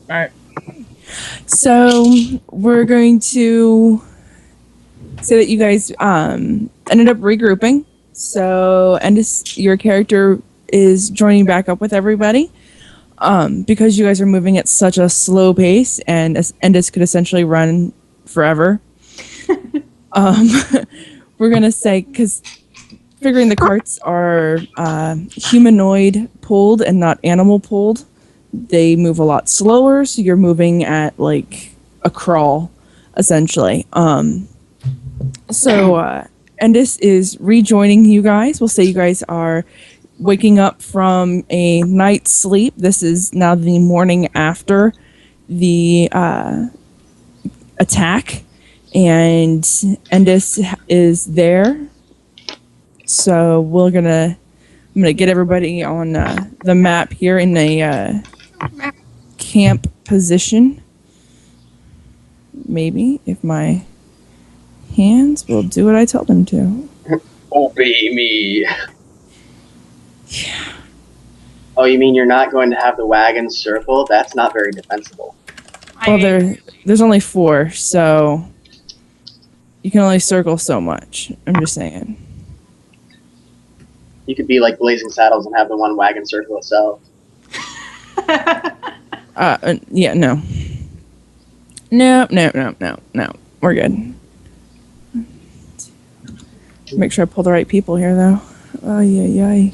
All right. So we're going to say that you guys ended up regrouping. So Endis, your character is joining back up with everybody. Because you guys are moving at such a slow pace, and Endis could essentially run forever. um, we're gonna say, because figuring the carts are humanoid pulled and not animal pulled, they move a lot slower. So you're moving at like a crawl, essentially. So Endis is rejoining you guys. We'll say you guys are waking up from a night's sleep. This is now the morning after the attack, and Endis is there. So I'm gonna get everybody on the map here in a camp position. Maybe if my hands will do what I tell them to. Obey me. Yeah. Oh, you mean you're not going to have the wagon circle? That's not very defensible. Well, there's only 4, so you can only circle so much. I'm just saying. You could be like Blazing Saddles and have the one wagon circle itself. Yeah, no. No. We're good. Make sure I pull the right people here, though. Oh, yeah.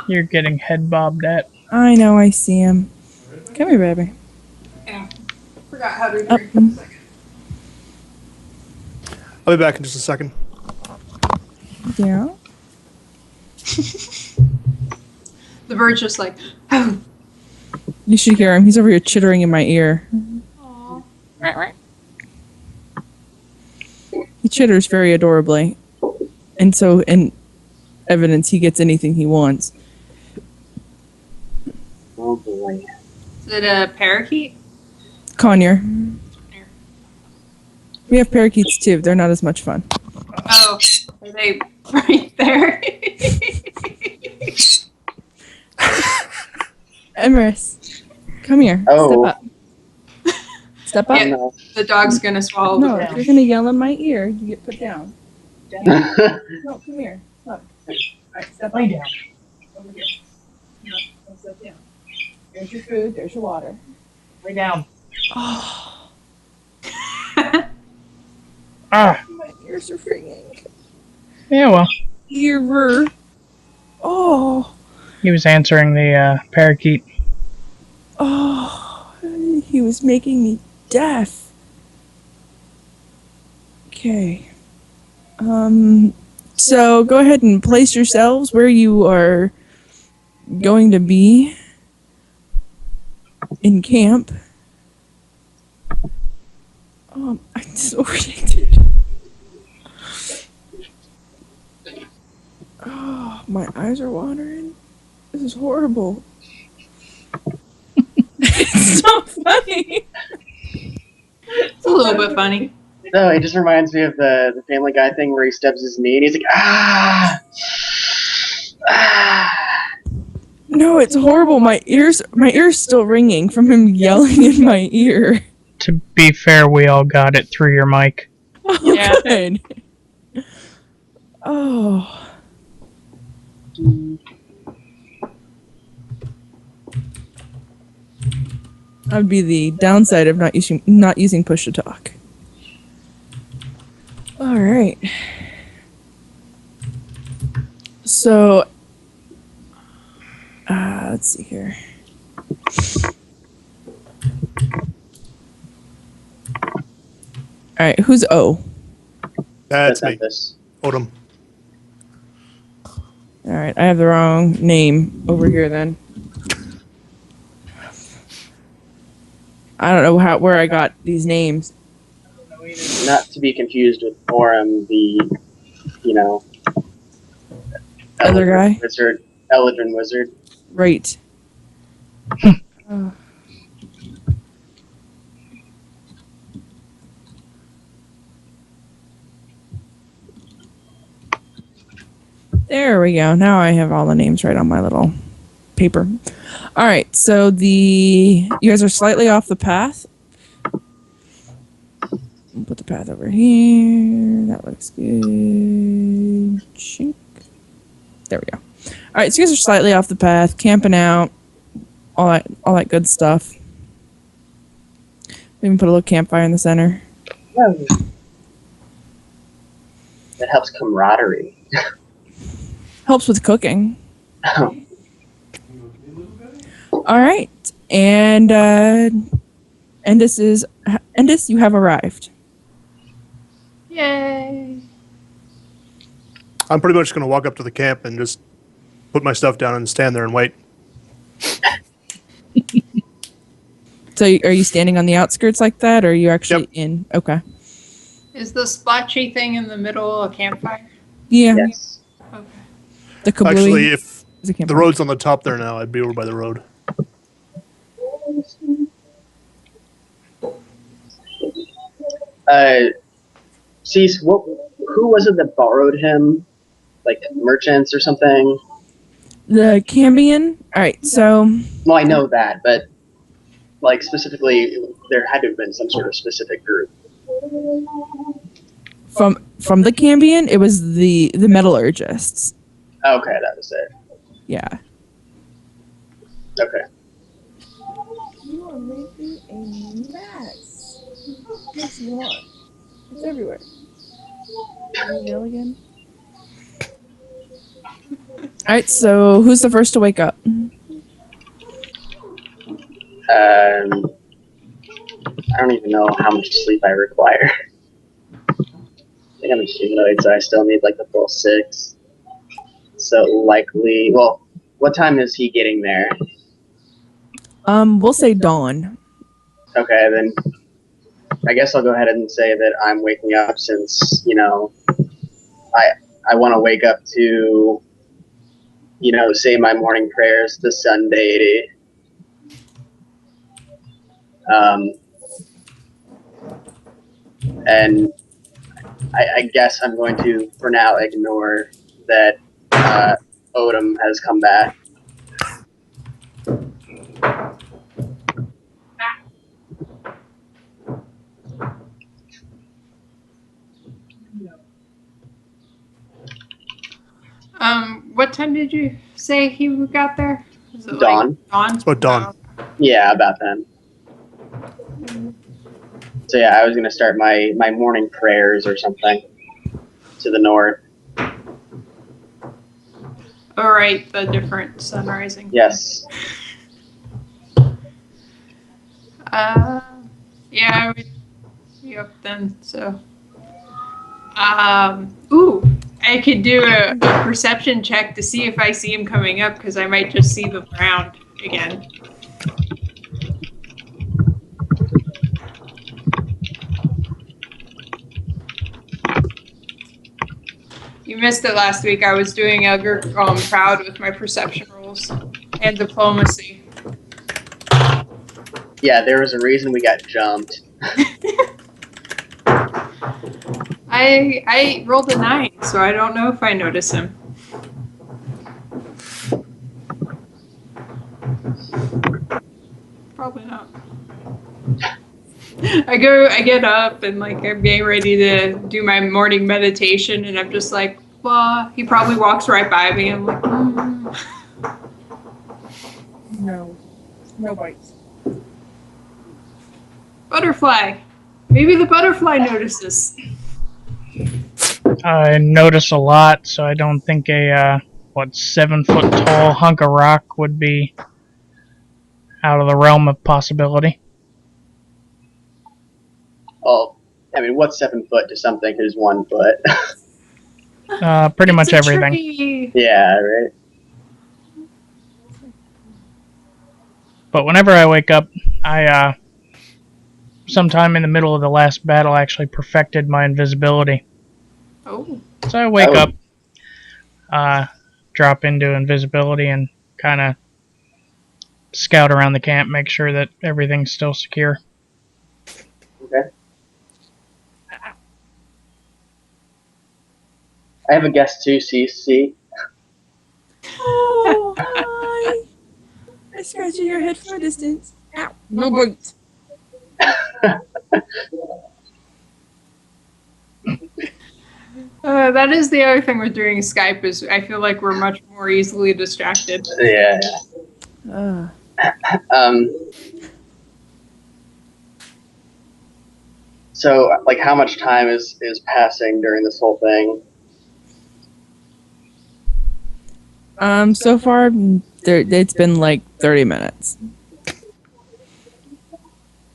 You're getting head bobbed at. I know, I see him. Come here, baby. Yeah. Forgot how to drink for a second. I'll be back in just a second. Yeah. The bird's just like, oh. You should hear him. He's over here chittering in my ear. Aww. He chitters very adorably. And so, in evidence, he gets anything he wants. Oh boy. Is it a parakeet? Conyer. We have parakeets too. They're not as much fun. Oh, are they right there? Emerus, come here. Oh. Step up. Step up. Yeah. No. The dog's gonna swallow No, the if bird. you're gonna yell in my ear, you get put down. No, come here. Look. All right, step Lay up. down. Over here. No, don't step down. There's your food. There's your water. Lay down. Oh, Ah. my ears are ringing. Yeah, well. Ear. Oh. He was answering the parakeet. Oh. He was making me deaf. Okay. So go ahead and place yourselves where you are going to be in camp. I'm disoriented. Oh, my eyes are watering. This is horrible. It's so funny. It's a little bit funny. No, it just reminds me of the Family Guy thing where he stubs his knee and he's like, ah! Ah! No, it's horrible. My ear's still ringing from him yelling in my ear. To be fair, we all got it through your mic. Oh, Yeah. good. Oh. That would be the downside of not using push to talk. All right. So, let's see here. All right, who's O? That's me. This. Odom. All right, I have the wrong name over here then. I don't know where I got these names. Not to be confused with Orem, the, Other guy? Eldrin Wizard. Right. There we go. Now I have all the names right on my little paper. All right, so you guys are slightly off the path. I'll put the path over here. That looks good. Chink. There we go. All right, so you guys are slightly off the path, camping out, all that good stuff. Even put a little campfire in the center. That helps camaraderie. Helps with cooking. All right, and Endis, you have arrived. Yay! I'm pretty much going to walk up to the camp and just put my stuff down and stand there and wait. So are you standing on the outskirts like that, or are you actually in? Okay. Is the splotchy thing in the middle a campfire? Yeah. Yes. Okay. The kablooey Actually, if is a the campfire. road's on the top there now, I'd be over by the road. Cease, who was it that borrowed him? Like merchants or something? The Cambion. All right, so Well, I know that, but like specifically, there had to have been some sort of specific group. from the Cambion, it was the metallurgists. Okay, that was it. Yeah. Okay. You are making a mess. Yes, you are. It's everywhere. Nail again. All right, so who's the first to wake up? I don't even know how much sleep I require. I think I'm a humanoid, so I still need like the full 6. So likely, well, what time is he getting there? We'll say dawn. Okay, then I guess I'll go ahead and say that I'm waking up since, I want to wake up to, say my morning prayers, the sun deity. And I guess I'm going to, for now, ignore that Odom has come back. What time did you say he got there? Was it Dawn. Dawn? It's about dawn. Yeah, about then. So yeah, I was going to start my morning prayers or something to the north. All right, the different sun rising. Yes. Yeah, I would be up then. So, ooh, I could do a perception check to see if I see him coming up because I might just see the ground again. You missed it last week. I was doing proud with my perception rolls and diplomacy. Yeah, there was a reason we got jumped. I rolled a 9, so I don't know if I notice him. Probably not. I get up and like I'm getting ready to do my morning meditation, and I'm just like, well, he probably walks right by me. I'm like, No bites. Butterfly. Maybe the butterfly notices. I notice a lot, so I don't think a 7-foot tall hunk of rock would be out of the realm of possibility. Oh, I mean, what's 7 foot to something who's 1 foot? Pretty It's much a everything. tree. Yeah, right. But whenever I wake up, I sometime in the middle of the last battle actually perfected my invisibility. Oh. So I wake up, drop into invisibility, and kind of scout around the camp, make sure that everything's still secure. Okay. I have a guess too, CC. touching your head from a distance. Ow. No bite. That is the other thing with doing Skype is I feel like we're much more easily distracted. Yeah. Um. So, like, how much time is passing during this whole thing? So far, it's been like 30 minutes.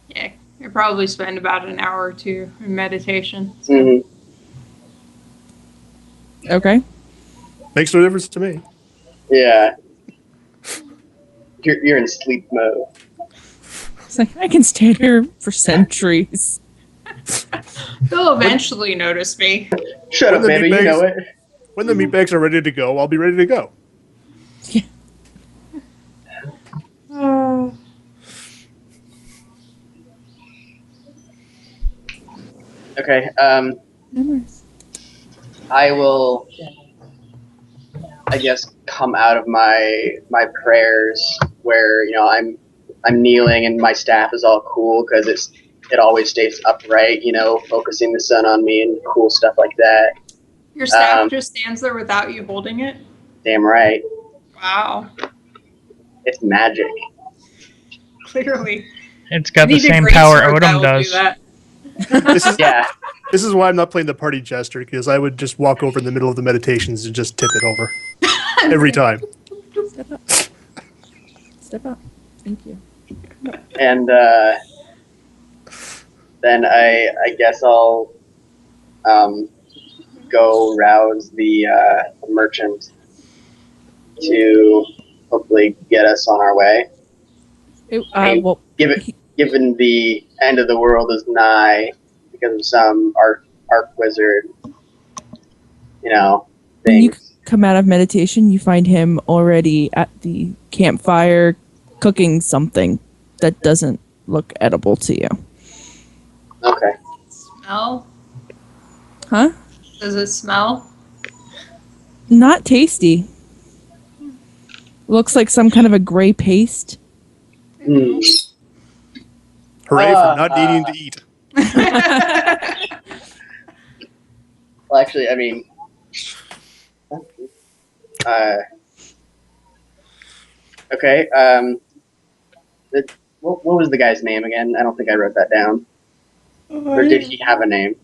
Yeah, I probably spend about an hour or two in meditation. So. Mm-hmm. Okay. Makes no difference to me. Yeah. You're in sleep mode. It's like, I can stand here for centuries. They'll eventually notice me. Shut up, baby. You know it. When the meat bags are ready to go, I'll be ready to go. Yeah. Okay. Memories. I will, I guess, come out of my prayers where I'm kneeling and my staff is all cool because it always stays upright, focusing the sun on me and cool stuff like that. Your staff just stands there without you holding it? Damn right. Wow. It's magic. Clearly. It's got You the need a same great power sword Odom that'll do does. that. Yeah. This is why I'm not playing the party jester, because I would just walk over in the middle of the meditations and just tip it over. Every time. Step up. Step up. Thank you. And then I guess I'll go rouse the merchant to hopefully get us on our way. Well, Given the end of the world is nigh because of some arc wizard, when thing. you come out of meditation, you find him already at the campfire cooking something that doesn't look edible to you. Okay. Smell? Huh? Does it smell? Not tasty. Looks like some kind of a gray paste. Hmm. Hooray for not needing to eat. Well, actually, I mean, okay. What was the guy's name again? I don't think I wrote that down. Or did he have a name?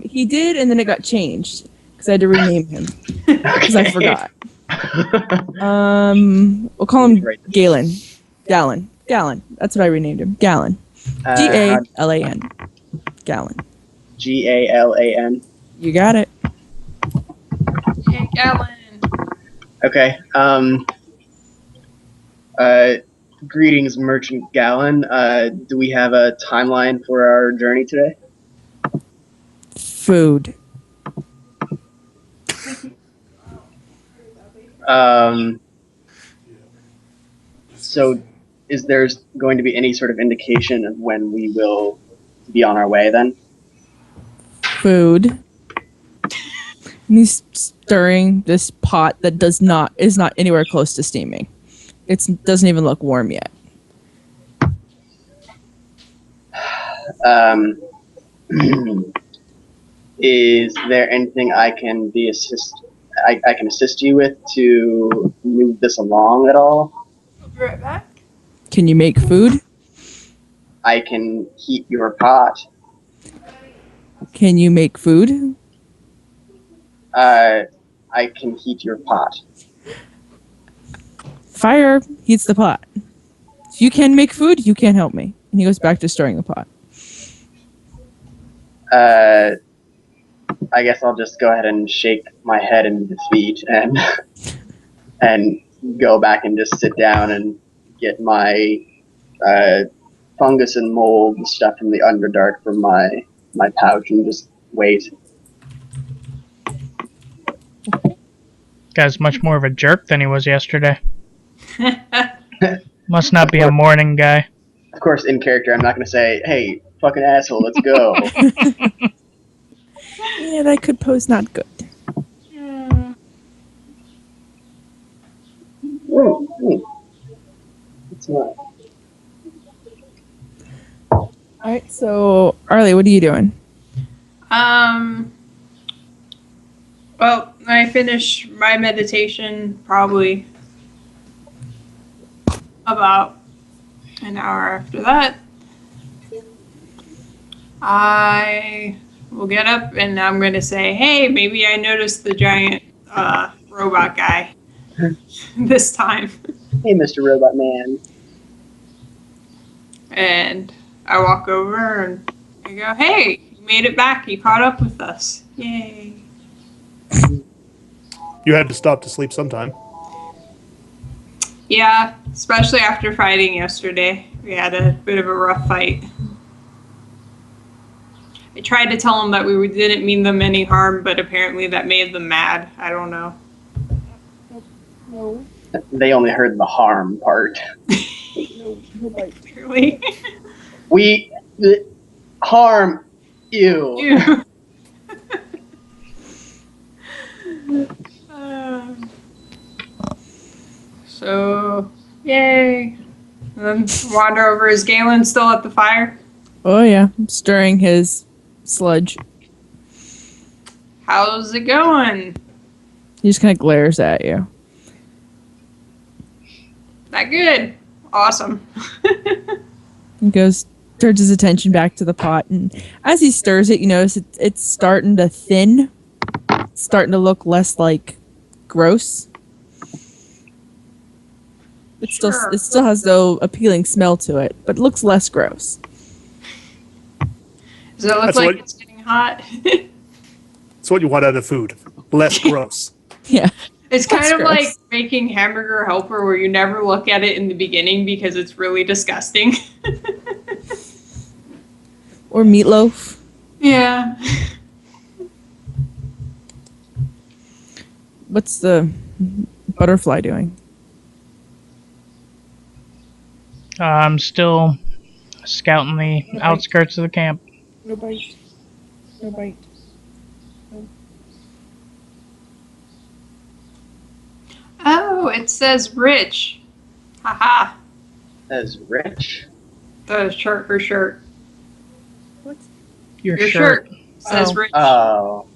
He did, and then it got changed because I had to rename him because I forgot. We'll call him Galen. Gallon. That's what I renamed him. Gallon. Galan. Gallon. Galan. You got it. Hey, Gallon. Okay. Greetings, Merchant Gallon. Do we have a timeline for our journey today? Food. So is there going to be any sort of indication of when we will be on our way then? Food. And he's stirring this pot that is not anywhere close to steaming. It doesn't even look warm yet. Is there anything I can I can assist you with to move this along at all? I'll be right back. Can you make food? I can heat your pot. Can you make food? I can heat your pot. Fire heats the pot. If you can make food, you can't help me. And he goes back to stirring the pot. I guess I'll just go ahead and shake my head in defeat and go back and just sit down and get my fungus and mold stuff from the Underdark from my pouch and just wait. Guy's much more of a jerk than he was yesterday. Must not be a morning guy. Of course, in character, I'm not going to say, "Hey, fucking asshole, let's go." Yeah, that could pose not good. It's not. All right, so Arlie, what are you doing? Well, I finish my meditation probably about an hour after that. I will get up and I'm going to say, hey, maybe I noticed the giant robot guy this time. Hey, Mr. Robot Man. And I walk over and I go, hey, you made it back. You caught up with us. Yay. You had to stop to sleep sometime. Yeah, especially after fighting yesterday. We had a bit of a rough fight. I tried to tell them that we didn't mean them any harm, but apparently that made them mad. I don't know. No, They only heard the harm part. no bite. Clearly. We harm you. So, yay. And then wander over. Is Galen still at the fire? Oh yeah, stirring his sludge. How's it going? He just kind of glares at you. That good. Awesome. He goes, turns his attention back to the pot, and as he stirs it, you notice it's starting to thin. It's starting to look less like gross. It still has the appealing smell to it, but it looks less gross. Does it look That's like what- it's getting hot? It's what you want out of food. Less gross. Yeah. It's kind That's of gross. like making Hamburger Helper where you never look at it in the beginning because it's really disgusting. Or meatloaf. Yeah. What's the butterfly doing? I'm still scouting the outskirts of the camp. No bite. No bite. Oh, it says rich. Haha. As rich. The shirt, her shirt. Your Your shirt. shirt says Oh. rich. Oh.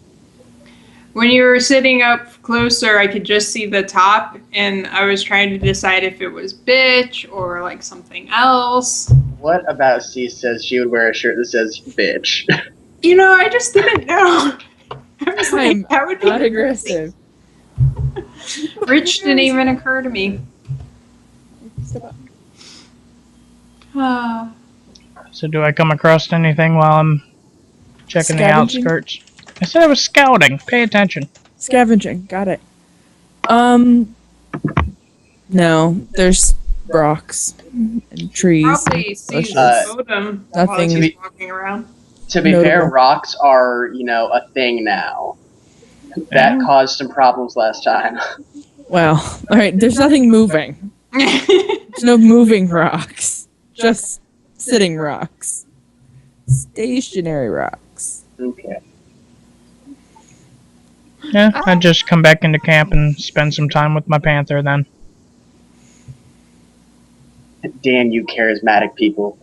When you were sitting up closer, I could just see the top, and I was trying to decide if it was bitch or like something else. What about C says she would wear a shirt that says bitch? You know, I just didn't know. I was I'm like, that would be Not aggressive. Rich didn't even occur to me. Step up. Ah. So do I come across anything while I'm checking the Scavenging? outskirts? I said I was scouting. Pay attention. Scavenging. Got it. No. There's rocks and trees. Probably sees bushes. Odom Nothing. while he's walking around. To be fair, Notable. rocks are, a thing now. That caused some problems last time. Well, all right. There's nothing moving. There's no moving rocks. Just sitting rocks. Stationary rocks. Okay. Yeah, I'd just come back into camp and spend some time with my panther then. Damn you charismatic people.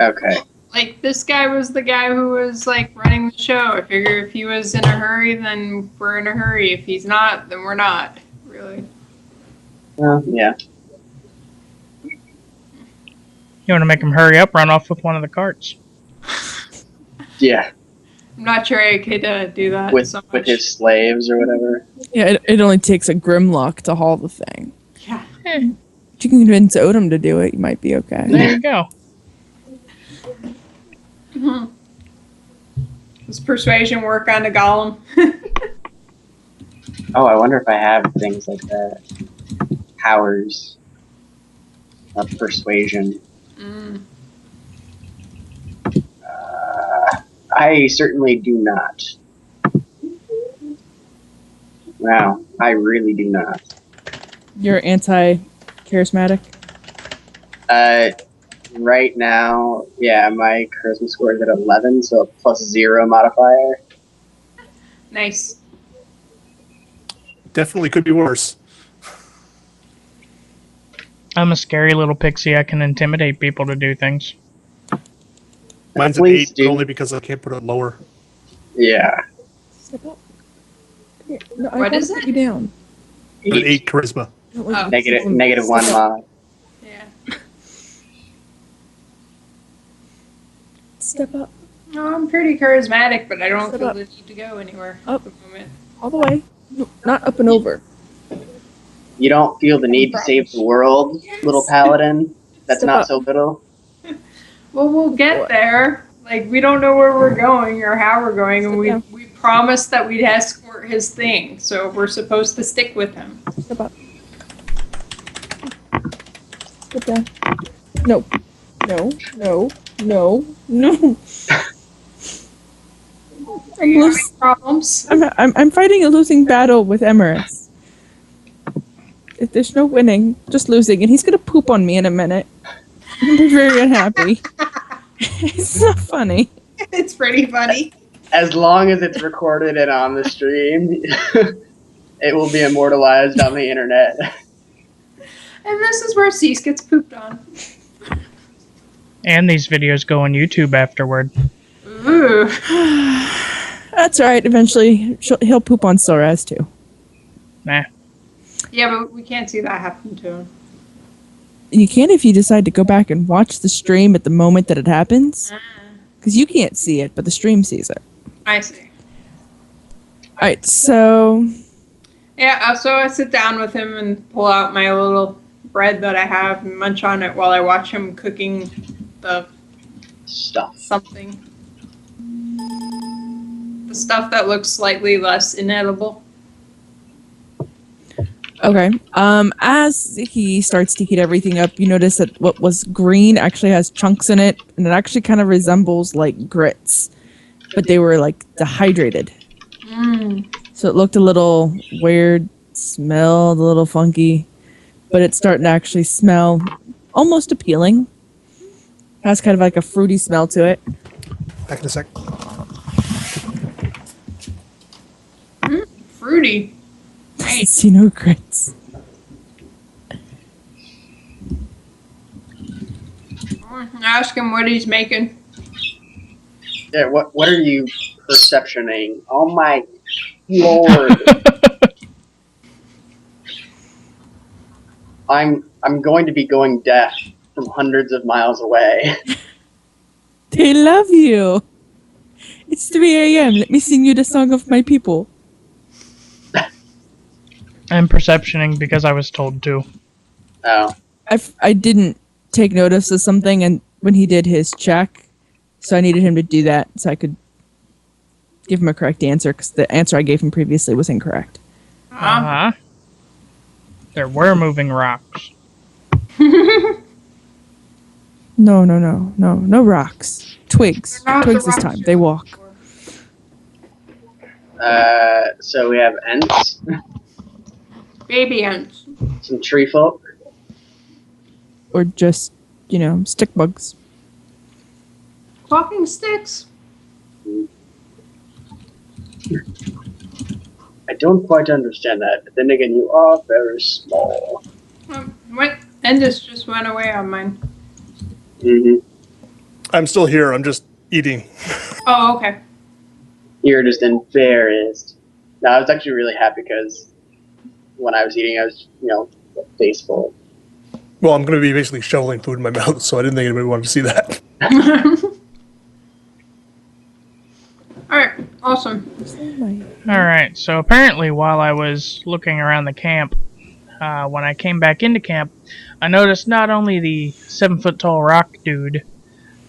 Okay. Like, this guy was the guy who was, like, running the show. I figure if he was in a hurry, then we're in a hurry. If he's not, then we're not, really. Well, yeah. You want to make him hurry up, run off with one of the carts. Yeah. I'm not sure I could do that With so much. with his slaves or whatever. Yeah, it only takes a Grimlock to haul the thing. Yeah. If you can convince Odom to do it, you might be okay. There you go. Does persuasion work on a golem? Oh, I wonder if I have things like that. Powers of persuasion. Mm. I certainly do not. Wow, I really do not. You're anti-charismatic? Right now, yeah, my charisma score is at 11, so a +0 modifier. Nice. definitely could be worse. I'm a scary little pixie. I can intimidate people to do things. Mine's an Please 8, do. but only because I can't put it lower. Yeah. Step up. Here. No, I What gotta is put it? you down. But an 8 charisma. I don't like Oh. Negative, you. negative one Step up. mod. Yeah. Step up. No, I'm pretty charismatic, but I don't Step feel up. the need to go anywhere Up. at the moment. All the way. No, not up and over. You don't feel the need to save the world, little paladin? That's Step not up. so little? Well, we'll get What? there. Like, we don't know where we're going or how we're going, and Sit down. we promised that we'd escort his thing, so we're supposed to stick with him. Step up. Sit down. No. No. No. No. No. I'm, You lose- having problems? I'm fighting a losing battle with Emirates. If there's no winning, just losing, and he's gonna poop on me in a minute. I'm gonna be very unhappy. It's not funny. It's pretty funny. As long as it's recorded and on the stream, it will be immortalized on the internet. And this is where Cease gets pooped on. And these videos go on YouTube afterward. Ooh. That's alright. Eventually, he'll poop on Soraz too. Nah. Yeah, but we can't see that happen to him. You can if you decide to go back and watch the stream at the moment that it happens, because you can't see it, but the stream sees it. I see. Alright, so Yeah, so I sit down with him and pull out my little bread that I have and munch on it while I watch him cooking the Stuff. something. The stuff that looks slightly less inedible. okay. As he starts to heat everything up, you notice that what was green actually has chunks in it, and it actually kind of resembles like grits, but they were like dehydrated. Mmm. So it looked a little weird, smelled a little funky, but it's starting to actually smell almost appealing. Has kind of like a fruity smell to it. Back in a sec. Fruity. Nice. See no grits. Ask him what he's making. Yeah, what are you perceptioning? Oh my lord. I'm going to be going deaf from hundreds of miles away. They love you. It's 3 a.m. Let me sing you the song of my people. I'm perceptioning because I was told to. Oh. I didn't take notice of something, and when he did his check, so I needed him to do that so I could give him a correct answer, because the answer I gave him previously was incorrect. Uh-huh. There were moving rocks. No rocks. Twigs. They're not Twigs the this rocks time. you're They looking walk. for. So we have Ents, Baby ants. some tree folk. Or just, stick bugs. Talking sticks. I don't quite understand that, but then again, you are very small. What? Endus just went away on mine. Mm-hmm. I'm still here. I'm just eating. Oh, okay. You're just embarrassed. No, I was actually really happy because when I was eating, I was, face full. Well, I'm going to be basically shoveling food in my mouth, so I didn't think anybody wanted to see that. Alright, awesome. Alright, so apparently while I was looking around the camp, when I came back into camp, I noticed not only the 7-foot-tall rock dude,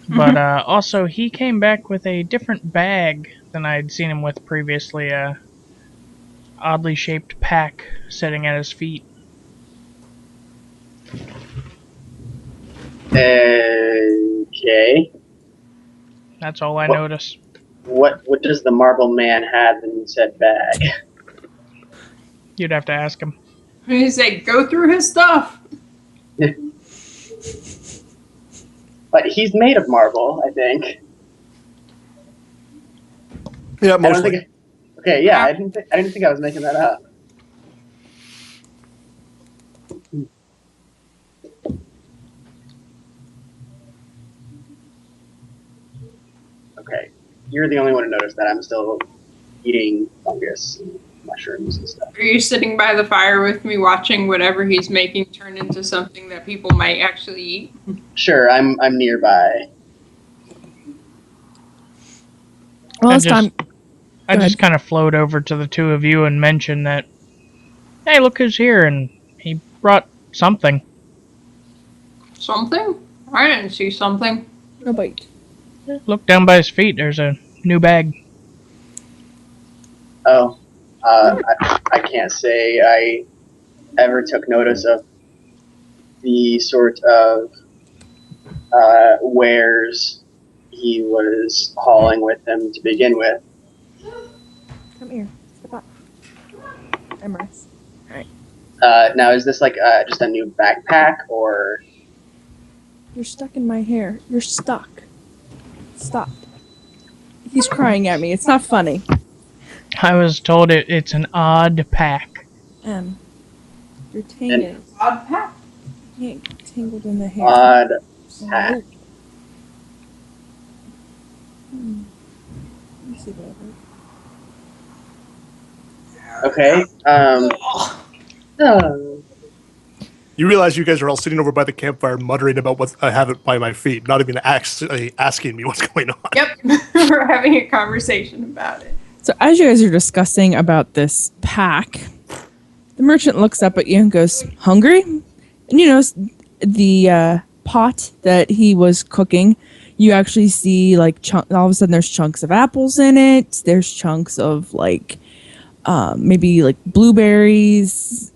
but also he came back with a different bag than I'd seen him with previously, a oddly shaped pack sitting at his feet. Okay. That's all I What? noticed. What does the marble man have in said bag? You'd have to ask him. He said, go through his stuff. But he's made of marble, I think. Yeah, I don't mostly. think. Okay, yeah, I didn't think I was making that up. Okay. You're the only one who noticed that. I'm still eating fungus and mushrooms and stuff. Are you sitting by the fire with me watching whatever he's making turn into something that people might actually eat? Sure, I'm nearby. Well, I it's time. I Go just ahead. kind of float over to the two of you and mention that, hey, look who's here, and he brought something. Something? I didn't see something. No bite. Look down by his feet. There's a new bag. Oh, I can't say I ever took notice of the sort of wares he was hauling with him to begin with. Come here. Step up. Emrys. Now, is this like just a new backpack, or You're stuck in my hair. You're stuck. Stop. He's crying at me. It's not funny. I was told it's an odd pack. You're tangled. Odd pack. Tangled in the hair. odd pack? Let me see that. Okay. You realize you guys are all sitting over by the campfire muttering about what I have it by my feet, not even actually asking me what's going on. Yep. We're having a conversation about it. So as you guys are discussing about this pack, the merchant looks up at you and goes, "Hungry?" And you notice the pot that he was cooking, you actually see like all of a sudden there's chunks of apples in it. There's chunks of like maybe like blueberries,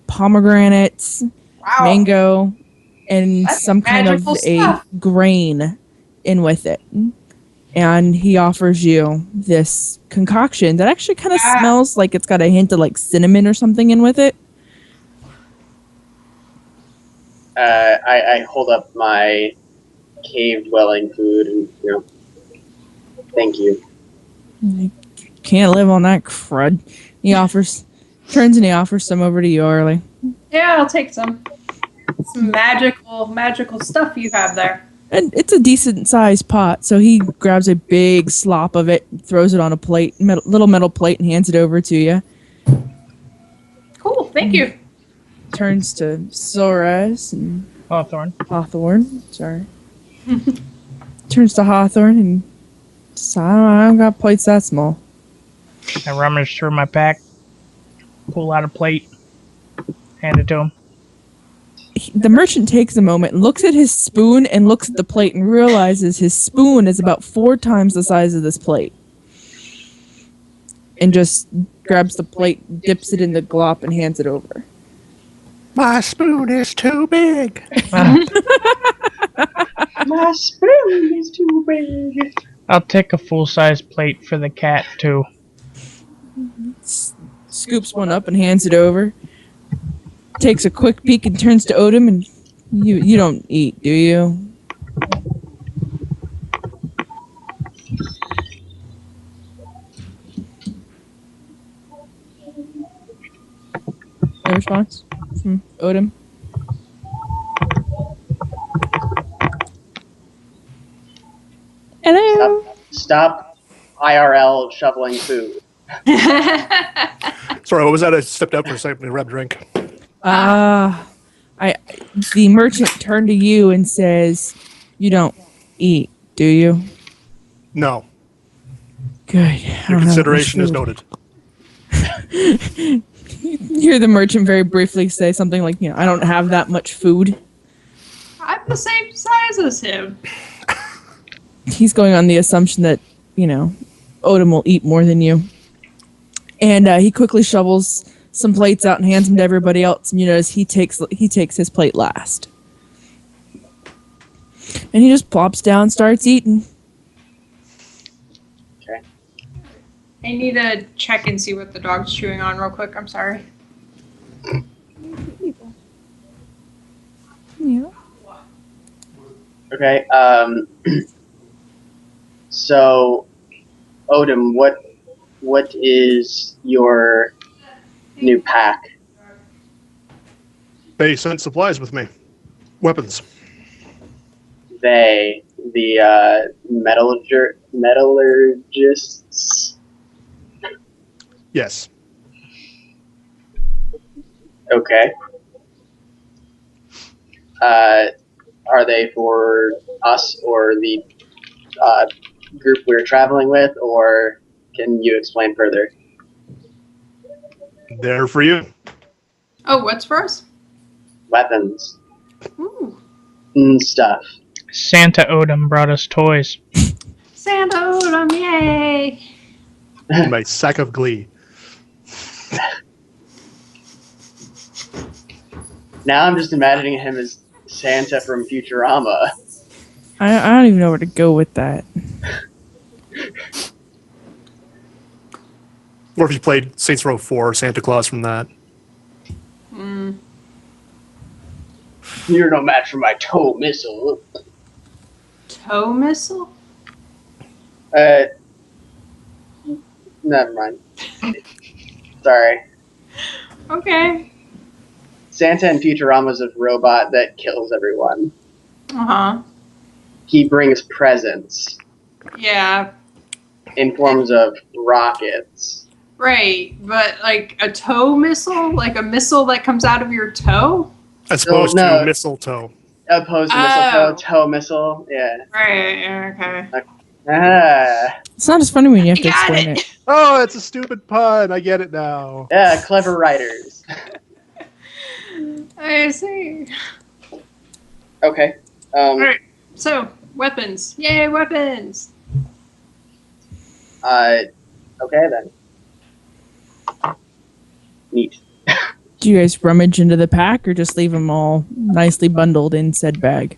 pomegranates, Wow. mango, and That's some kind of magical a stuff. grain in with it. And he offers you this concoction that actually kind of smells like it's got a hint of like cinnamon or something in with it. I hold up my cave dwelling food and thank you. Can't live on that crud. He turns and he offers some over to you, Arlie. Yeah, I'll take some. Some magical stuff you have there. And it's a decent sized pot, so he grabs a big slop of it, throws it on a plate, little metal plate, and hands it over to you. Cool, thank you. Turns to Soras and Hawthorne. Sorry. Turns to Hawthorne and says, I don't got plates that small. I rummage through my pack, pull out a plate, hand it to him. The merchant takes a moment and looks at his spoon and looks at the plate and realizes his spoon is about 4 times the size of this plate. And just grabs the plate, dips it in the glop, and hands it over. My spoon is too big. My spoon is too big. I'll take a full-size plate for the cat, too. Scoops one up and hands it over. Takes a quick peek and turns to Odin and you don't eat, do you? No response from Odin. Hello. Stop IRL shoveling food. Sorry, what was that? I stepped out for a second to grab a drink. The merchant turned to you and says, "You don't eat, do you?" No. Good. Your consideration is noted. You hear the merchant very briefly say something like, I don't have that much food. I'm the same size as him. He's going on the assumption that, Odin will eat more than you. And he quickly shovels some plates out and hands them to everybody else. And you notice he takes his plate last. And he just plops down and starts eating. Okay. I need to check and see what the dog's chewing on real quick. I'm sorry. Yeah. Okay. So, Odin, what is your new pack? They sent supplies with me. Weapons. The metallurgists? Yes. Okay. Are they for us or the group we're traveling with, or can you explain further? There for you. Oh, what's for us? Weapons Ooh. and stuff. Santa Odom brought us toys. Santa Odom, yay! My sack of glee. Now I'm just imagining him as Santa from Futurama. I don't even know where to go with that. Or if you played Saints Row 4, Santa Claus from that. You're no match for my tow missile. Tow missile? Never mind. Sorry. Okay. Santa in Futurama is a robot that kills everyone. Uh-huh. He brings presents Yeah. in forms of rockets. Right, but like a tow missile? Like a missile that comes out of your toe? As opposed no. to mistletoe. Opposed to mistletoe, tow missile, yeah. Right, okay. Ah, It's not as funny when you have to Got explain it. it. Oh, it's a stupid pun. I get it now. yeah, clever writers. I see. Okay. Alright, so, weapons. Yay, weapons! Okay then. Neat. Do you guys rummage into the pack or just leave them all nicely bundled in said bag?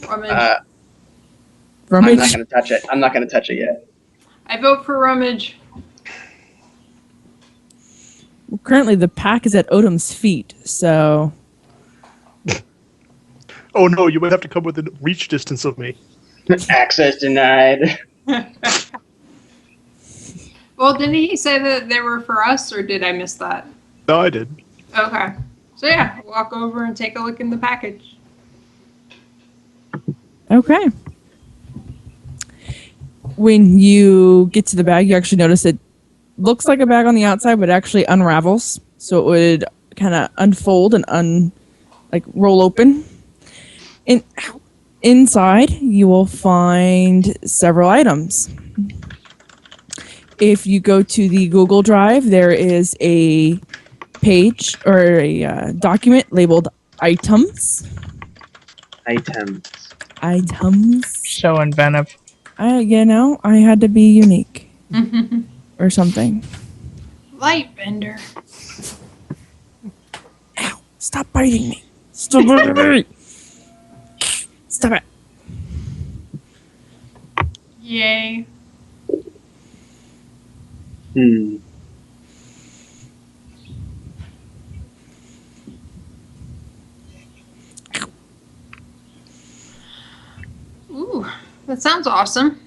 Rummage. I'm Rummage? not gonna touch it. I'm not gonna touch it yet. I vote for rummage. Well, currently the pack is at Odom's feet, so... Oh no, you would have to come within reach distance of me. Access denied. Well, didn't he say that they were for us, or did I miss that? No, I did. Okay. So yeah, walk over and take a look in the package. Okay. When you get to the bag, you actually notice it looks like a bag on the outside, but actually unravels. So it would kind of unfold and roll open. And inside, you will find several items. If you go to the Google Drive, there is a page or a document labeled items. Items. So inventive. I had to be unique or something. Light bender. Ow! Stop biting me! Stop biting me! Stop it! Yay. Ooh, that sounds awesome.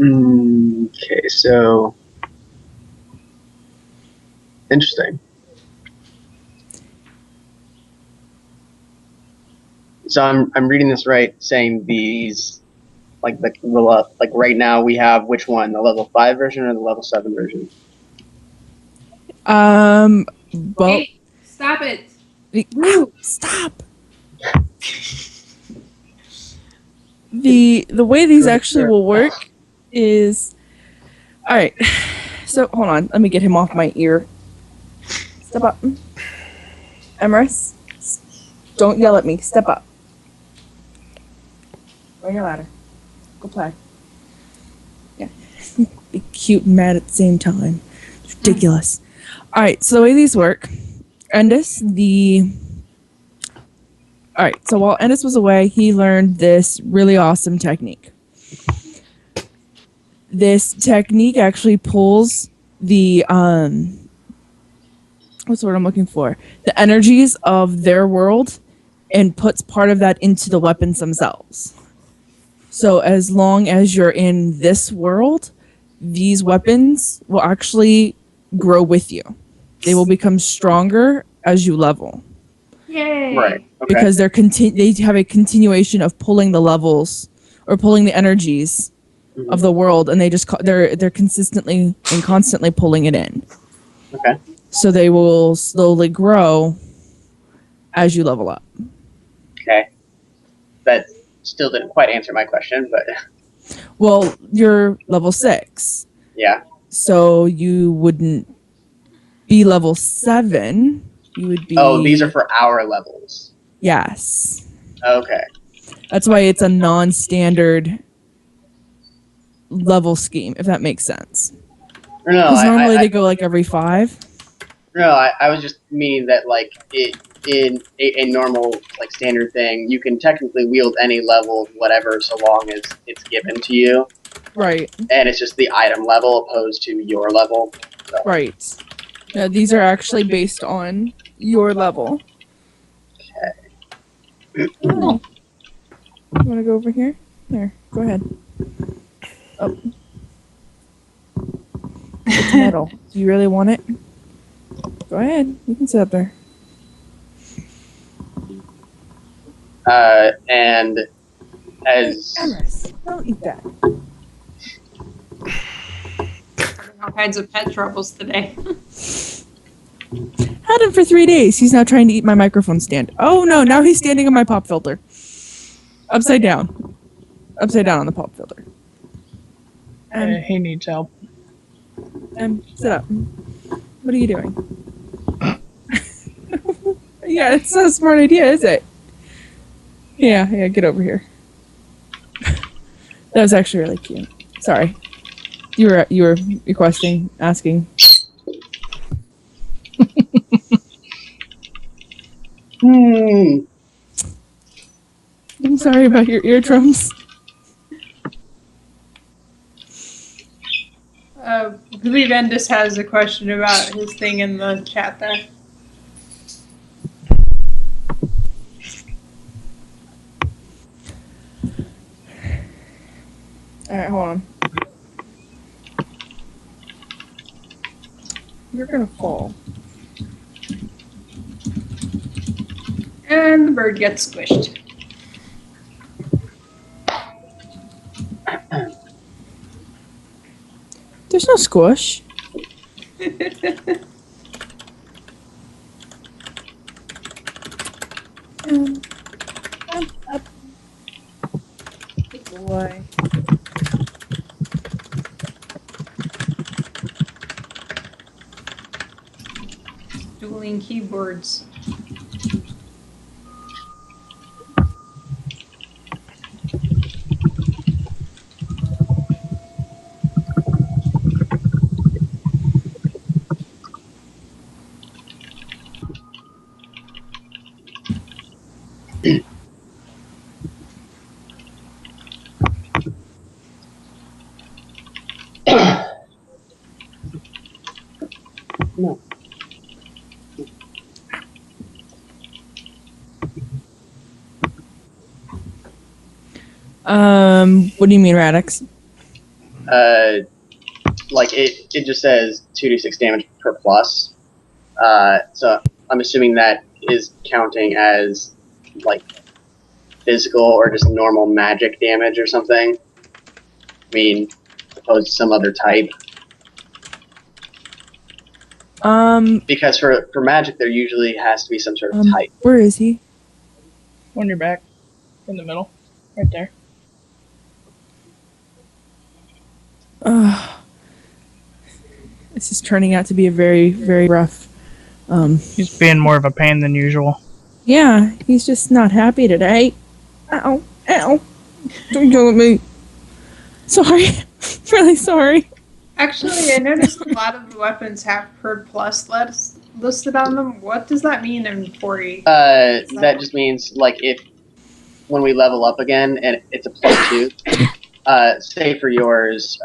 Okay, so interesting. So I'm reading this right, saying these like right now we have which one, the level 5 version or the level 7 version? Well, Hey, stop it. Stop. The way these actually will work is, all right. So hold on, let me get him off my ear. Step up, Emerus. Don't yell at me. Step up. Where's your ladder? Go play. Yeah, be cute and mad at the same time. It's ridiculous. All right, so the way these work, all right, so while Endis was away, he learned this really awesome technique. This technique actually pulls the, what's the word I'm looking for? The energies of their world and puts part of that into the weapons themselves. So as long as you're in this world, these weapons will actually grow with you. They will become stronger as you level. Yay. Right. Okay. Because they have a continuation of pulling the levels or pulling the energies of the world, and they're consistently and constantly pulling it in. Okay. So they will slowly grow as you level up. Okay. That still didn't quite answer my question, but Well, you're level 6, yeah. so you wouldn't be level 7. You would be. Oh, these are for our levels. Yes. Okay. That's why it's a non-standard level scheme, if that makes sense. No, Because normally they go like every 5. No, I was just meaning that like in a normal like standard thing, you can technically wield any level of whatever so long as it's given to you. Right. And it's just the item level opposed to your level. So. Right. No, these are actually based on your level. Okay. Oh. You want to go over here? There, go ahead. Oh. It's metal. Do you really want it? Go ahead. You can sit up there. And as Emerus, don't eat that. All kinds of pet troubles today. Had him for 3 days. He's now trying to eat my microphone stand. Oh no, now he's standing on my pop filter. Upside down. Upside down on the pop filter. He needs help. Sit up. What are you doing? Yeah, it's not a smart idea, is it? Yeah, get over here. That was actually really cute. Sorry. You were requesting, asking. I'm sorry about your eardrums. I believe Endis has a question about his thing in the chat there. Alright, hold on. You're gonna fall. And the bird gets squished. There's no squish. Up. Good boy. Dueling keyboards. No. What do you mean, Radix? Like it just says 2d6 damage per plus. So I'm assuming that is counting as like physical or just normal magic damage or something. I mean, opposed to some other type. Because for magic there usually has to be some sort of type. Where is he? On your back. In the middle. Right there. This is turning out to be a very, very rough. He's being more of a pain than usual. Yeah, he's just not happy today. Ow. Don't yell at me. Sorry. Really sorry. Actually, I noticed a lot of the weapons have per plus listed on them. What does that mean in 4E? That just means like if when we level up again and it's a +2. Say for yours,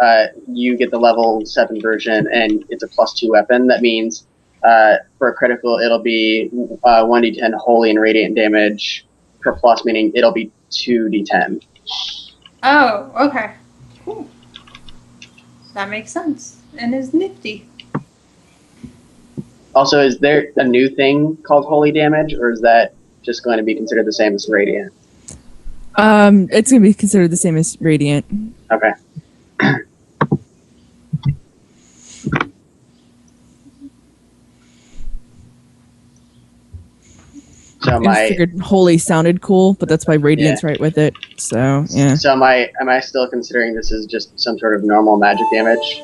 you get the level 7 version and it's a +2 weapon. That means for a critical, it'll be 1d10 holy and radiant damage per plus, meaning it'll be 2d10. Oh, okay. Cool. That makes sense and is nifty. Also, is there a new thing called holy damage, or is that just going to be considered the same as radiant? It's gonna be considered the same as radiant. Okay. So I just figured holy sounded cool, but that's why radiant's right with it. So yeah. So am I still considering this as just some sort of normal magic damage?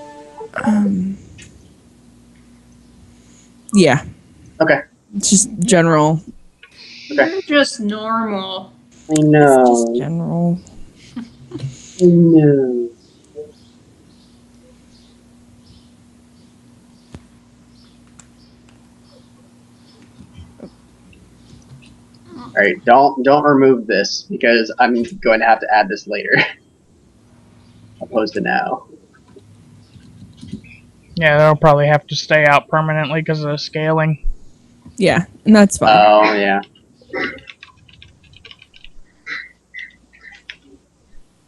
Yeah. Okay. It's just general. Okay. You're just normal. I know. It's just general. I know. All right, don't remove this because I'm going to have to add this later, opposed to now. Yeah, they'll probably have to stay out permanently because of the scaling. Yeah, and that's fine. Oh yeah.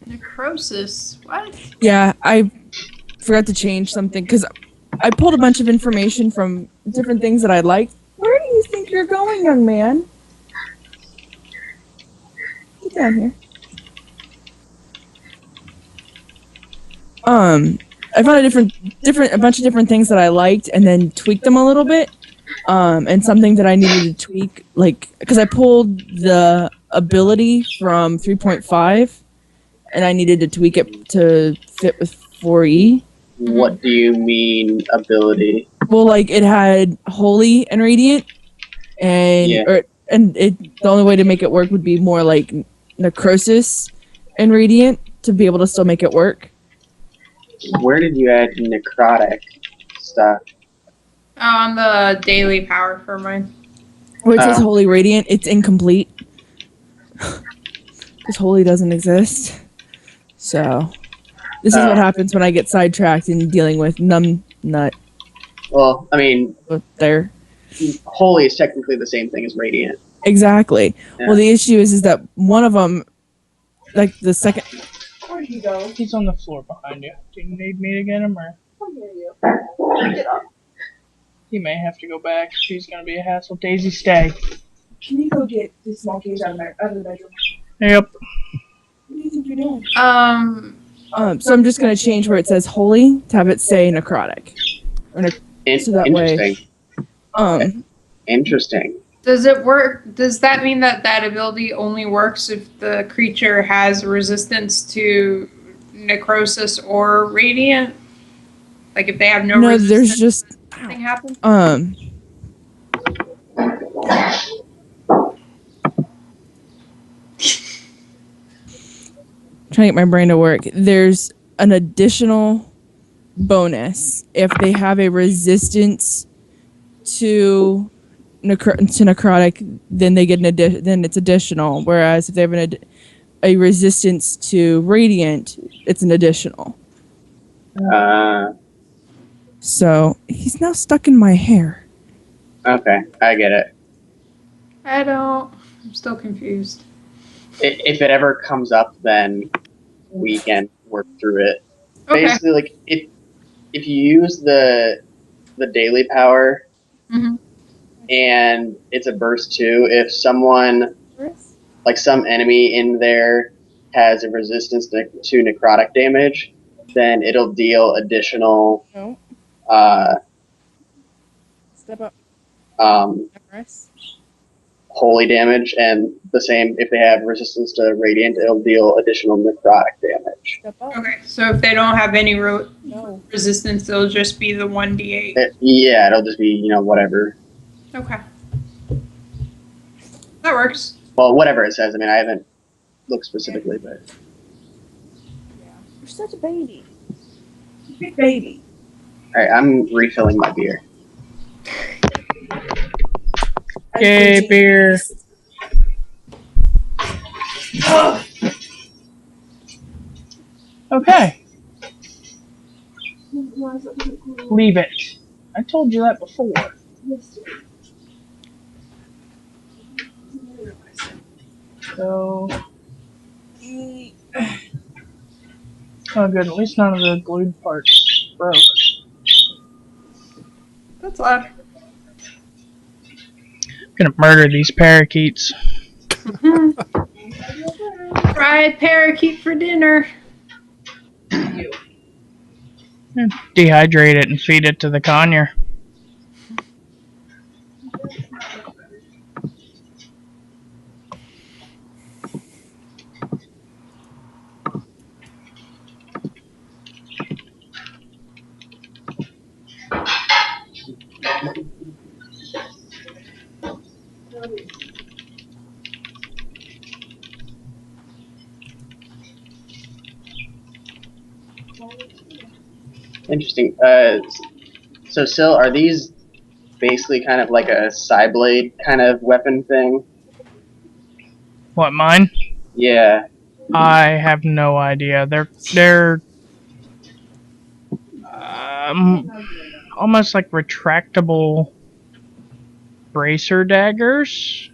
Necrosis. What? Yeah, I forgot to change something because I pulled a bunch of information from different things that I liked. Where do you think you're going, young man? Get down here. I found a bunch of different things that I liked, and then tweaked them a little bit. And something that I needed to tweak, like, because I pulled the ability from 3.5, and I needed to tweak it to fit with 4E. What do you mean ability? Well, like it had holy and radiant, and Yeah. the only way to make it work would be more like necrosis and radiant to be able to still make it work. Where did you add necrotic stuff? On the daily power for mine. Where it says holy radiant, it's incomplete because holy doesn't exist. So this is what happens when I get sidetracked in dealing with numb nut. Well, I mean, There. holy is technically the same thing as radiant. Exactly. Yeah. Well, the issue is that one of them, like the second. Where did he go? He's on the floor behind you. Do you need me to get him, or? Get up. He may have to go back. She's gonna be a hassle. Daisy, stay. Can you go get the small cage out of the bedroom? Yep. What do you think you're doing? So So I'm just gonna change where it says holy to have it say necrotic. So that way. Interesting. does it work? Does that mean that that ability only works if the creature has resistance to necrosis or radiant? Like if they have no No, resistance, there's just nothing happens? Trying to get my brain to work. There's an additional bonus if they have a resistance to necrotic, then they get then it's additional. Whereas if they have a resistance to radiant, it's an additional. So he's now stuck in my hair. Okay, I get it. I'm still confused. If it ever comes up, then we can work through it. Okay. Basically, like if you use the daily power, Mhm. and it's a burst too, if someone, like some enemy in there, has a resistance to necrotic damage, then it'll deal additional No. Step up. Holy damage, and the same if they have resistance to radiant, it'll deal additional necrotic damage. Step up. Okay, so if they don't have any No. resistance, it'll just be the 1d8. Yeah, it'll just be whatever. Okay. That works. Well, whatever it says. I mean, I haven't looked specifically, but You're such a baby. Big baby. all right, I'm refilling my beer. Okay, beer. Okay. Leave it. I told you that before. So. Oh, good. At least none of the glued parts broke. That's loud. I'm gonna murder these parakeets. Fried parakeet for dinner. Dehydrate it and feed it to the conure. Interesting. So, Sil, are these basically kind of like a Psyblade kind of weapon thing? What, mine? Yeah. I have no idea. They're almost like retractable bracer daggers.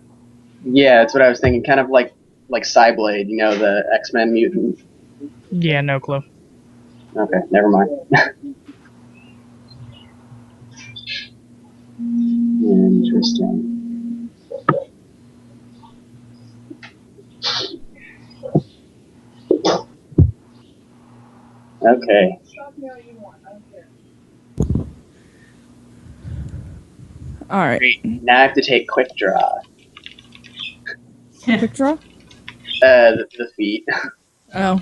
Yeah, that's what I was thinking. Kind of like Psyblade, you know, the X-Men mutant. Yeah, no clue. Okay, never mind. Interesting. Okay. All right. Great. Now I have to take quick draw. Quick draw? The feat. Oh.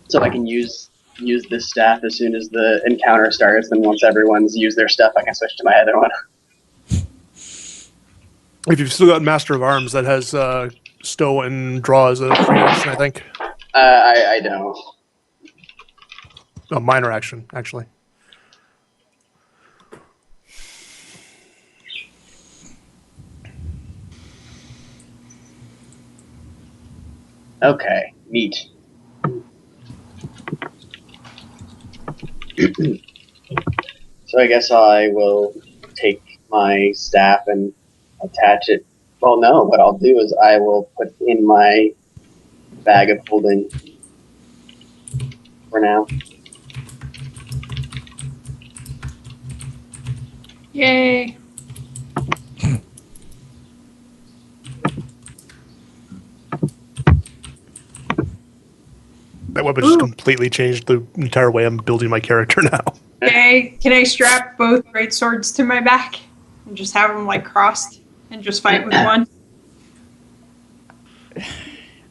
So I can use this staff as soon as the encounter starts, and once everyone's used their stuff, I can switch to my other one. If you've still got Master of Arms, that has stow and draw as a free action, I think. I don't. A minor action, actually. Okay, neat. So I guess I will take my staff and attach it. Well, no, what I'll do is I will put in my bag of holding for now. Yay. That weapon just completely changed the entire way I'm building my character now. Can I strap both great swords to my back and just have them like crossed and just fight with one?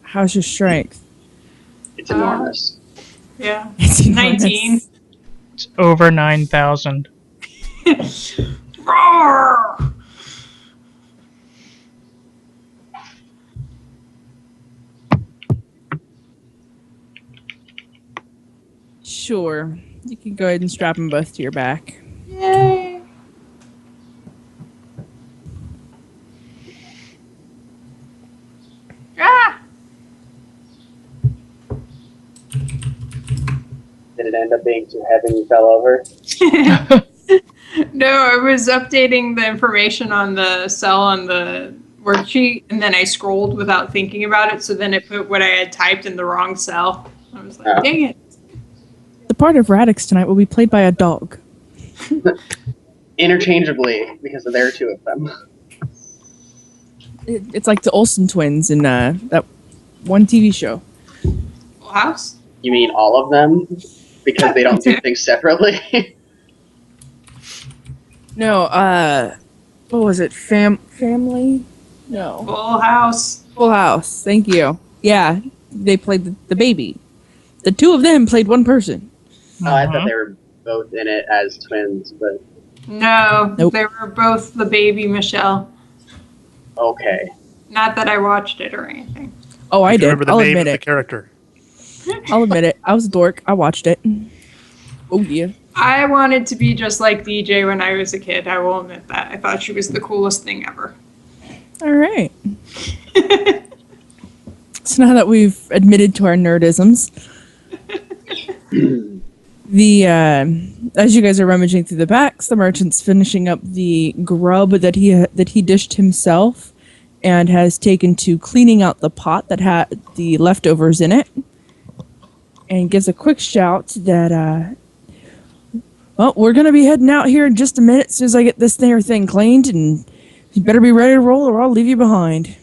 How's your strength? It's enormous. Yeah. It's enormous. 19. It's over 9,000. Roar! Sure. You can go ahead and strap them both to your back. Yay. Ah! Did it end up being too heavy and you fell over? No, I was updating the information on the cell on the worksheet, and then I scrolled without thinking about it, so then it put what I had typed in the wrong cell. I was like, dang it. The part of Radix tonight will be played by a dog. Interchangeably, because there are two of them. It's like the Olsen twins in that one TV show. Full House? You mean all of them? Because they don't do things separately? No, what was it? Family? No. Full House. Full House. Thank you. Yeah, they played the baby. The two of them played one person. Oh, I thought they were both in it as twins, but No, Nope. they were both the baby Michelle. okay. Not that I watched it or anything. Oh, I You did. remember the I'll name admit of the it. character. I'll admit it. I was a dork. I watched it. Oh, yeah. I wanted to be just like DJ when I was a kid. I will admit that. I thought she was the coolest thing ever. All right. So now that we've admitted to our nerdisms, as you guys are rummaging through the backs, the merchant's finishing up the grub that he dished himself, and has taken to cleaning out the pot that had the leftovers in it, and gives a quick shout that well, we're gonna be heading out here in just a minute as soon as I get this thing cleaned, and you better be ready to roll or I'll leave you behind.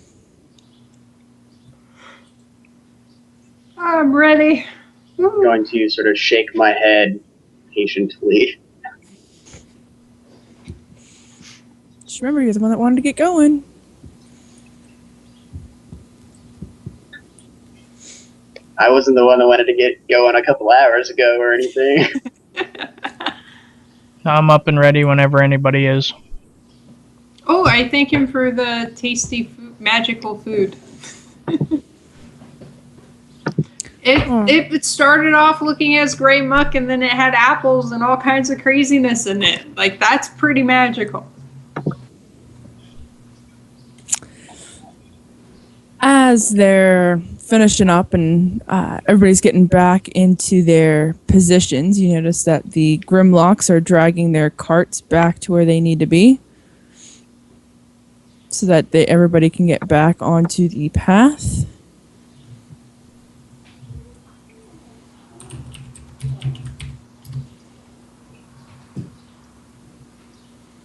I'm ready. I'm going to sort of shake my head patiently. Just remember, you're the one that wanted to get going. I wasn't the one that wanted to get going a couple hours ago or anything. I'm up and ready whenever anybody is. Oh, I thank him for the tasty, magical food. It started off looking as gray muck, and then it had apples and all kinds of craziness in it. Like, that's pretty magical. As they're finishing up and everybody's getting back into their positions, you notice that the Grimlocks are dragging their carts back to where they need to be so that everybody can get back onto the path.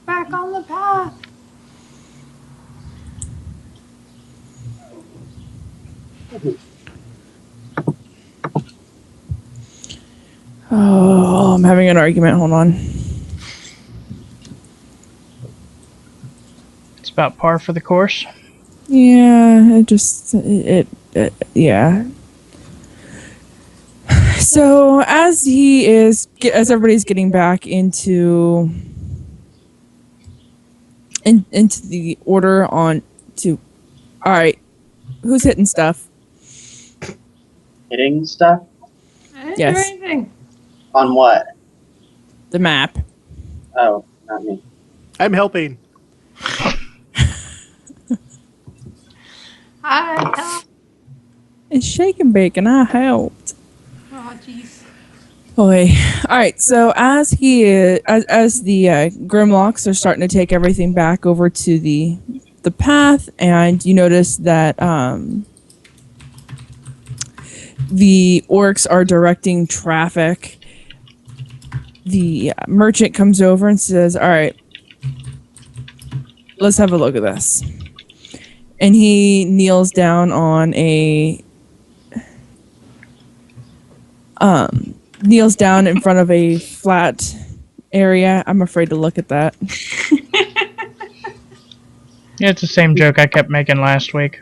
Back on the path. Oh, I'm having an argument. Hold on. It's about par for the course. Yeah, yeah. So as everybody's getting back into the order all right, who's hitting stuff? Hitting stuff? I didn't Yes. do anything. On what? The map. Oh, not me. I'm helping. Hi. It's shake and bake, and I helped. Oh, jeez. Boy. All right. So as the Grimlocks are starting to take everything back over to the path, and you notice that the orcs are directing traffic. The merchant comes over and says, "All right, let's have a look at this." And he kneels down on kneels down in front of a flat area. I'm afraid to look at that. Yeah, it's the same joke I kept making last week.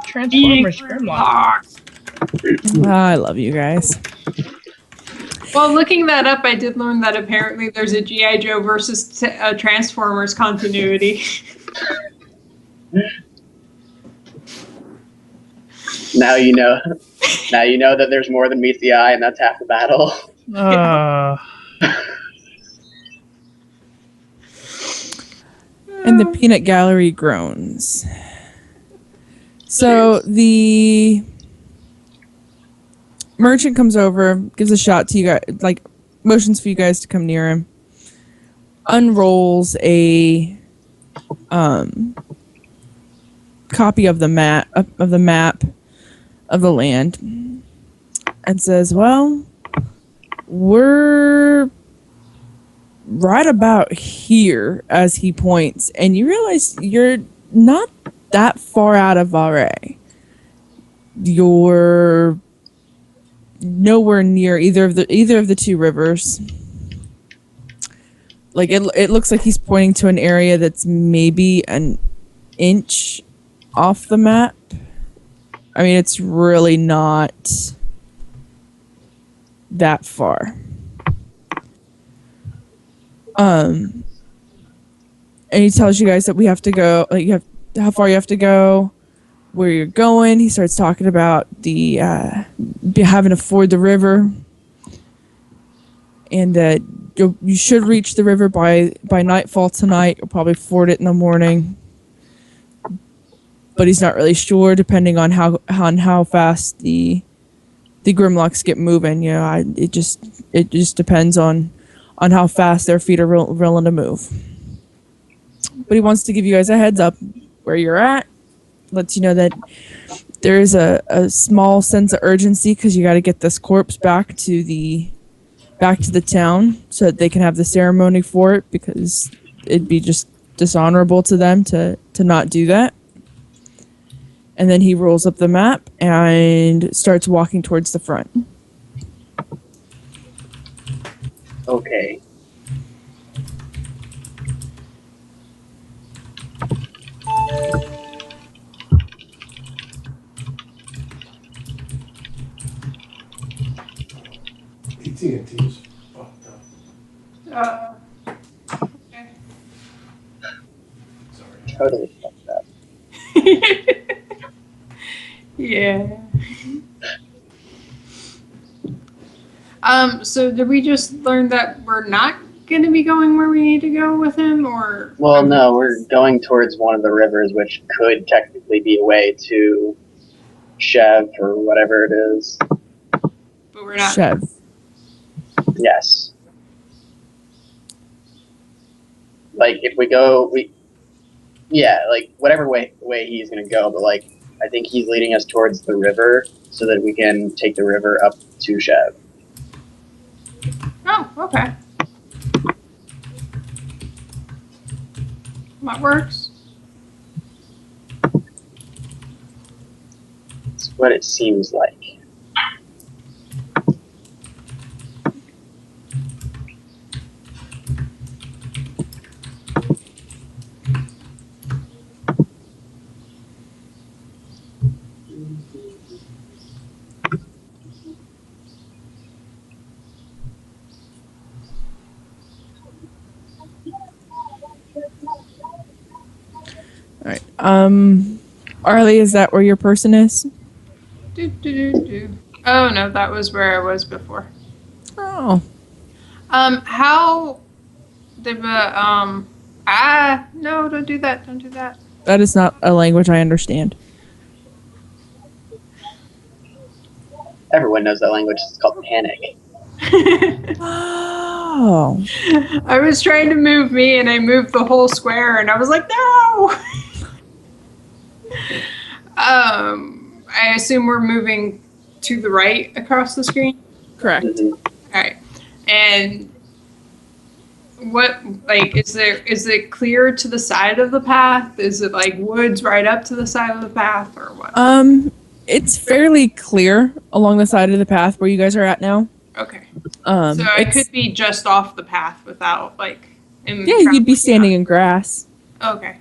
Transformers Grimlock. I love you guys. Well, looking that up, I did learn that apparently there's a G.I. Joe versus Transformers continuity. Now you know. Now you know that there's more than meets the eye, and that's half the battle. And the peanut gallery groans. So the merchant comes over, gives a shot to you guys, like motions for you guys to come near him, unrolls a copy of the map of the land, and says, "Well, we're right about here," as he points, and you realize you're not that far out of Varay. You're nowhere near either of the two rivers. Like it looks like he's pointing to an area that's maybe an inch off the map. I mean, it's really not that far. And he tells you guys that we have to go, like, how far you have to go, where you're going. He starts talking about the having to ford the river, and that you should reach the river by nightfall tonight. You'll probably ford it in the morning, but he's not really sure, depending on how fast the Grimlocks get moving. You know, it just depends on how fast their feet are willing to move. But he wants to give you guys a heads up where you're at. Lets you know that there is a small sense of urgency because you got to get this corpse back to the town so that they can have the ceremony for it, because it'd be just dishonorable to them to not do that. And then he rolls up the map and starts walking towards the front. Okay. AT&T's fucked up. Okay. Sorry. Totally fucked up. Yeah. So did we just learn that we're not going to be going where we need to go with him, or? Well, no, we're going towards one of the rivers, which could technically be a way to Shev or whatever it is. But we're not. Shev. Yes. Like, if we go, like, whatever way he's going to go, but, like, I think he's leading us towards the river so that we can take the river up to Shev. Oh, okay. That works. That's what it seems like. All right. Arlie, is that where your person is? Oh no, that was where I was before. Oh. How did no, don't do that. Don't do that. That is not a language I understand. Everyone knows that language. It's called panic. Oh. I was trying to move me, and I moved the whole square, and I was like, no. I assume we're moving to the right across the screen. Correct. Mhm. All right, and what, like, is it clear to the side of the path? Is it like woods right up to the side of the path, or what? It's fairly clear along the side of the path where you guys are at now. Okay, so I could be just off the path without like. Yeah, you'd be standing in grass. Okay.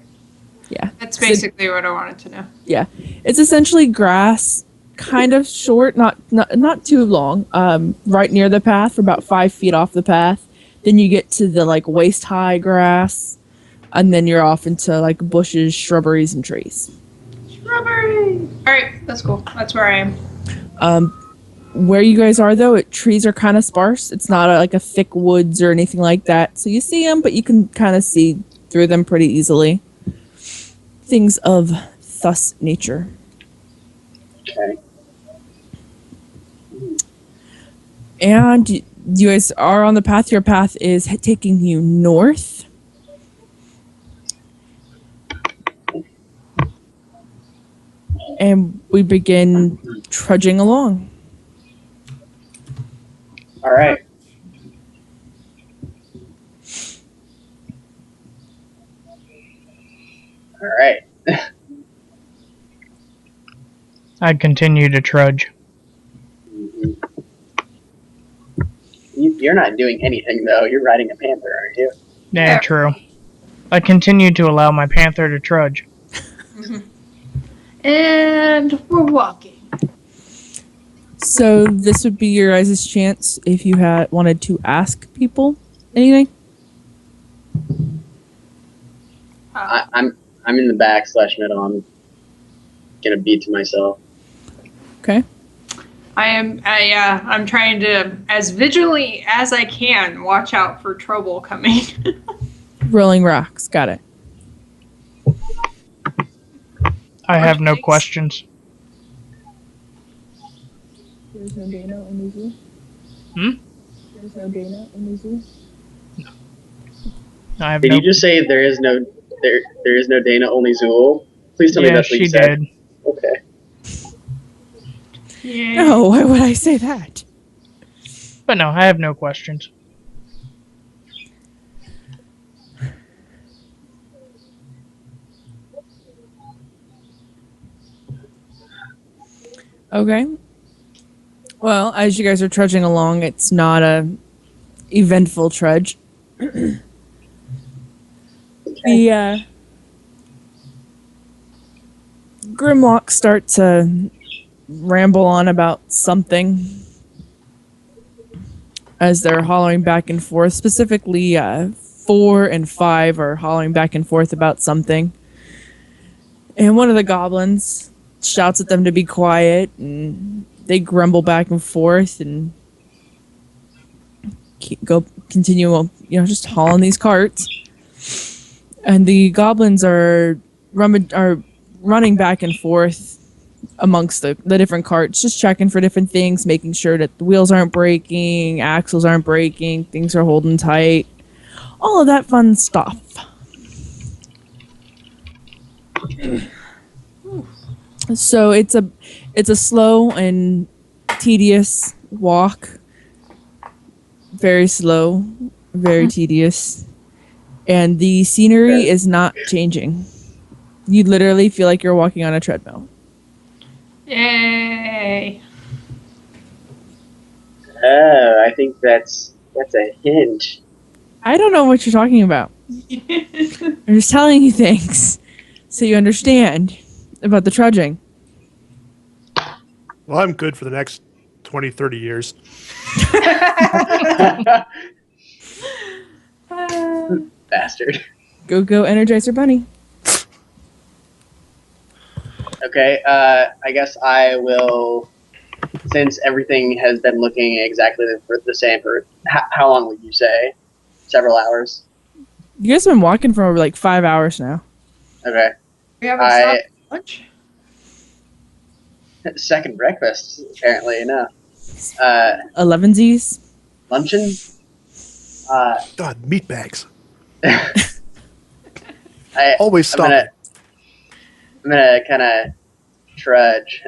Yeah. That's basically what I wanted to know. Yeah, it's essentially grass, kind of short, not too long. Right near the path, for about 5 feet off the path. Then you get to the like waist high grass, and then you're off into like bushes, shrubberies, and trees. Shrubbery. All right, that's cool. That's where I am. Where you guys are though, trees are kind of sparse. It's not like a thick woods or anything like that. So you see them, but you can kind of see through them pretty easily. Things of thus nature. Okay. And you guys are on the path. Your path is taking you north. And we begin trudging along. All right. All right. I'd continue to trudge. You're not doing anything, though. You're riding a panther, aren't you? Yeah, true. I continue to allow my panther to trudge. And we're walking. So this would be your guys' chance if you had wanted to ask people anything. I'm in the back / middle. I'm gonna beat to myself. Okay. I'm trying to, as vigilantly as I can, watch out for trouble coming. Rolling rocks. Got it. I have no questions. There's no Dana in the zoo? There's no Dana in the zoo? I have Did no. you just say there is no Dana, only Zool? Please tell me Yeah, that's what she you said. did. Okay. Yeah. No, why would I say that? But no, I have no questions. Okay. Well, as you guys are trudging along, it's not a eventful trudge. The Grimlock start to ramble on about something as they're hollering back and forth. Specifically, 4 and 5 are hollering back and forth about something. And one of the goblins shouts at them to be quiet, and they grumble back and forth and continue, just hauling these carts. And the goblins are running back and forth amongst the different carts, just checking for different things, making sure that the wheels aren't breaking, axles aren't breaking, things are holding tight, all of that fun stuff. So it's a slow and tedious walk. Very slow, very tedious. And the scenery is not changing. You literally feel like you're walking on a treadmill. Yay! Oh, I think that's a hint. I don't know what you're talking about. I'm just telling you things so you understand about the trudging. Well, I'm good for the next 20, 30 years. Bastard. Go, Energizer Bunny. Okay, I guess I will, since everything has been looking exactly the same for, how long would you say? Several hours? You guys have been walking for over like 5 hours now. Okay. We have a lunch? Second breakfast, apparently, no. 11sies. Luncheon? God, meat bags. I'm Always stopping. gonna kind of trudge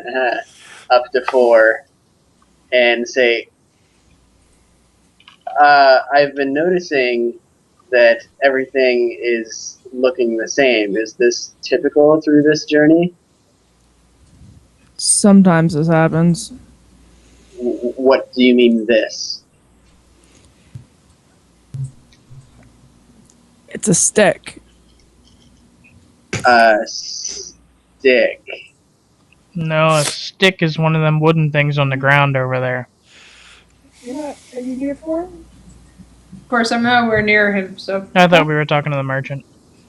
up to 4 and say, I've been noticing that everything is looking the same. Is this typical through this journey? Sometimes this happens. What do you mean this? It's a stick. Stick. No, a stick is one of them wooden things on the ground over there. Are you here for him? Of course, I'm nowhere near him, so. I thought we were talking to the merchant.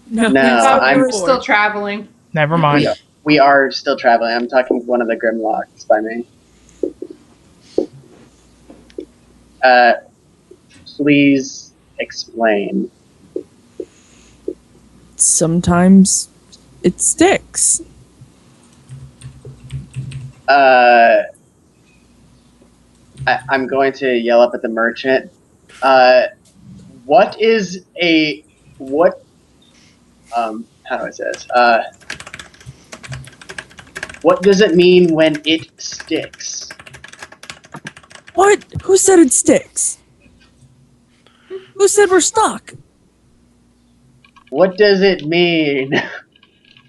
No, We're still traveling. Never mind. We are still traveling. I'm talking to one of the Grimlocks by me. Please explain. Sometimes it sticks. I'm going to yell up at the merchant. What is a what? How do I say this? What does it mean when it sticks? What? Who said it sticks? Who said we're stuck? What does it mean?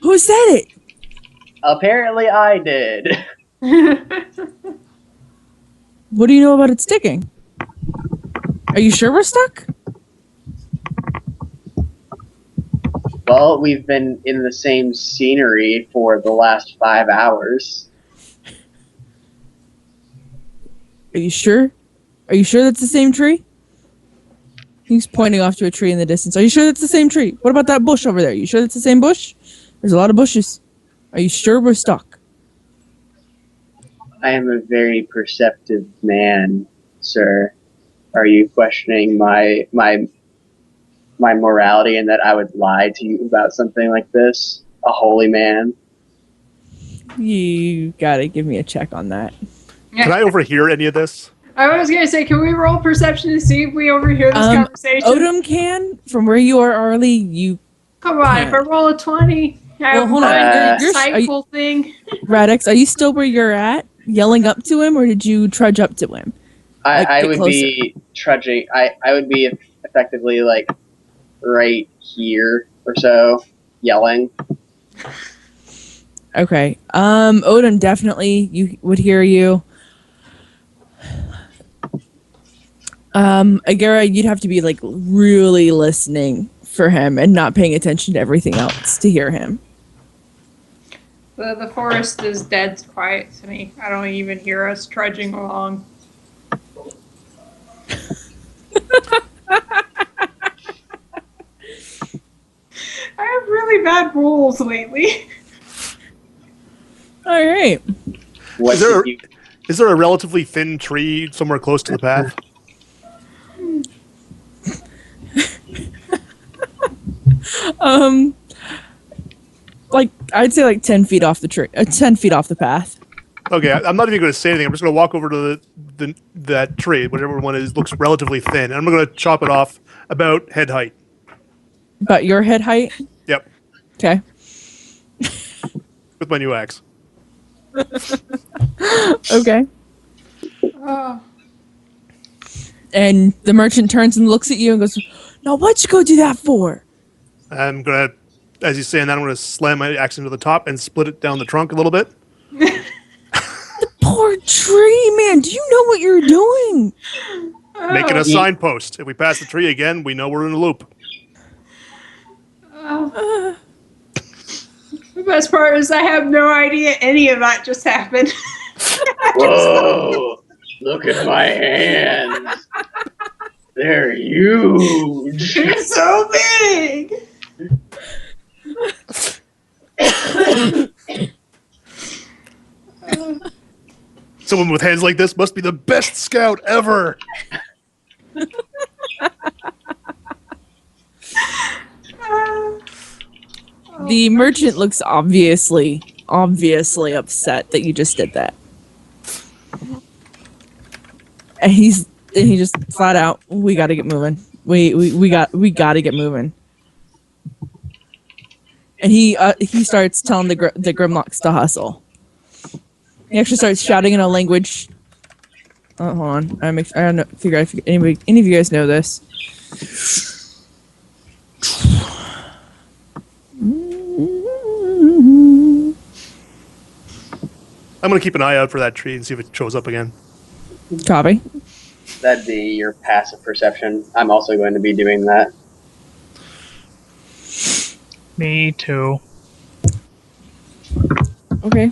Who said it? Apparently, I did. What do you know about it sticking? Are you sure we're stuck? Well, we've been in the same scenery for the last 5 hours. Are you sure? Are you sure that's the same tree? He's pointing off to a tree in the distance. Are you sure that's the same tree? What about that bush over there? You sure that's the same bush? There's a lot of bushes. Are you sure we're stuck? I am a very perceptive man, sir. Are you questioning my morality and that I would lie to you about something like this? A holy man? You gotta give me a check on that. Can I overhear any of this? I was gonna say, can we roll perception to see if we overhear this conversation? Odom can. From where you are, Arlie, you... Come on, if I roll a 20, Well, hold on. insightful thing. Radix, are you still where you're at, yelling up to him, or did you trudge up to him? I get would closer. be trudging. I would be effectively like right here or so, yelling. Okay. Odin definitely you would hear you. Agara, you'd have to be like really listening for him and not paying attention to everything else to hear him. The forest is dead quiet to me. I don't even hear us trudging along. I have really bad rolls lately. All right. What did you- Is there a relatively thin tree somewhere close to the path? Like I'd say like 10 feet off the tree, 10 feet off the path. Okay, I'm not even going to say anything. I'm just going to walk over to that tree, whatever one is, looks relatively thin, and I'm going to chop it off about head height. About your head height? Yep, Okay. with my new axe. Okay. Oh. And the merchant turns and looks at you and goes, "Now, what'd you go do that for?" I'm going to, as he's saying that, I'm going to slam my axe into the top and split it down the trunk a little bit. Poor tree, man. Do you know what you're doing? Making a signpost. If we pass the tree again, we know we're in a loop. The best part is I have no idea any of that just happened. Whoa! Look at my hands. They're huge. They're so big. Someone with hands like this must be the best scout ever. The merchant looks obviously upset that you just did that. And he just flat out, we got to get moving. We got to get moving. And he starts telling the Grimlocks to hustle. He actually starts shouting in a language. Oh, hold on. I don't know, figure out if any of you guys know this. I'm going to keep an eye out for that tree and see if it shows up again. Copy. That'd be your passive perception. I'm also going to be doing that. Me too. Okay.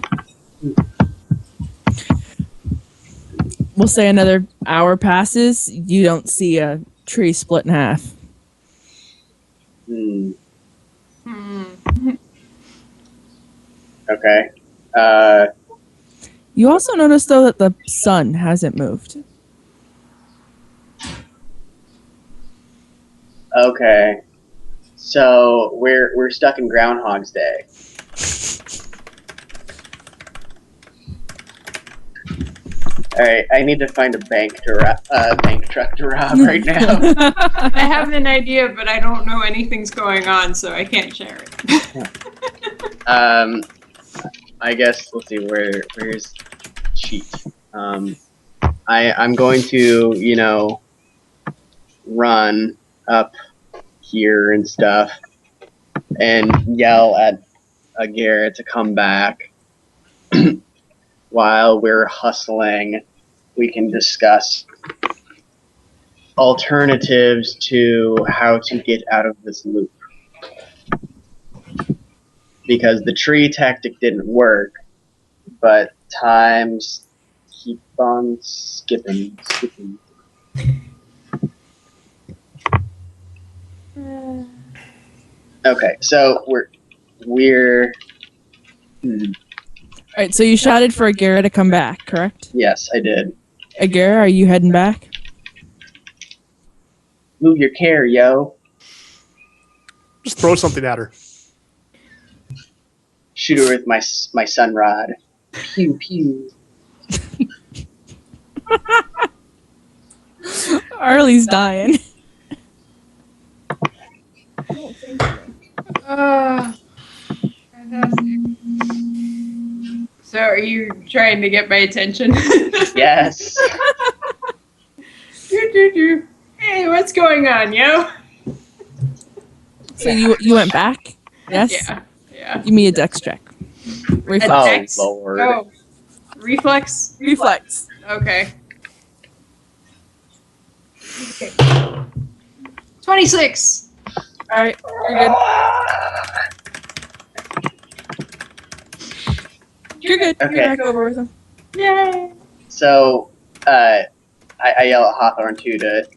We'll say another hour passes. You don't see a tree split in half. Okay. You also notice, though, that the sun hasn't moved. Okay. So we're stuck in Groundhog's Day. All right, I need to find a bank truck to rob right now. I have an idea, but I don't know anything's going on, so I can't share it. I guess let's see where's cheat. I'm going to run up here and stuff and yell at Garrett to come back. While we're hustling, we can discuss alternatives to how to get out of this loop. Because the tree tactic didn't work, but times keep on skipping. Okay, so we're All right, so you shouted for Agara to come back, correct? yes, I did. Agara, are you heading back? Move your care, yo. Just throw something at her. Shoot her with my sun rod. Pew pew. Arlie's dying. Fantastic. So are you trying to get my attention? Yes. Hey, what's going on, yo? So you went back? Yes? Yeah. Give me a dex check. Reflex. Oh, Lord. Oh, reflex. Reflex. Okay. 26. All right, you're good. You're good. Okay. You're back over with him. Yay. So, I yell at Hawthorne too to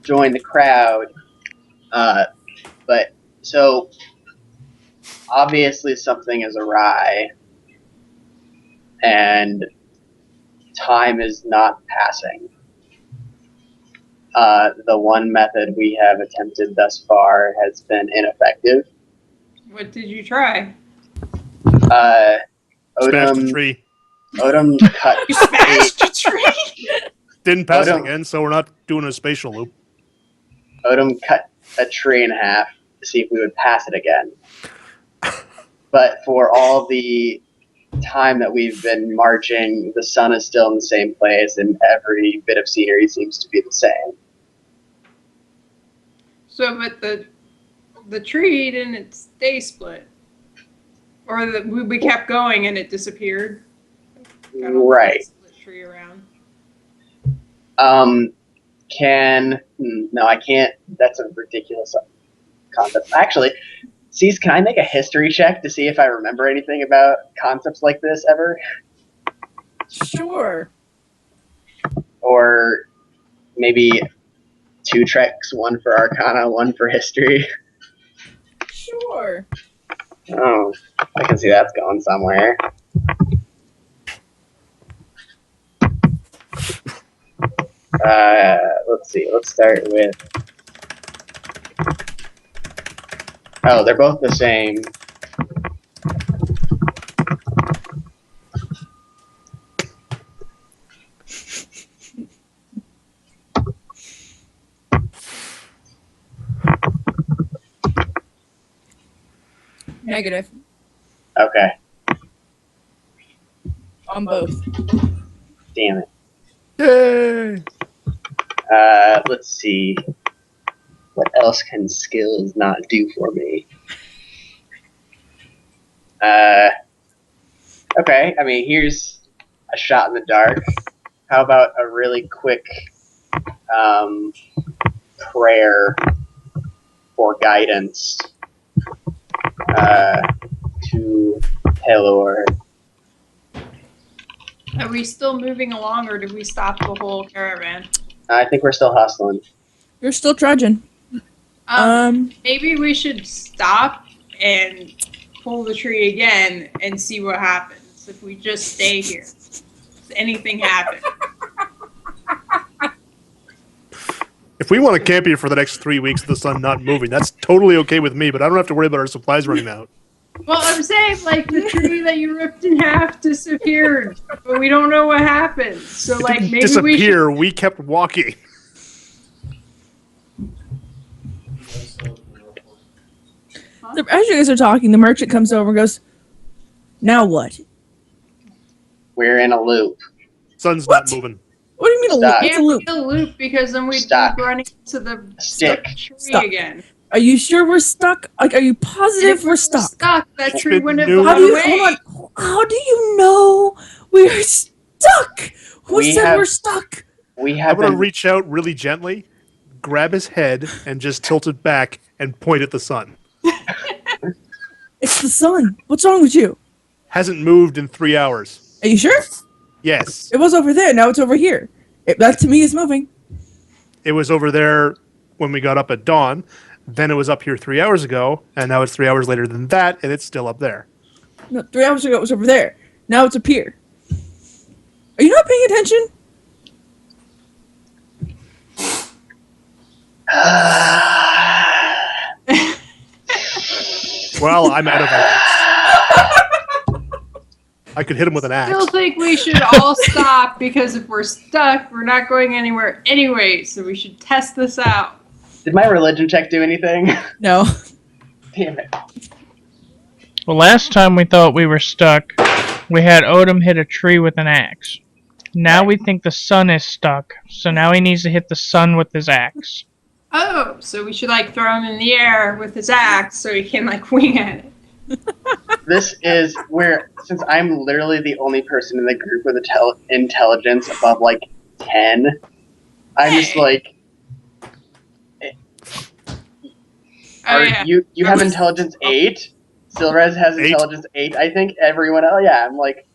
join the crowd. But so obviously something is awry, and time is not passing. The one method we have attempted thus far has been ineffective. What did you try? Smash the Odom tree. cut You smashed a tree. Didn't pass it Odom- again, so we're not doing a spatial loop. Odom cut a tree in half to see if we would pass it again. But for all the time that we've been marching, the sun is still in the same place, and every bit of scenery seems to be the same. So, but the tree didn't stay split, or we kept going and it disappeared. Got a Right. split tree around. No, I can't. That's a ridiculous concept. Actually, Cease, can I make a history check to see if I remember anything about concepts like this ever? Sure. Or maybe 2 checks, 1 for Arcana, 1 for history. Sure. Oh, I can see that's going somewhere. Let's see. Let's start with. Oh, they're both the same. Negative. Okay. On both. Damn it. Yay! Let's see. What else can skills not do for me? Okay, I mean, here's a shot in the dark. How about a really quick prayer for guidance to Pelor? Are we still moving along, or did we stop the whole caravan? I think we're still hustling. You're still trudging. Maybe we should stop and pull the tree again and see what happens if we just stay here. Does anything happen? If we want to camp here for the next 3 weeks with the sun not moving, that's totally okay with me, but I don't have to worry about our supplies running out. Well, I'm saying, like, the tree that you ripped in half disappeared, but we don't know what happened. So, It like, didn't maybe disappear. We kept walking. As you guys are talking, the merchant comes over and goes, "Now what? We're in a loop. Sun's What? not moving. What do you mean a loop? Stop. What's a can't loop? be a loop because then we'd Stuck. be running into the Stick. stuck tree Stuck. again. Are you sure we're stuck? Like, are you positive If we're stuck? that tree wouldn't have No. How gone do you away. hold on? How do you know we're stuck? Who We said have- we're stuck? We I'm have going to been. reach out really gently, grab his head, and just tilt it back and point at the sun. It's the sun. What's wrong with you? Hasn't moved in 3 hours. Are you sure? Yes. It was over there. Now it's over here. That to me is moving. It was over there when we got up at dawn. Then it was up here 3 hours ago, and now it's 3 hours later than that, and it's still up there. No, 3 hours ago it was over there. Now it's up here. Are you not paying attention? Well, I'm out of ideas. I could hit him with an I still axe. think we should all stop because if we're stuck, we're not going anywhere anyway. So we should test this out. Did my religion check do anything? No. Damn it. Well, last time we thought we were stuck, we had Odom hit a tree with an axe. Now we think the sun is stuck, so now he needs to hit the sun with his axe. Oh, so we should like throw him in the air with his axe so he can like wing at it. This is where, since I'm literally the only person in the group with intelligence above like 10, I'm just like, Oh, yeah. you have intelligence 8? Silrez has 8? intelligence 8, I think. Everyone else, yeah, I'm like...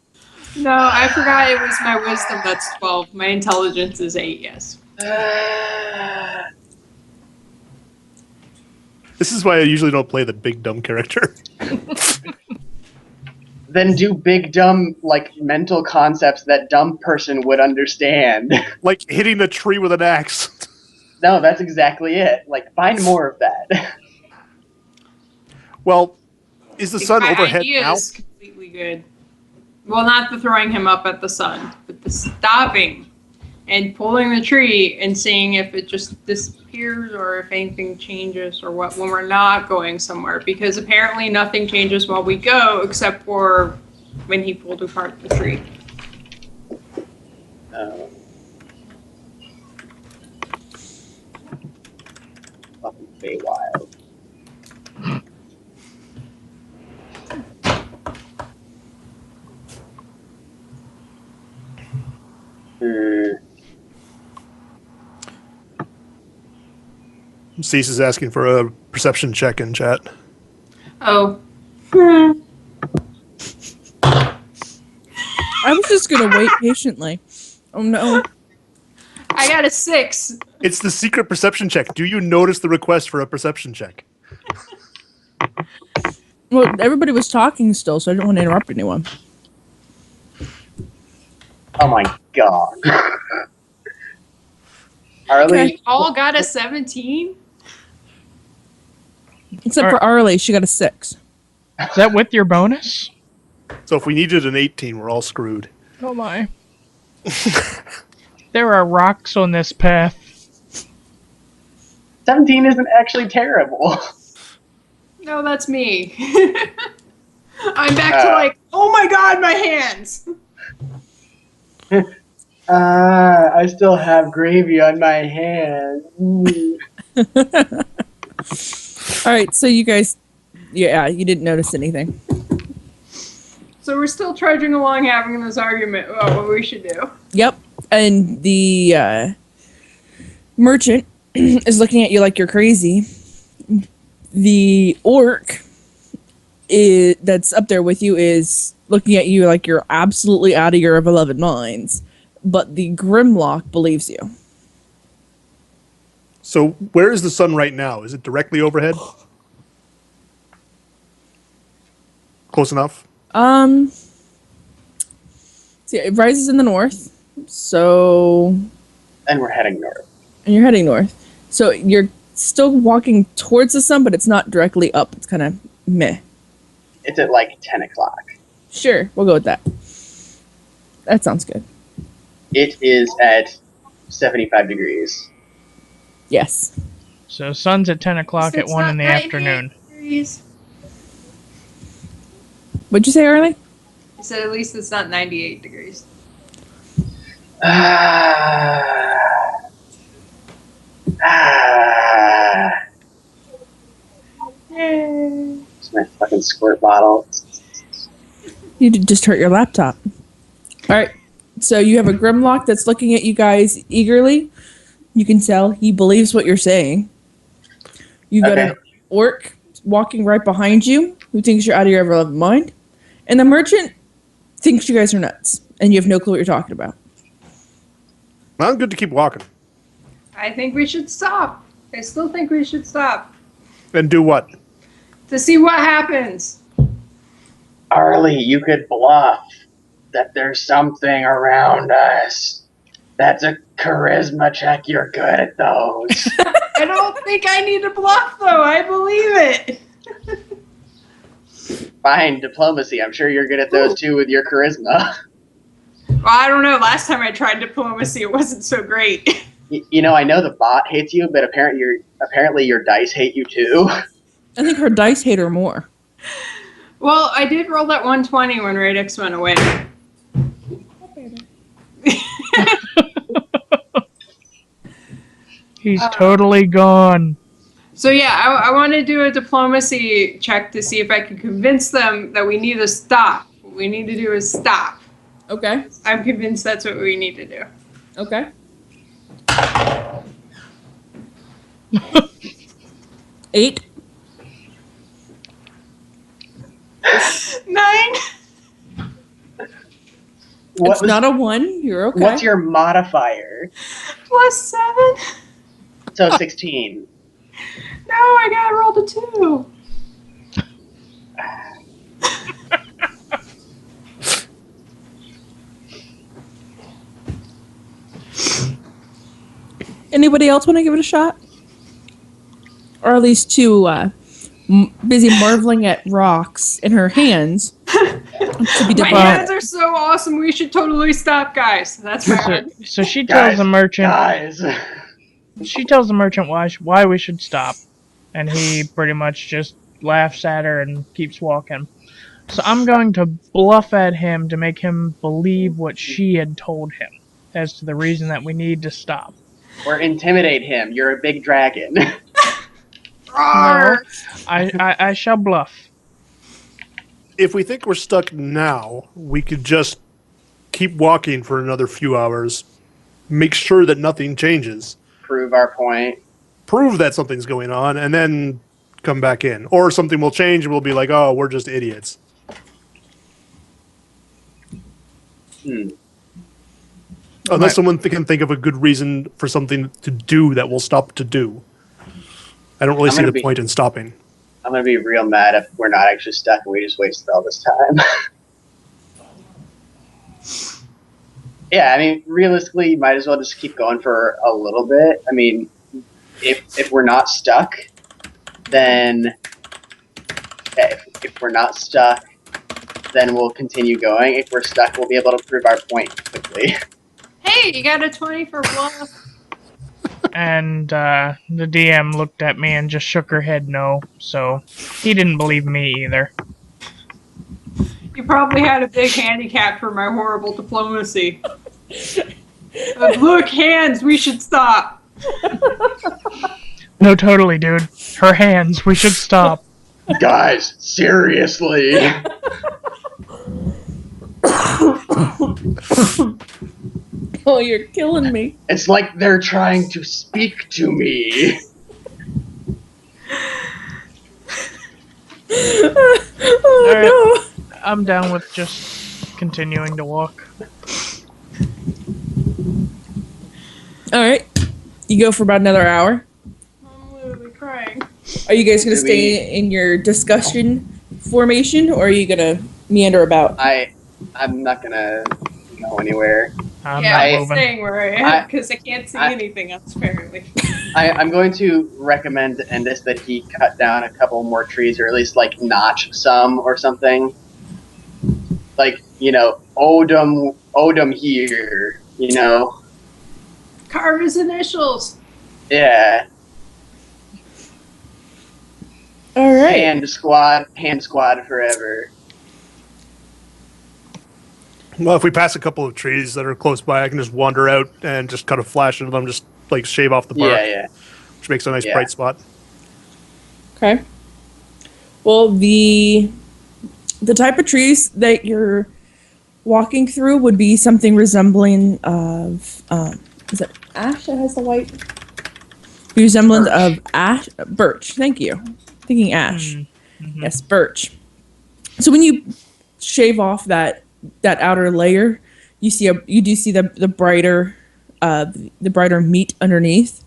No, I forgot it was my wisdom that's 12. My intelligence is 8, yes. This is why I usually don't play the big dumb character. Then do big dumb, like, mental concepts that dumb person would understand. Like hitting a tree with an axe. No, that's exactly it. Like, find more of that. Well, is the sun My overhead idea now? is completely good. Well, not the throwing him up at the sun, but the stopping and pulling the tree and seeing if it just disappears or if anything changes or what when we're not going somewhere. Because apparently nothing changes while we go except for when he pulled apart the tree. Fucking Feywild. Cease is asking for a perception check in chat. Oh. I was just gonna wait patiently. Oh no. I got a 6. It's the secret perception check. Do you notice the request for a perception check? Well, everybody was talking still, so I didn't want to interrupt anyone. Oh my god. Arlie, Okay. All got a 17? Except for Arlie, she got a 6. Is that with your bonus? So if we needed an 18, we're all screwed. Oh my. There are rocks on this path. 17 isn't actually terrible. No, that's me. I'm back to like, oh my god, my hands! I still have gravy on my hands. All right, so you guys, yeah, you didn't notice anything. So we're still trudging along having this argument about what we should do. Yep, and the merchant is looking at you like you're crazy. The orc that's up there with you is looking at you like you're absolutely out of your beloved minds. But the Grimlock believes you. So where is the sun right now? Is it directly overhead? Close enough? See, it rises in the north, so... And we're heading north. And you're heading north. So you're still walking towards the sun, but it's not directly up. It's kind of meh. It's at like 10 o'clock. Sure, we'll go with that. That sounds good. It is at 75 degrees. Yes. So sun's at 10 o'clock So at it's 1 in the not 98 afternoon. degrees. What'd you say, Arlie? I said at least it's not 98 degrees. Yay. It's my fucking squirt bottle. You did just hurt your laptop. All right. So you have a Grimlock that's looking at you guys eagerly. You can tell he believes what you're saying. You've got an orc walking right behind you who thinks you're out of your ever-loving mind. And the merchant thinks you guys are nuts. And you have no clue what you're talking about. Well, good to keep walking. I think we should stop. I still think we should stop. And do what? To see what happens. Arlie, you could bluff that there's something around us. That's a charisma check. You're good at those. I don't think I need to bluff, though. I believe it. Fine, diplomacy. I'm sure you're good at those too with your charisma. Well, I don't know. Last time I tried diplomacy, it wasn't so great. You know, I know the bot hates you, but apparently your dice hate you too. I think her dice hate her more. Well, I did roll that 120 when Radix went away. He's totally gone. So yeah, I want to do a diplomacy check to see if I can convince them that we need to stop. What we need to do is stop. Okay. I'm convinced that's what we need to do. Okay. 8. 9. It's not a 1. You're okay. What's your modifier? +7. So 16. No, I got rolled a 2. Anybody else want to give it a shot? Or at least too busy marveling at rocks in her hands. To be My hands are so awesome. We should totally stop, guys. That's right. So she tells the merchant. Guys. She tells the merchant why we should stop, and he pretty much just laughs at her and keeps walking. So I'm going to bluff at him to make him believe what she had told him as to the reason that we need to stop. Or intimidate him. You're a big dragon. No, I shall bluff. If we think we're stuck now, we could just keep walking for another few hours, make sure that nothing changes, Prove our point. prove that something's going on, and then come back in. Or something will change and we'll be like, oh, we're just idiots. Unless someone can think of a good reason for something to do that will stop to do. I don't really see the point in stopping. I'm going to be real mad if we're not actually stuck and we just wasted all this time. Yeah, I mean, realistically, you might as well just keep going for a little bit. I mean, if we're not stuck, then... If we're not stuck, then we'll continue going. If we're stuck, we'll be able to prove our point quickly. Hey, you got a 20 for bluff. And the DM looked at me and just shook her head no, so he didn't believe me either. You probably had a big handicap for my horrible diplomacy. Look, hands, we should stop. No, totally, dude. Her hands, we should stop. Guys, seriously. Oh, you're killing me. It's like they're trying to speak to me. Oh, Alright. no. I'm down with just continuing to walk. All right. You go for about another hour. I'm literally crying. Are you guys going to stay in your discussion formation, or are you going to meander about? I'm not gonna go anywhere. I'm Yeah, not I'm moving. staying where I am because I can't see anything else, apparently. I'm going to recommend to Endis that he cut down a couple more trees, or at least like notch some or something. Like, you know, Odom here, you know. Carve his initials. Yeah. All right. Hand squad forever. Well, if we pass a couple of trees that are close by, I can just wander out and just cut a flash into them, just like shave off the bark, Yeah. which makes a nice bright spot. Okay. Well, the type of trees that you're walking through would be something resembling of is it ash that has the white? Resemblance of ash, birch. Thank you. Thinking ash. Mm-hmm. Yes, birch. So when you shave off that outer layer, you do see the brighter meat underneath.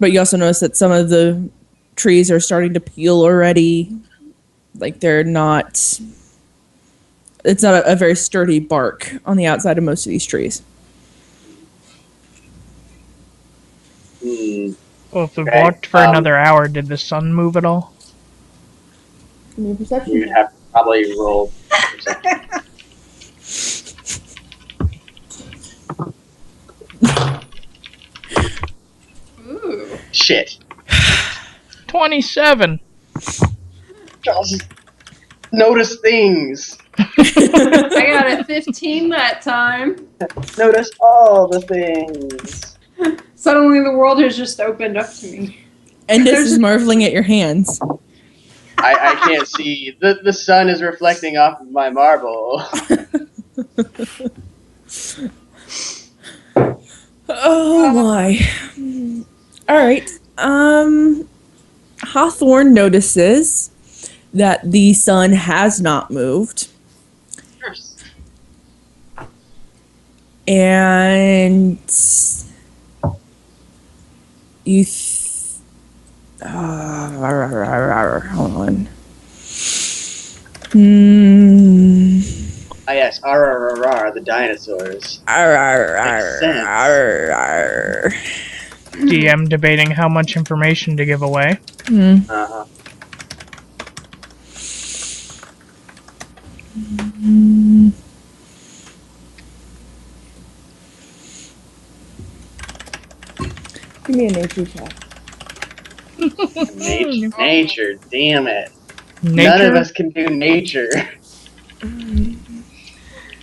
But you also notice that some of the trees are starting to peel already. Like they're not. It's not a very sturdy bark on the outside of most of these trees. Well, if we walked for another hour, did the sun move at all? Give me a perception. You'd have to probably roll perception. Ooh. Shit. 27. Just notice things. I got a 15 that time. Notice all the things. Suddenly the world has just opened up to me. Endis is marveling at your hands. I can't see. The sun is reflecting off of my marble. Oh my. Alright. Hawthorne notices that the sun has not moved. And you hold on. Ah, yes, the dinosaurs. DM debating how much information to give away. Uh-huh. Give me a nature check. Nature, damn it. Nature, None of us can do nature.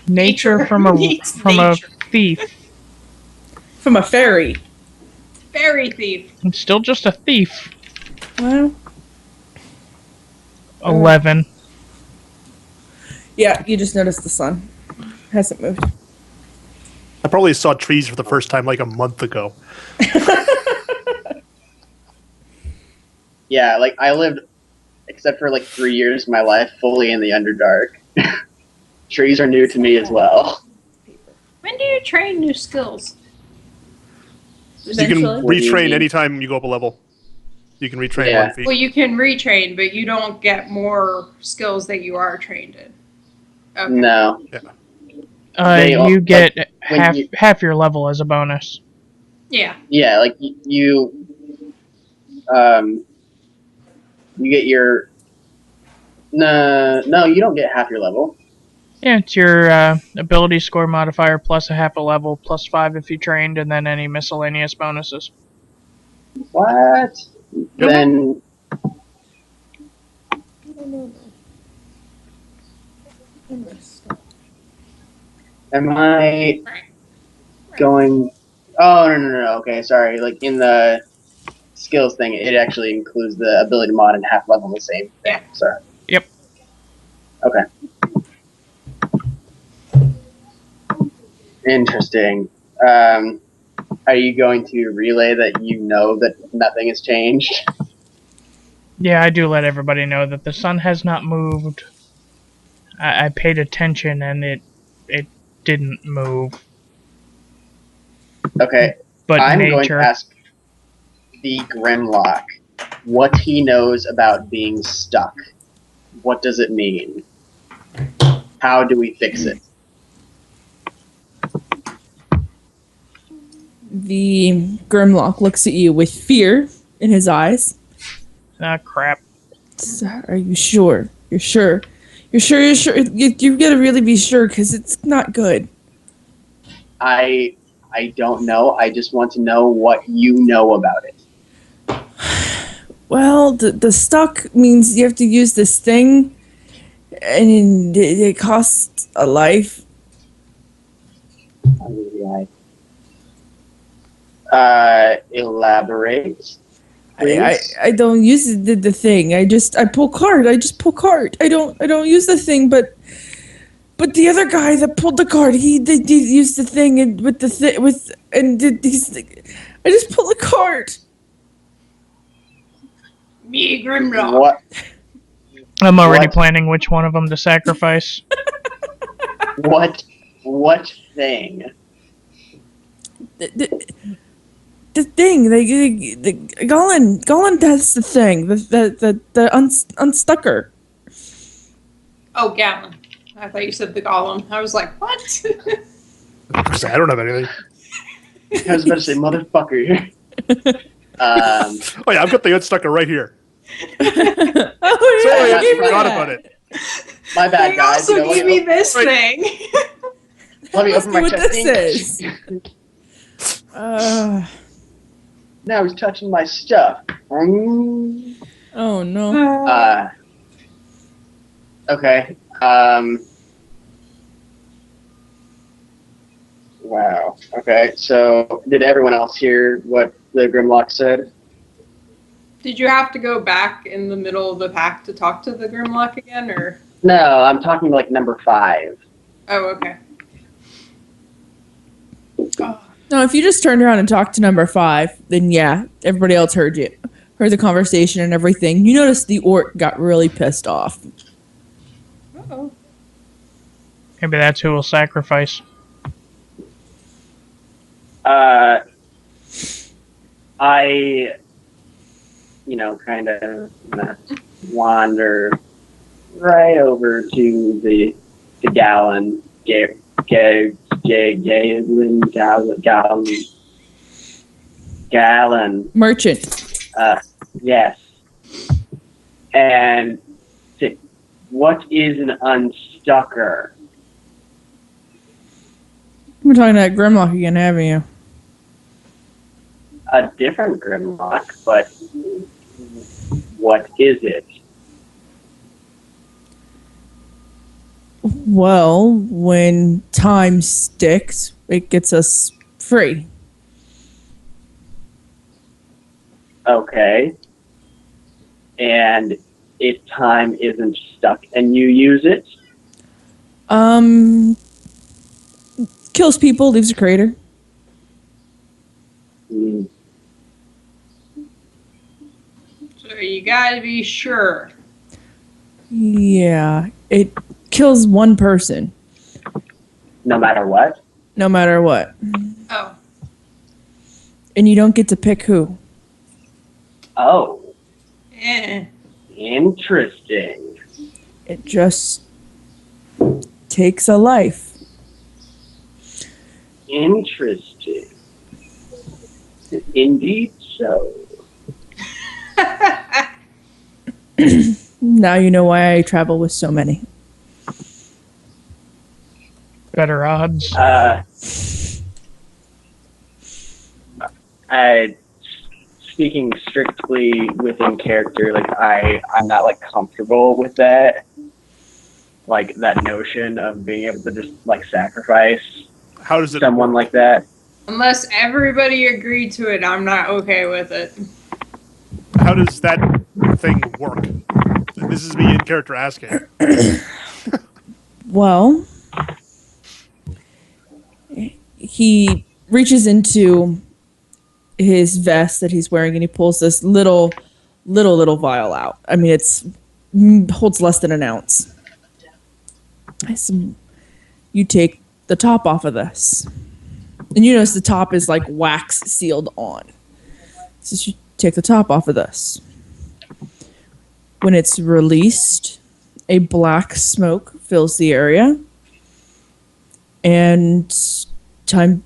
nature from Needs a nature. thief. From a fairy. Fairy thief. I'm still just a thief. Well, 11. yeah, you just noticed the sun hasn't moved. I probably saw trees for the first time like a month ago. Yeah, like I lived, except for like 3 years of my life, fully in the Underdark. Trees are new to me as well. When do you train new skills? You can Eventually. What do you retrain mean? anytime you go up a level. You can retrain Yeah. 1 feat. Well, you can retrain, but you don't get more skills that you are trained in. Okay. No. They all- You get when you- half your level as a bonus. Yeah. Yeah, like you get your. No, you don't get half your level. Yeah, it's your ability score modifier plus a half a level, plus 5 if you trained, and then any miscellaneous bonuses. What? Then am I going? Oh no. Okay, sorry. Like in the skills thing, it actually includes the ability mod and half level the same thing. Yeah. Sorry. Yep. Okay. Interesting. Are you going to relay that you know that nothing has changed? Yeah, I do let everybody know that the sun has not moved. I paid attention and it didn't move. Okay. But I'm going nature. to ask the Grimlock what he knows about being stuck. What does it mean? How do we fix it? The Grimlock looks at you with fear in his eyes. Ah, crap. Are you sure? You're sure? You're sure? You're sure? You gotta really be sure, because it's not good. I don't know. I just want to know what you know about it. Well, the stuck means you have to use this thing, and it costs a life. Elaborate. I don't use the thing. I pull card. I just pull card. I don't use the thing. But the other guy that pulled the card, he used the thing and with the I just pulled the card. Me, Grimlock. What? I'm already What? planning which one of them to sacrifice. What thing? The thing, the Golan does the thing, the unstucker. Oh, Gallon. I thought you said the golem. I was like, what? I don't have anything. I was about to say, motherfucker. Oh yeah, I've got the unstucker right here. Oh, Sorry, yeah, I give me forgot that. about it. My bad, They guys. also You know, gave me this thing. let me Let's open see my what chest. this is. Now he's touching my stuff. Oh no. Okay. Wow. Okay. So, did everyone else hear what the Grimlock said? Did you have to go back in the middle of the pack to talk to the Grimlock again, or? No, I'm talking like number 5. Oh, okay. Oh. No, if you just turned around and talked to number 5, then yeah, everybody else heard you. Heard the conversation and everything. You noticed the orc got really pissed off. Uh-oh. Maybe that's who will sacrifice. I, kind of wander right over to the gallon, gallon. Merchant. Yes. And what is an unstucker? We're talking about Grimlock again, haven't you? A different Grimlock, but what is it? Well, when time sticks, it gets us free. Okay. And if time isn't stuck and you use it? Kills people, leaves a crater. Mm. So you gotta be sure. Yeah, it kills one person, No matter what? no matter what. Oh. And you don't get to pick who. Oh, Eh. interesting. It just takes a life. Interesting. Indeed so. Now you know why I travel with so many. Better odds. Speaking strictly within character, like I'm not like comfortable with that. Like that notion of being able to just like sacrifice How does it someone work? like that. Unless everybody agreed to it, I'm not okay with it. How does that thing work? This is me in character asking. Well, he reaches into his vest that he's wearing and he pulls this little vial out. I mean, holds less than an ounce. You take the top off of this. And you notice the top is like wax sealed on. So you take the top off of this. When it's released, a black smoke fills the area. And time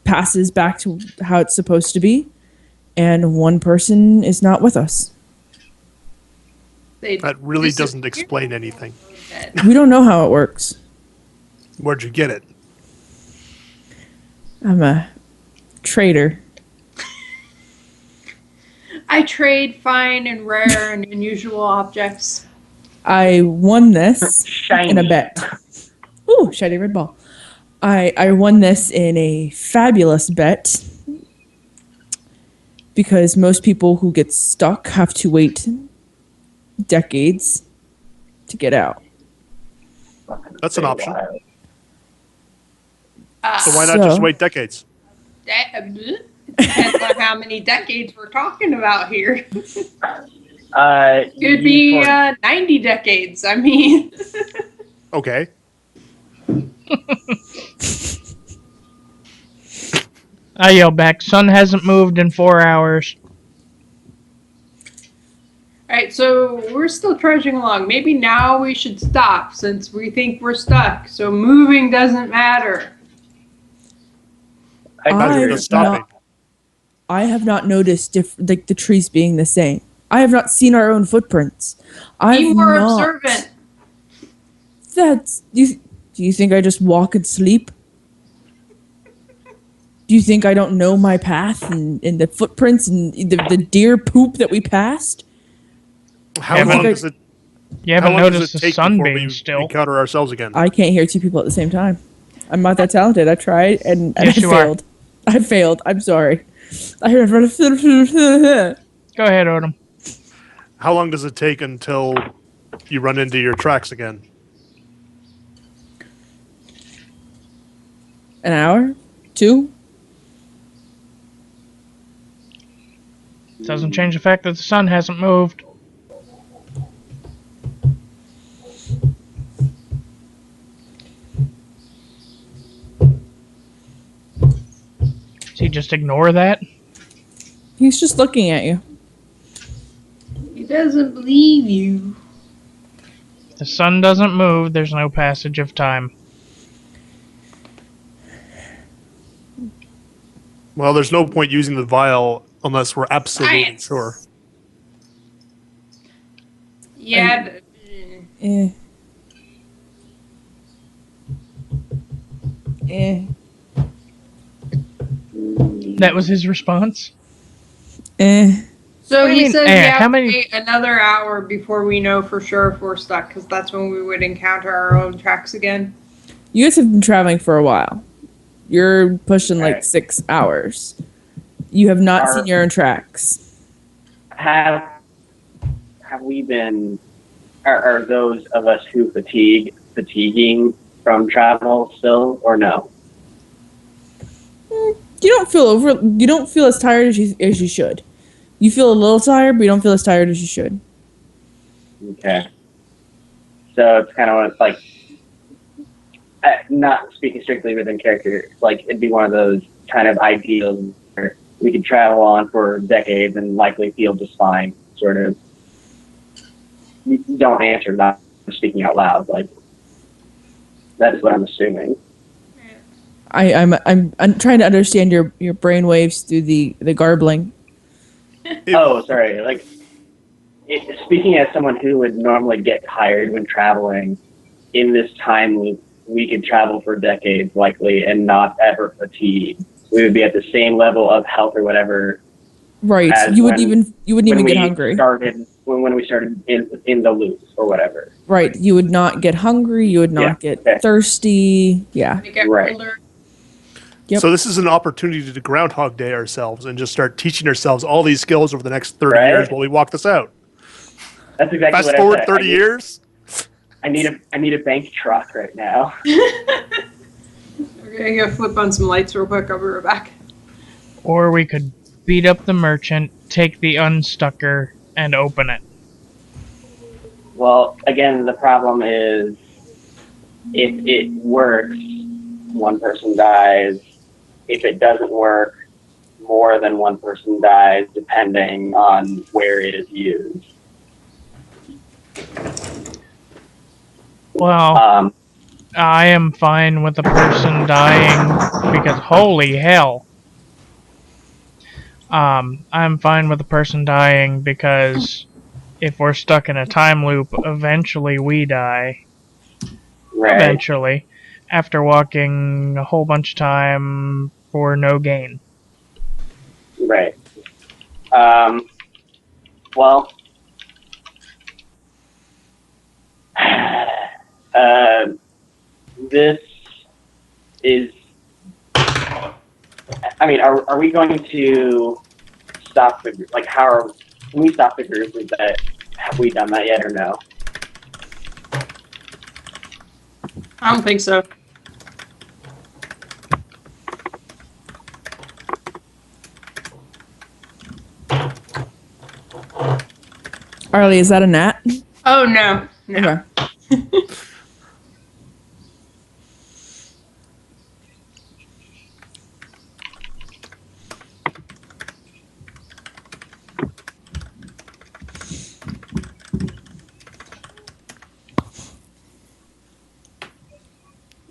passes back to how it's supposed to be. And one person is not with us. They That really doesn't disappear. explain anything. We don't know how it works. Where'd you get it? I'm a trader. I trade fine and rare and unusual objects. I won this Shiny. in a bet. Ooh, shiny red ball. I won this in a fabulous bet because most people who get stuck have to wait decades to get out. That's an option. Wild. So why not just So- wait decades? Depends on how many decades we're talking about here. Could Could be 90 decades. I mean, Okay. I yell back, sun hasn't moved in 4 hours. alright, so we're still trudging along. Maybe now we should stop since we think we're stuck. So moving doesn't matter. I Not I- even just stopping. no. I have not noticed the trees being the same. I have not seen our own footprints. Be more observant. Do you think I just walk and sleep? Do you think I don't know my path and the footprints and the deer poop that we passed? How Haven't- long does it? You How haven't long does noticed it the take sun before being we still. encounter ourselves again? I can't hear two people at the same time. I'm not that talented. I tried and Yes, I you are. failed. I failed. I'm sorry. I heard. Go ahead, Odom. how long does it take until you run into your tracks again? An hour? 2? Doesn't change the fact that the sun hasn't moved. Does he just ignore that? He's just looking at you. He doesn't believe you. If the sun doesn't move, there's no passage of time. Well, there's no point using the vial unless we're absolutely Science. sure. Yeah. Eh. Eh. That was his response? Eh. So What do you he mean, says we how have many- to wait another hour before we know for sure if we're stuck, because that's when we would encounter our own tracks again. You guys have been traveling for a while. You're pushing like Right. 6 hours. You have not seen your own tracks. Have we been? Are those of us who fatiguing from travel still, or no? You don't feel as tired as you should. You feel a little tired, but you don't feel as tired as you should. Okay. So it's kind of like, not speaking strictly within character, like it'd be one of those kind of ideals where we could travel on for decades and likely feel just fine, sort of. You don't answer, not speaking out loud. Like, that's what I'm assuming. I'm trying to understand your brain waves through the garbling. Oh, sorry. Like, speaking as someone who would normally get tired when traveling, in this time loop, we could travel for decades likely and not ever fatigue. We would be at the same level of health or whatever. Right. as You wouldn't even get hungry. When we started in the loop or whatever. Right. You would not get hungry. You would not get thirsty. Yeah. We get Right. older. Yep. So this is an opportunity to Groundhog Day ourselves and just start teaching ourselves all these skills over the next 30 Right. years while we walk this out. That's exactly Fast what forward I said. 30 years. I need a bank truck right now. We're gonna go flip on some lights real quick. I'll be right back. Or we could beat up the merchant, take the unstucker, and open it. Well, again, the problem is if it works, one person dies. If it doesn't work, more than one person dies, depending on where it is used. Well, I am fine with a person dying because holy hell. I'm fine with a person dying because if we're stuck in a time loop, eventually we die. Right. Eventually. After walking a whole bunch of time for no gain. Right. Well, this is. I mean, are we going to stop the like? Can we stop the group? Have we done that yet or no? I don't think so. Arlie, is that a gnat? Oh no. No. Okay.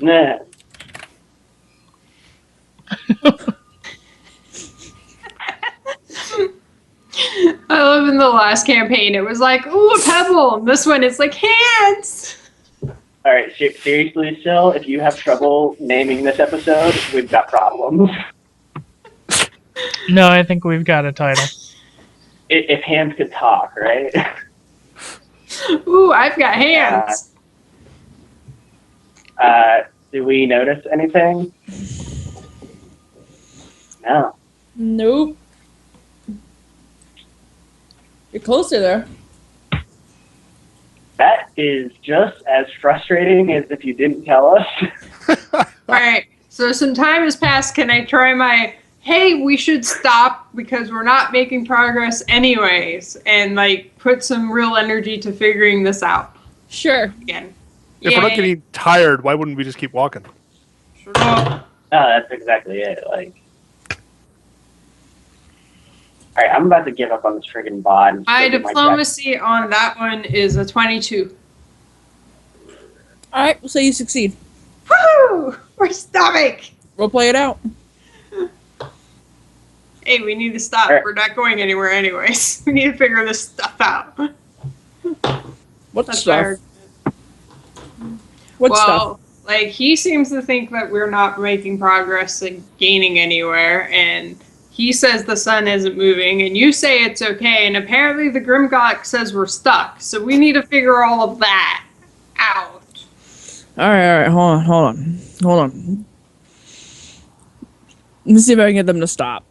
Nah. I love in the last campaign. It was like, ooh, a pebble. And this one, it's like hands. All right, seriously, still, if you have trouble naming this episode, we've got problems. No, I think we've got a title. If hands could talk, right? Ooh, I've got hands. Do we notice anything? No. Nope. You're closer there. is just as frustrating as if you didn't tell us. Alright, so some time has passed. Can I try my, hey, we should stop because we're not making progress anyways, and like put some real energy to figuring this out Sure. again? If we're not Yay. getting tired, why wouldn't we just keep walking? Well, That's exactly it. Like, all right, I'm about to give up on this friggin' bot. And just my go get diplomacy on that one is a 22. All right, we'll say you succeed. Woo! We're stopping! We'll play it out. Hey, we need to stop. Alright. We're not going anywhere anyways. We need to figure this stuff out. What That's stuff? fair. What well, stuff? like, he seems to think that we're not making progress and gaining anywhere, and he says the sun isn't moving, and you say it's okay, and apparently the Grimgok says we're stuck, so we need to figure all of that out. All right. Hold on. Let me see if I can get them to stop.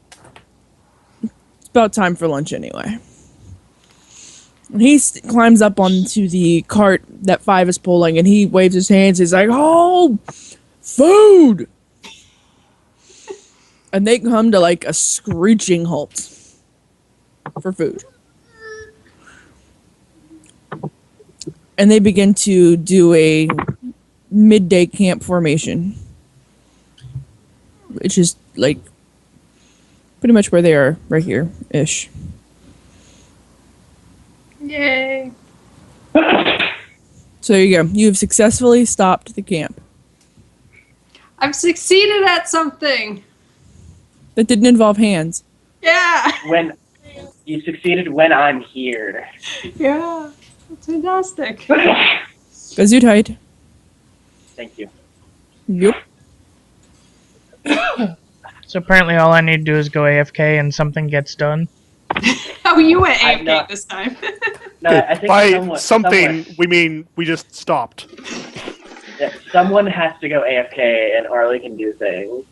It's about time for lunch anyway. He climbs up onto the cart that Five is pulling, and he waves his hands. He's like, "Oh, food!" And they come to like a screeching halt for food. And they begin to do a midday camp formation, which is like pretty much where they are right here ish. Yay. So there you go. You have successfully stopped the camp. I've succeeded at something. That didn't involve hands. Yeah. When you succeeded when I'm here. Yeah. That's fantastic. Goes you tight. Thank you. Yep. So apparently all I need to do is go AFK and something gets done. Oh, you went I'm AFK not- this time. No, I think By something, we mean we just stopped. someone has to go AFK and Arlie can do things.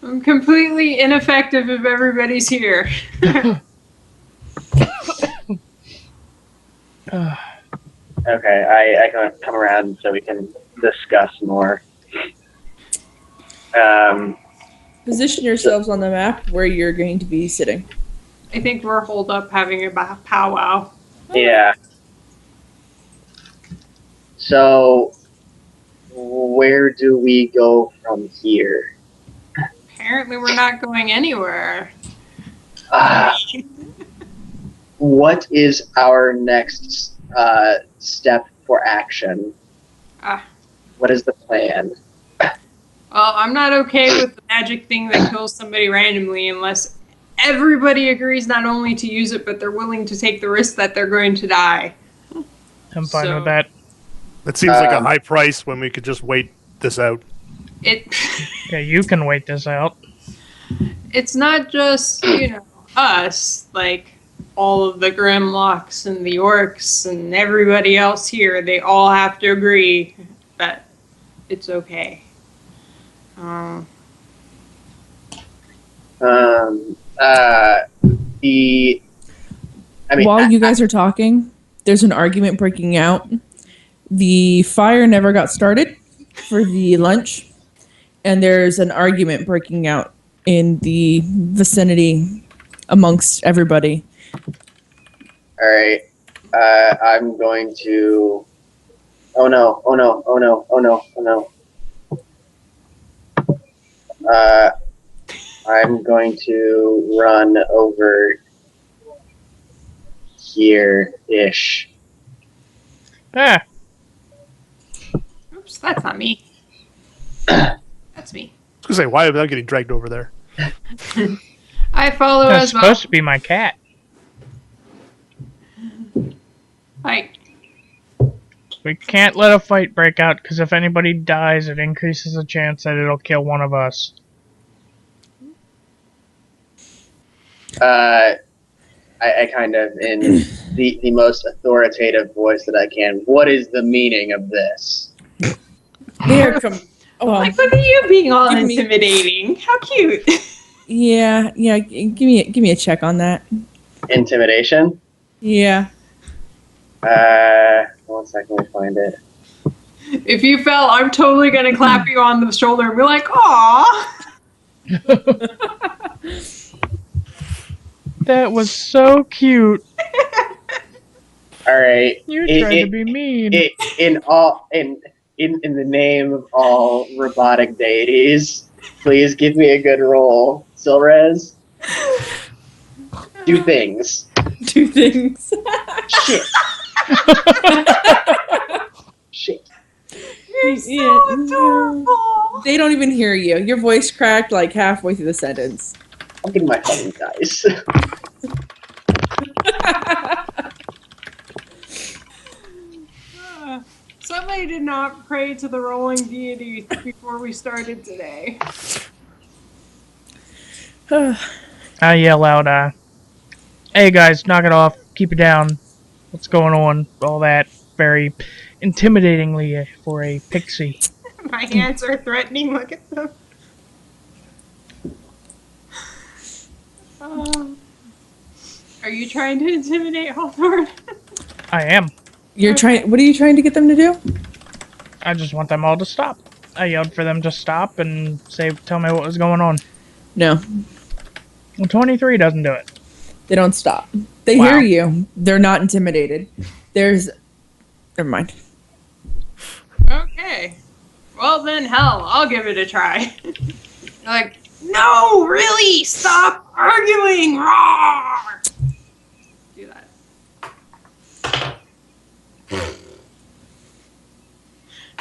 I'm completely ineffective if everybody's here. Okay, I can come around so we can discuss more. Position yourselves on the map where you're going to be sitting. I think we're holed up having a powwow. Yeah. So, where do we go from here? Apparently we're not going anywhere. What is our next step for action? Ah. What is the plan? Well, I'm not okay with the magic thing that kills somebody randomly unless everybody agrees not only to use it, but they're willing to take the risk that they're going to die. I'm fine So- with that. That seems like a Um, high price when we could just wait this out. Yeah, you can wait this out. It's not just, us, like all of the Grimlocks and the Orcs and everybody else here, they all have to agree that it's okay. While you guys are talking, there's an argument breaking out. The fire never got started for the lunch, and there's an argument breaking out in the vicinity amongst everybody. All right. I'm going to. Oh no! Oh no! Oh no! Oh no! Oh no! I'm going to run over here-ish. Ah, Oops, that's not me. That's me. I was gonna say, why am I getting dragged over there? I follow that's as well. supposed to be my cat. Hi. We can't let a fight break out, because if anybody dies, it increases the chance that it'll kill one of us. I kind of, in the most authoritative voice that I can, what is the meaning of this? There come. Oh, Like, look at you being all Give me- intimidating. How cute. yeah. Give me a check on that. Intimidation? Yeah. One second, let me find it. If you fell, I'm totally gonna clap you on the shoulder and be like, "Aw." That was so cute. All right. You tried to be mean. In the name of all robotic deities, please give me a good roll. Silrez, do things. Two things. Shit. Shit. You're so adorable. They don't even hear you. Your voice cracked like halfway through the sentence. I'm getting my fucking dice. Somebody did not pray to the rolling deity before we started today. I yell out, hey guys, knock it off, keep it down. What's going on? All that very intimidatingly for a pixie. My hands are threatening. Look at them. Are you trying to intimidate Hawthorne? I am. You're trying. What are you trying to get them to do? I just want them all to stop. I yelled for them to stop and tell me what was going on. No, Well, 23 doesn't do it. they don't stop. They Wow. hear you. They're not intimidated. Never mind. Okay. Well then, hell, I'll give it a try. You're like, no, really, stop arguing. Roar! Do that. Hmm.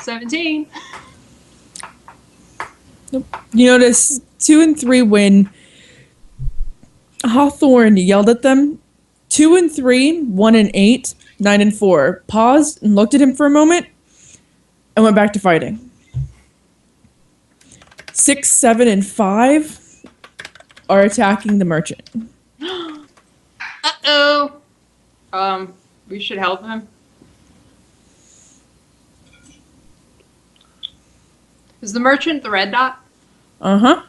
17. You notice 2 and 3 when Hawthorne yelled at them. 2 and 3, 1 and 8, 9 and 4 paused and looked at him for a moment and went back to fighting. 6, 7, and 5 are attacking the merchant. Uh-oh. We should help him. Is the merchant the red dot? Uh-huh.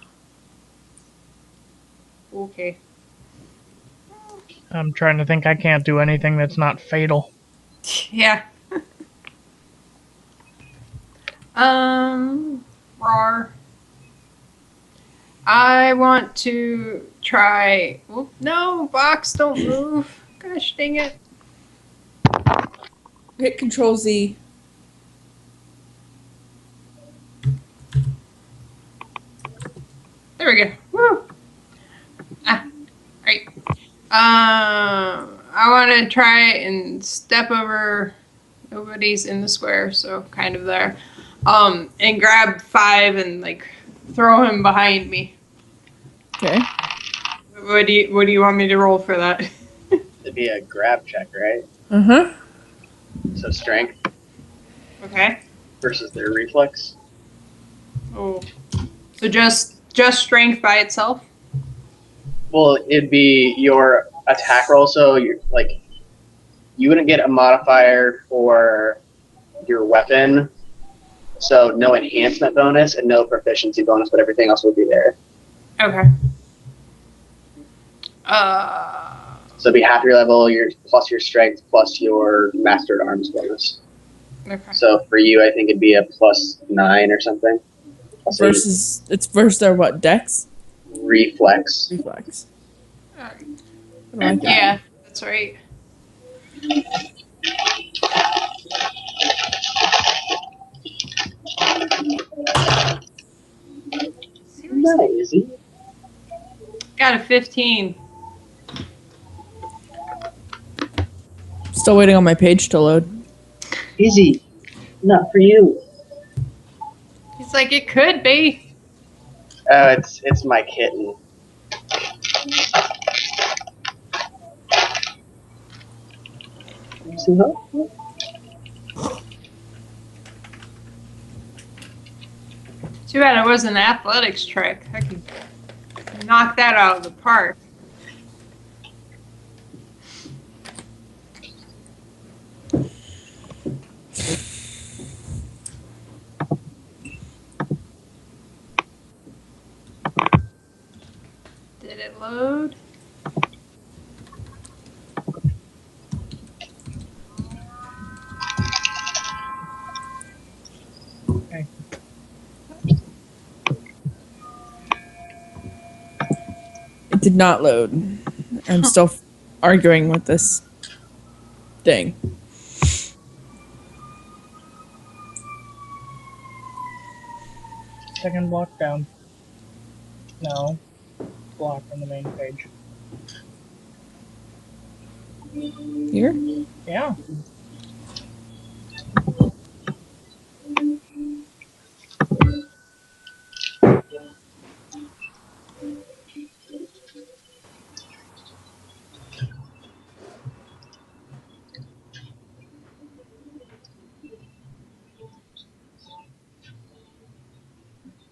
Okay. I'm trying to think. I can't do anything that's not fatal. Yeah. Rar. I want to try. Whoop, no, box, don't move. Gosh dang it. Hit Control Z. There we go. Woo. Right. I want to try and step over. Nobody's in the square, so kind of there. And grab 5 and like throw him behind me. Okay. What do you want me to roll for that? It'd be a grab check, right? Uh-huh. So strength Okay. versus their reflex. Oh. So just strength by itself? Well, it'd be your attack roll. So you wouldn't get a modifier for your weapon. So no enhancement bonus and no proficiency bonus, but everything else would be there. Okay. So it'd be half your level, plus your strength, plus your mastered arms bonus. Okay. So for you, I think it'd be a +9 or something. Also It's versus their what? Dex? reflex. Reflex. Alright. I like that. Yeah, that's right. Nice. Got a 15. Still waiting on my page to load. Easy. Not for you. He's like, it could be. Oh, it's my kitten. See her? Too bad it was an athletics trick. I could knock that out of the park. Did it load? did not load. I'm still arguing with this thing. Second block down. No. Block on the main page. Here? Yeah.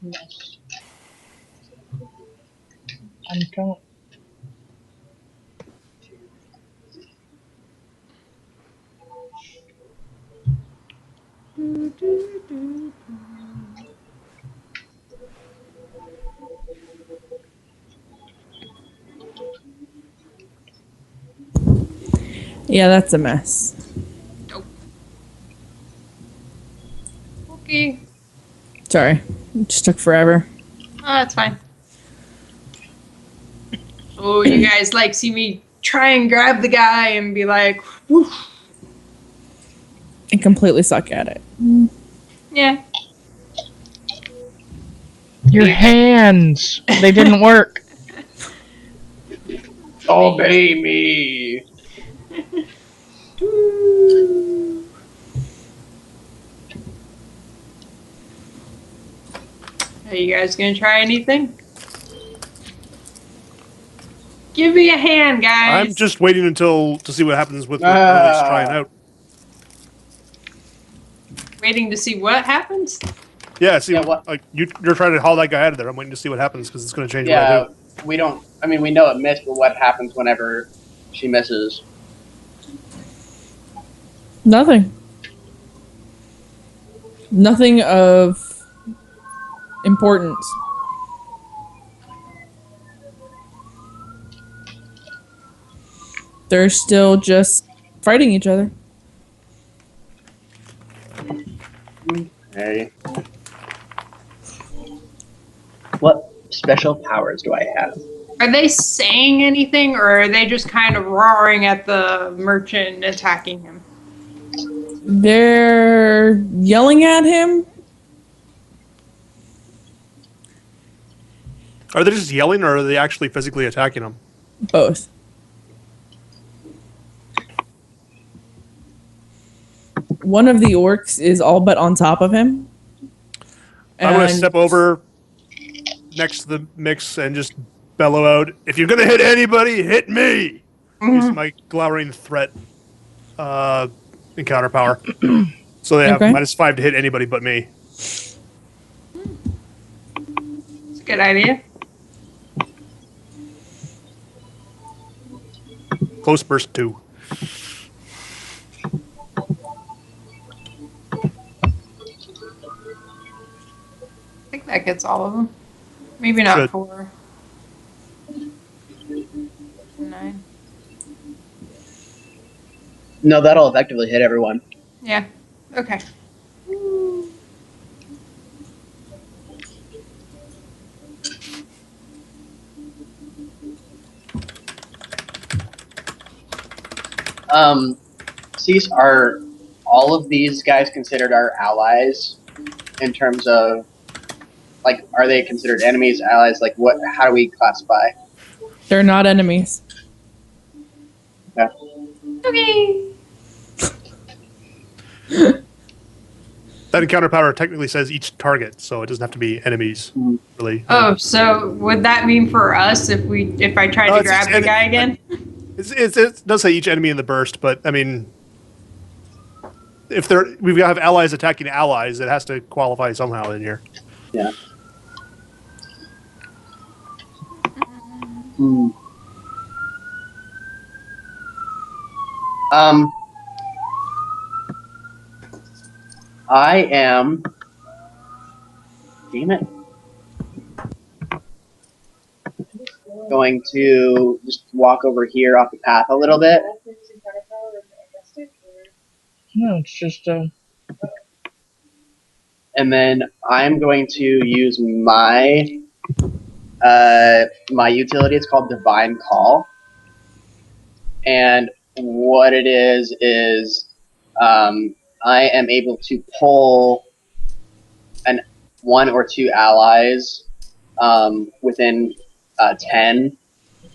Yes. I'm coming. Yeah, that's a mess. Okay. Sorry. It just took forever. Oh, that's fine. Oh, you guys like see me try and grab the guy and be like, woof. And completely suck at it. Yeah. Your hands! They didn't work. Obey me. Are you guys gonna try anything? Give me a hand, guys. I'm just waiting to see what happens with what Early's trying out. Waiting to see what happens. Yeah, see, Yeah, what- like you're trying to haul that guy out of there. I'm waiting to see what happens because it's going to change what I Yeah, do. we don't. I mean, we know it missed, but what happens whenever she misses? Nothing. Nothing of importance. They're still just fighting each other. Hey. What special powers do I have? Are they saying anything, or are they just kind of roaring at the merchant and attacking him? They're yelling at him. Are they just yelling, or are they actually physically attacking him? Both. One of the orcs is all but on top of him. I'm going to And- step over next to the mix and just bellow out, "If you're going to hit anybody, hit me!" Use my glowering threat encounter power. So they have Okay. -5 to hit anybody but me. It's a good idea. Close burst 2. I think that gets all of them. Maybe not Should. 4. 9. No, that'll effectively hit everyone. Yeah. Okay. Cease, are all of these guys considered our allies in terms of, like, are they considered enemies, allies? Like, what? How do we classify? They're not enemies. Yeah. Okay. That encounter power technically says each target, so it doesn't have to be enemies, really. Oh, so would that mean for us if I tried No, to it's grab the any- guy again? It does say each enemy in the burst, but I mean, if we've got to have allies attacking allies, it has to qualify somehow in here. Yeah. I am. Damn it. Going to just walk over here off the path a little bit. No, it's just And then I'm going to use my My utility is called Divine Call, and what it is I am able to pull one or two allies within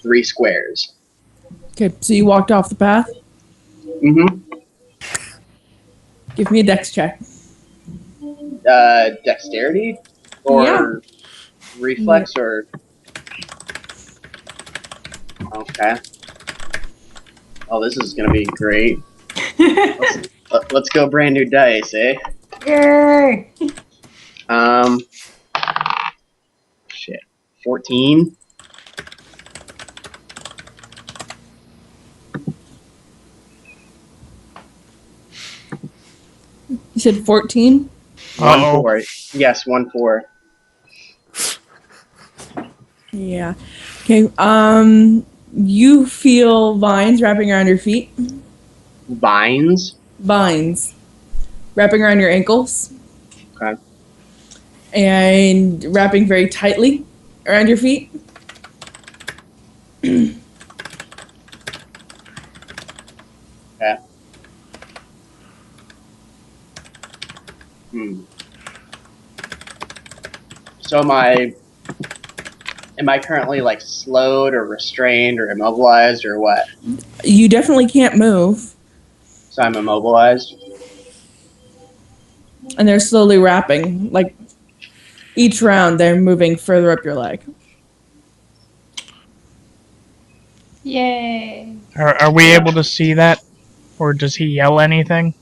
3 squares. Okay, so you walked off the path. Mm-hmm. Give me a dex check. Dexterity or reflex or okay. Oh, this is gonna be great. Let's go brand new dice, eh? Yay! Shit. 14. You said 14? 1-4. Yes, 1-4. Yeah. Okay, you feel vines wrapping around your feet. Vines. Vines. Wrapping around your ankles. Okay. And wrapping very tightly around your feet. Okay. So am I currently like slowed or restrained or immobilized or what? You definitely can't move. So I'm immobilized. And they're slowly wrapping. Like, each round, they're moving further up your leg. Yay! Are we able to see that? Or does he yell anything?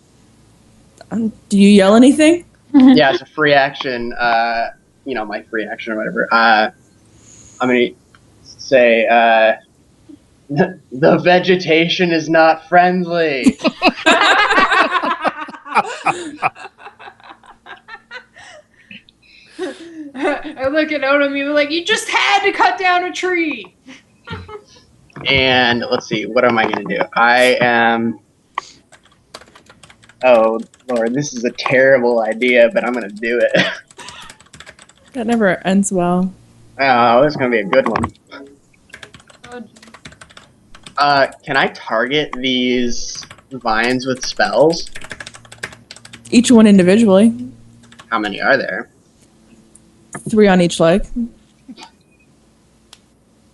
Do you yell anything? Yeah, it's a free action. My free action or whatever. I'm gonna say the vegetation is not friendly. I look at Odom, you're like, you just had to cut down a tree. And let's see, what am I gonna do? I am. Oh Lord, this is a terrible idea, but I'm gonna do it. That never ends well. Oh, this is gonna be a good one. Can I target these vines with spells? Each one individually. How many are there? 3 on each leg.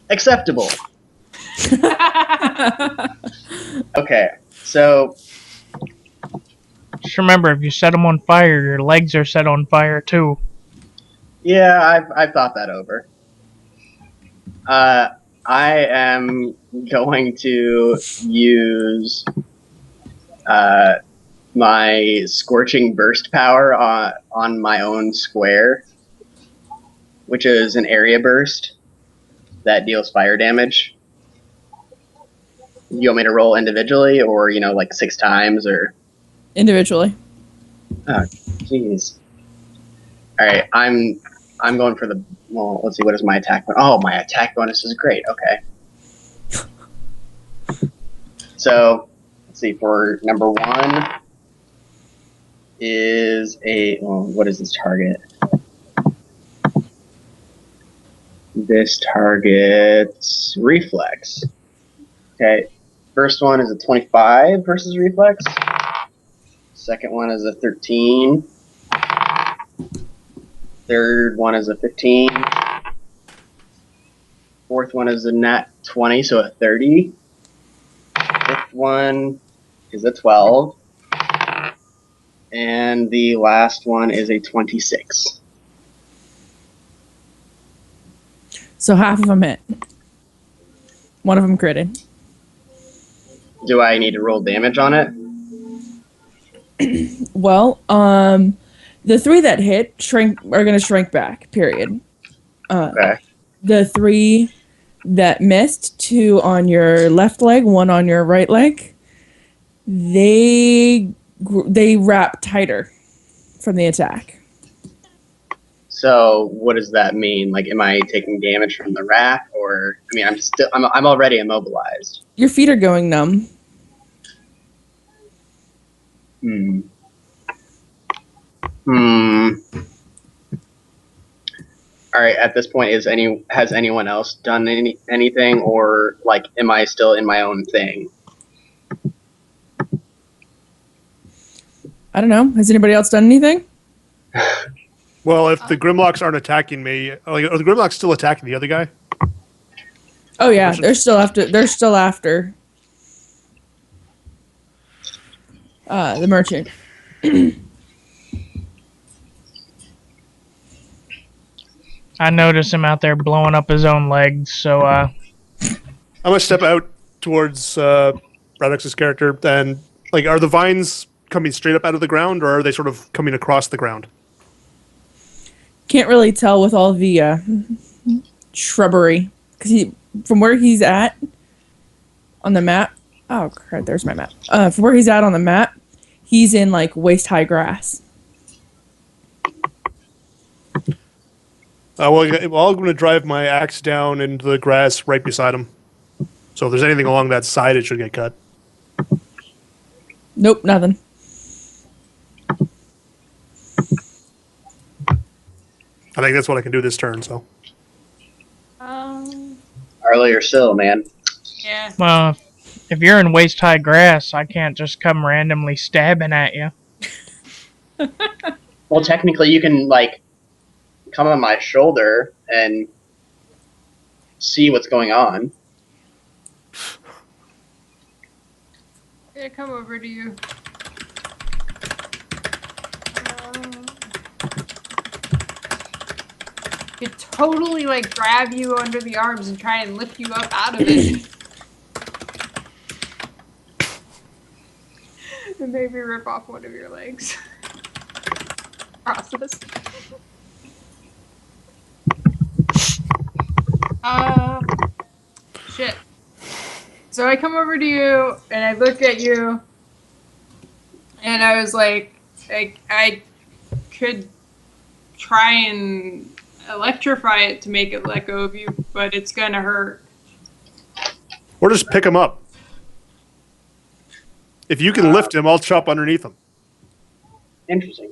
Acceptable. Okay, so Just remember, if you set them on fire, your legs are set on fire too. yeah, I've thought that over. I am going to use my scorching burst power on my own square, which is an area burst that deals fire damage. You want me to roll individually, or like 6 times, or? Individually. Oh, jeez. All right, I'm going for the. Well, let's see. What is my attack? Oh, my attack bonus is great. Okay. So let's see. For number 1 is a. Well, what is this target? This targets reflex. Okay. First one is a 25 versus reflex. Second one is a 13. Third one is a 15. Fourth one is a nat 20, so a 30. Fifth one is a 12. And the last one is a 26. So half of them hit. One of them critted. Do I need to roll damage on it? Well, the 3 that hit are going to shrink back, period. Okay. The 3 that missed, 2 on your left leg, 1 on your right leg, they wrap tighter from the attack. So what does that mean? Like, am I taking damage from the wrap, or I mean, I'm already immobilized. Your feet are going numb. All right. At this point, has anyone else done anything, or like, am I still in my own thing? I don't know. Has anybody else done anything? Well, if the Grimlocks aren't attacking me, like, are the Grimlocks still attacking the other guy? Oh yeah, they're still after. They're still after the merchant. I notice him out there blowing up his own legs, so I'm gonna step out towards Radix's character. And like, are the vines coming straight up out of the ground, or are they sort of coming across the ground? Can't really tell with all the shrubbery because from where he's at on the map. Oh crap! There's my map. From where he's at on the map, he's in like waist high grass. Well, I'm going to drive my axe down into the grass right beside him. So if there's anything along that side, it should get cut. Nope, nothing. I think that's what I can do this turn. So Earlier still, man. Yeah. well, if you're in waist-high grass, I can't just come randomly stabbing at you. Well, technically, you can like come on my shoulder and see what's going on. Yeah, come over to you. Could totally like grab you under the arms and try and lift you up out of it. And maybe rip off one of your legs. Process. Shit. So I come over to you and I look at you and I was like I could try and electrify it to make it let go of you, but it's gonna hurt. or just pick him up. If you can lift him, I'll chop underneath him. Interesting.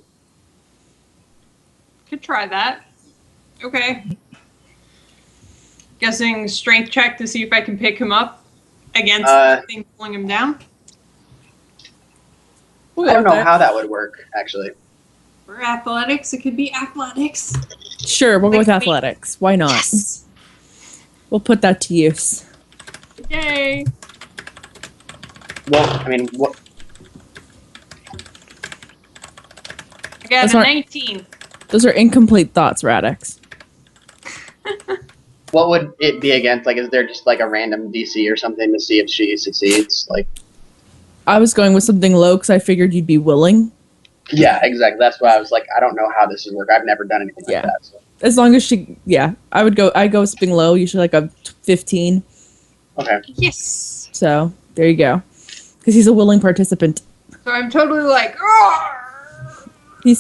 Could try that. Okay. Guessing strength check to see if I can pick him up against the thing pulling him down. I don't know how that would work, actually. For athletics, it could be athletics. Sure, we'll go Like with me. athletics. Why not? Yes. We'll put that to use. Yay. Well, I mean, what? I got That's a not- 19. Those are incomplete thoughts, Radix. What would it be against? Like, is there just like a random DC or something to see if she succeeds? Like, I was going with something low because I figured you'd be willing. yeah, exactly. That's why I was like, I don't know how this would work. I've never done anything Yeah. like that. So. As long as she, yeah, I go with something low, usually like a 15. Okay. Yes. So there you go. Because he's a willing participant. So I'm totally like, oh. He's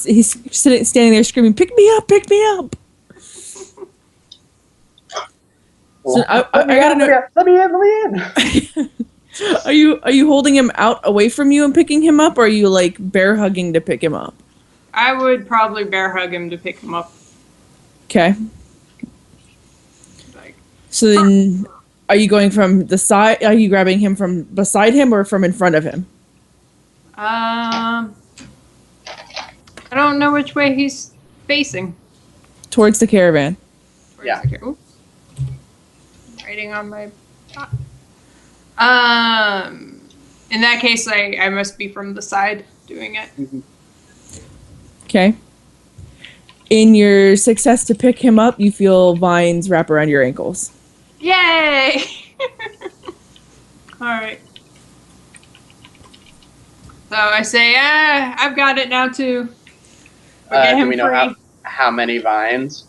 standing there screaming, "Pick me up! Pick me up!" So I gotta know. Let me in. Are you holding him out away from you and picking him up, or are you like bear hugging to pick him up? I would probably bear hug him to pick him up. Okay. Like, So then, are you going from the side? Are you grabbing him from beside him or from in front of him? I don't know which way he's facing. Towards the caravan. Where's Yeah. the Oops. Writing on my. In that case, I must be from the side doing it. Okay. In your success to pick him up, you feel vines wrap around your ankles. Yay! All right. So I say, I've got it now too. Get Do him we know free. how many vines?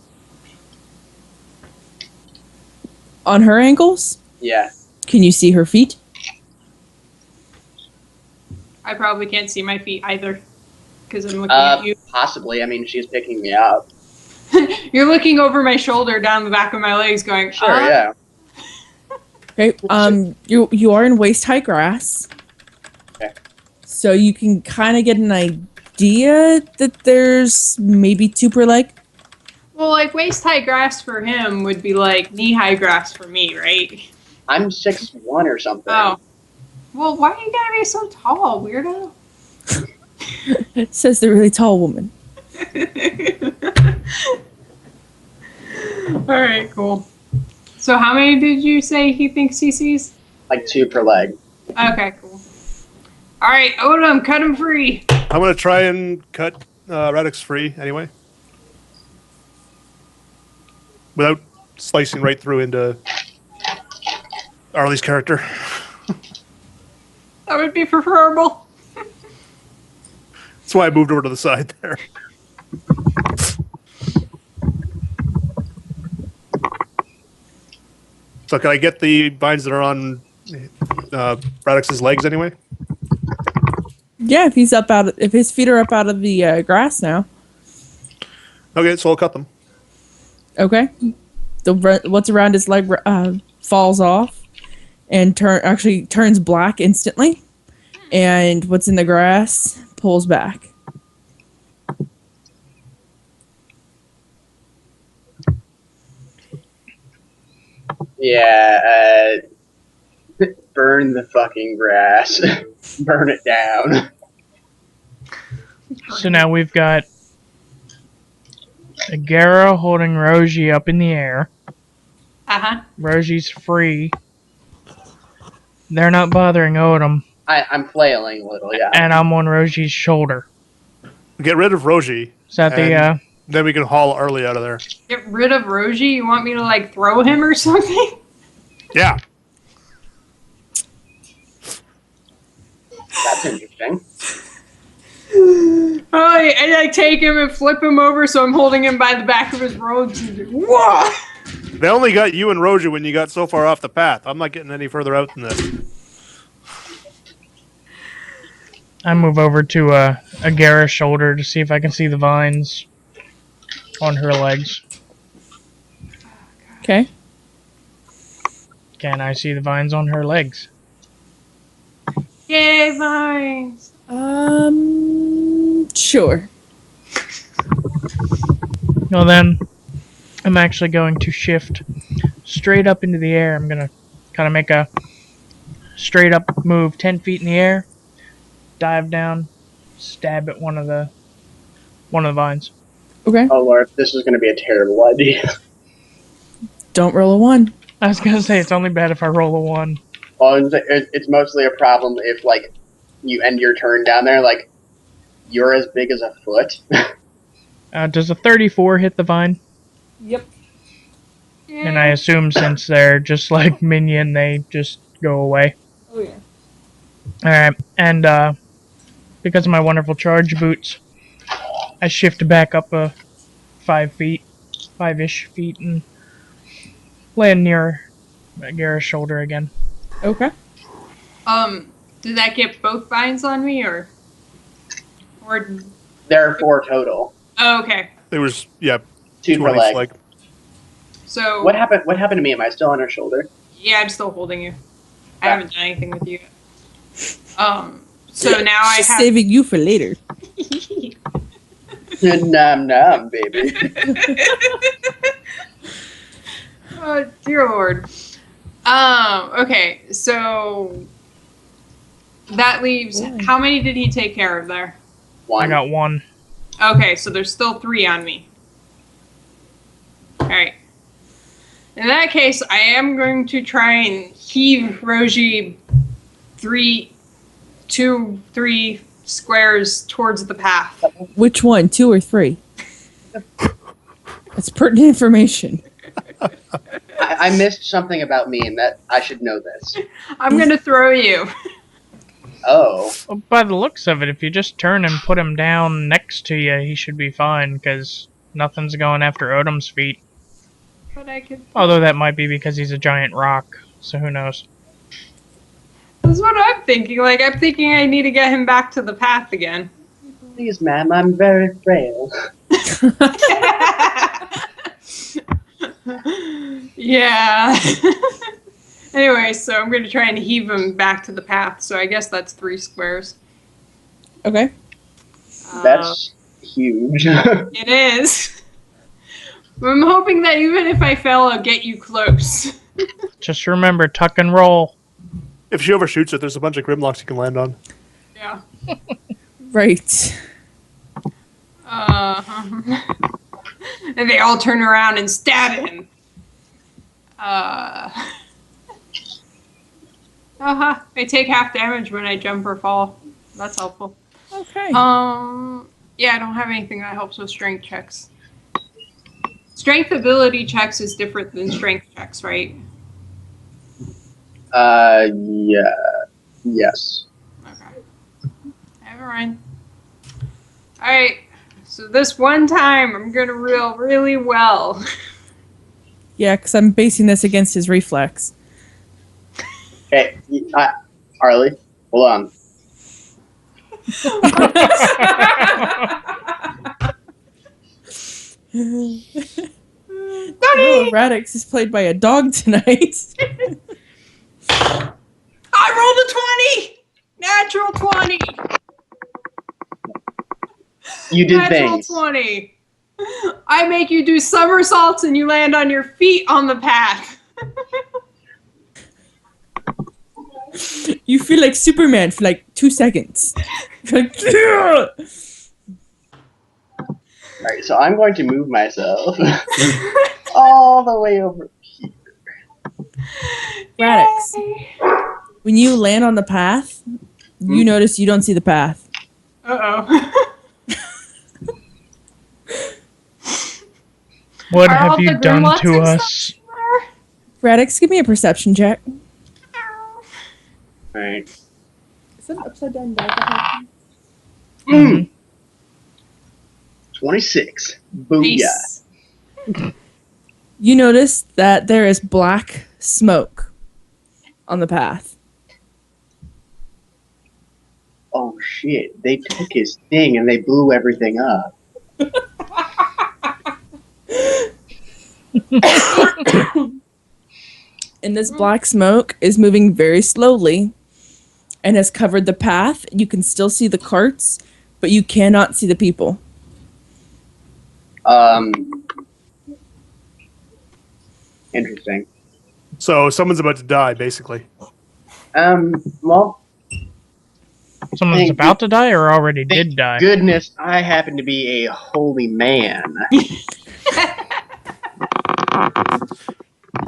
On her ankles? Yeah. Can you see her feet? I probably can't see my feet either because I'm looking at you. Possibly. I mean, she's picking me up. You're looking over my shoulder down the back of my legs going, Sure, yeah. Okay. You are in waist high grass. Okay. So you can kind of get an idea that there's maybe two per leg. Well, like waist-high grass for him would be like knee-high grass for me, right? I'm 6'1" or something. Oh. Well, why are you gotta be so tall, weirdo? Says the really tall woman. Alright, cool. So how many did you say he thinks he sees? Like 2 per leg. Okay, cool. Alright, Odom, cut him free. I'm going to try and cut Radix free anyway. Without slicing right through into Arlie's character. That would be preferable. That's why I moved over to the side there. So can I get the vines that are on Radix's legs anyway? Yeah, if his feet are up out of the grass now. Okay, so I'll cut them. Okay. What's around his leg falls off and turns black instantly. And what's in the grass pulls back. Yeah, burn the fucking grass. Burn it down. So now we've got Agara holding Roji up in the air. Uh-huh. Roji's free. They're not bothering Odom. I'm flailing a little, yeah. And I'm on Roji's shoulder. Get rid of Roji. Is that the, Then we can haul Arlie out of there. Get rid of Roji? You want me to, like, throw him or something? Yeah. That's interesting. I take him and flip him over so I'm holding him by the back of his robes. Whoa! They only got you and Roji when you got so far off the path. I'm not getting any further out than this. I move over to Agara's shoulder to see if I can see the vines on her legs. Okay. Can I see the vines on her legs? Yay, vines! Sure. Well then, I'm actually going to shift straight up into the air. I'm going to kind of make a straight up move 10 feet in the air, dive down, stab at one of the vines. Okay. Oh lord, this is going to be a terrible idea. Don't roll a 1. I was going to say, it's only bad if I roll a 1. Well, it's mostly a problem if, like, you end your turn down there, like, you're as big as a foot. Does a 34 hit the vine? Yep. And I assume since they're just like minion, they just go away. Oh yeah. Alright, and because of my wonderful charge boots, I shift back up 5-ish feet, and land near Agara's shoulder again. Okay. Did that get both vines on me, or? There are 4 total. Oh, okay. There was, yeah, 2 per on each leg. So. What happened to me? Am I still on her shoulder? Yeah, I'm still holding you. I haven't done anything with you yet. So now I have. Saving you for later. Nom nom, baby. Oh, dear Lord. Okay, so that leaves. How many did he take care of there? I 1. got 1. Okay, so there's still 3 on me. Alright. In that case, I am going to try and heave Roji 3 squares towards the path. Which one? 2 or 3? That's pertinent information. I missed something about me, and that I should know this. I'm going to throw you. Oh. Well, by the looks of it, if you just turn and put him down next to you, he should be fine, because nothing's going after Odom's feet. But I could. Although that might be because he's a giant rock, so who knows. That's what I'm thinking. Like, I'm thinking I need to get him back to the path again. Please, ma'am, I'm very frail. Yeah. Anyway, so I'm going to try and heave him back to the path. So I guess that's 3 squares. Okay. That's huge. It is. I'm hoping that even if I fail, I'll get you close. Just remember, tuck and roll. If she overshoots it, there's a bunch of Grimlocks you can land on. Yeah. Right. And they all turn around and stab him. I take half damage when I jump or fall. That's helpful. Okay. Yeah, I don't have anything that helps with strength checks. Strength ability checks is different than strength checks, right? Yeah. Yes. Okay. Never mind. Alright. So this one time, I'm gonna roll really well. Yeah, because I'm basing this against his reflex. Hey, Harley, hold on. Oh, Radix is played by a dog tonight. I rolled a 20! Natural 20! You did Natural things. 20. I make you do somersaults and you land on your feet on the path. You feel like Superman for like 2 seconds. Like, Alright, so I'm going to move myself all the way over here. Radix, when you land on the path, you notice you don't see the path. Uh-oh. What Are all have you the done Grimlocks to and us? Radix, give me a perception check. Alright. Is that an upside down dog? 26. Booyah. Nice. You notice that there is black smoke on the path. Oh shit, they took his thing and they blew everything up. And this black smoke is moving very slowly and has covered the path. You can still see the carts, but you cannot see the people. Interesting. So someone's about to die, basically. Well, Someone's Thank about to die or already thank did die? goodness I happen to be a holy man.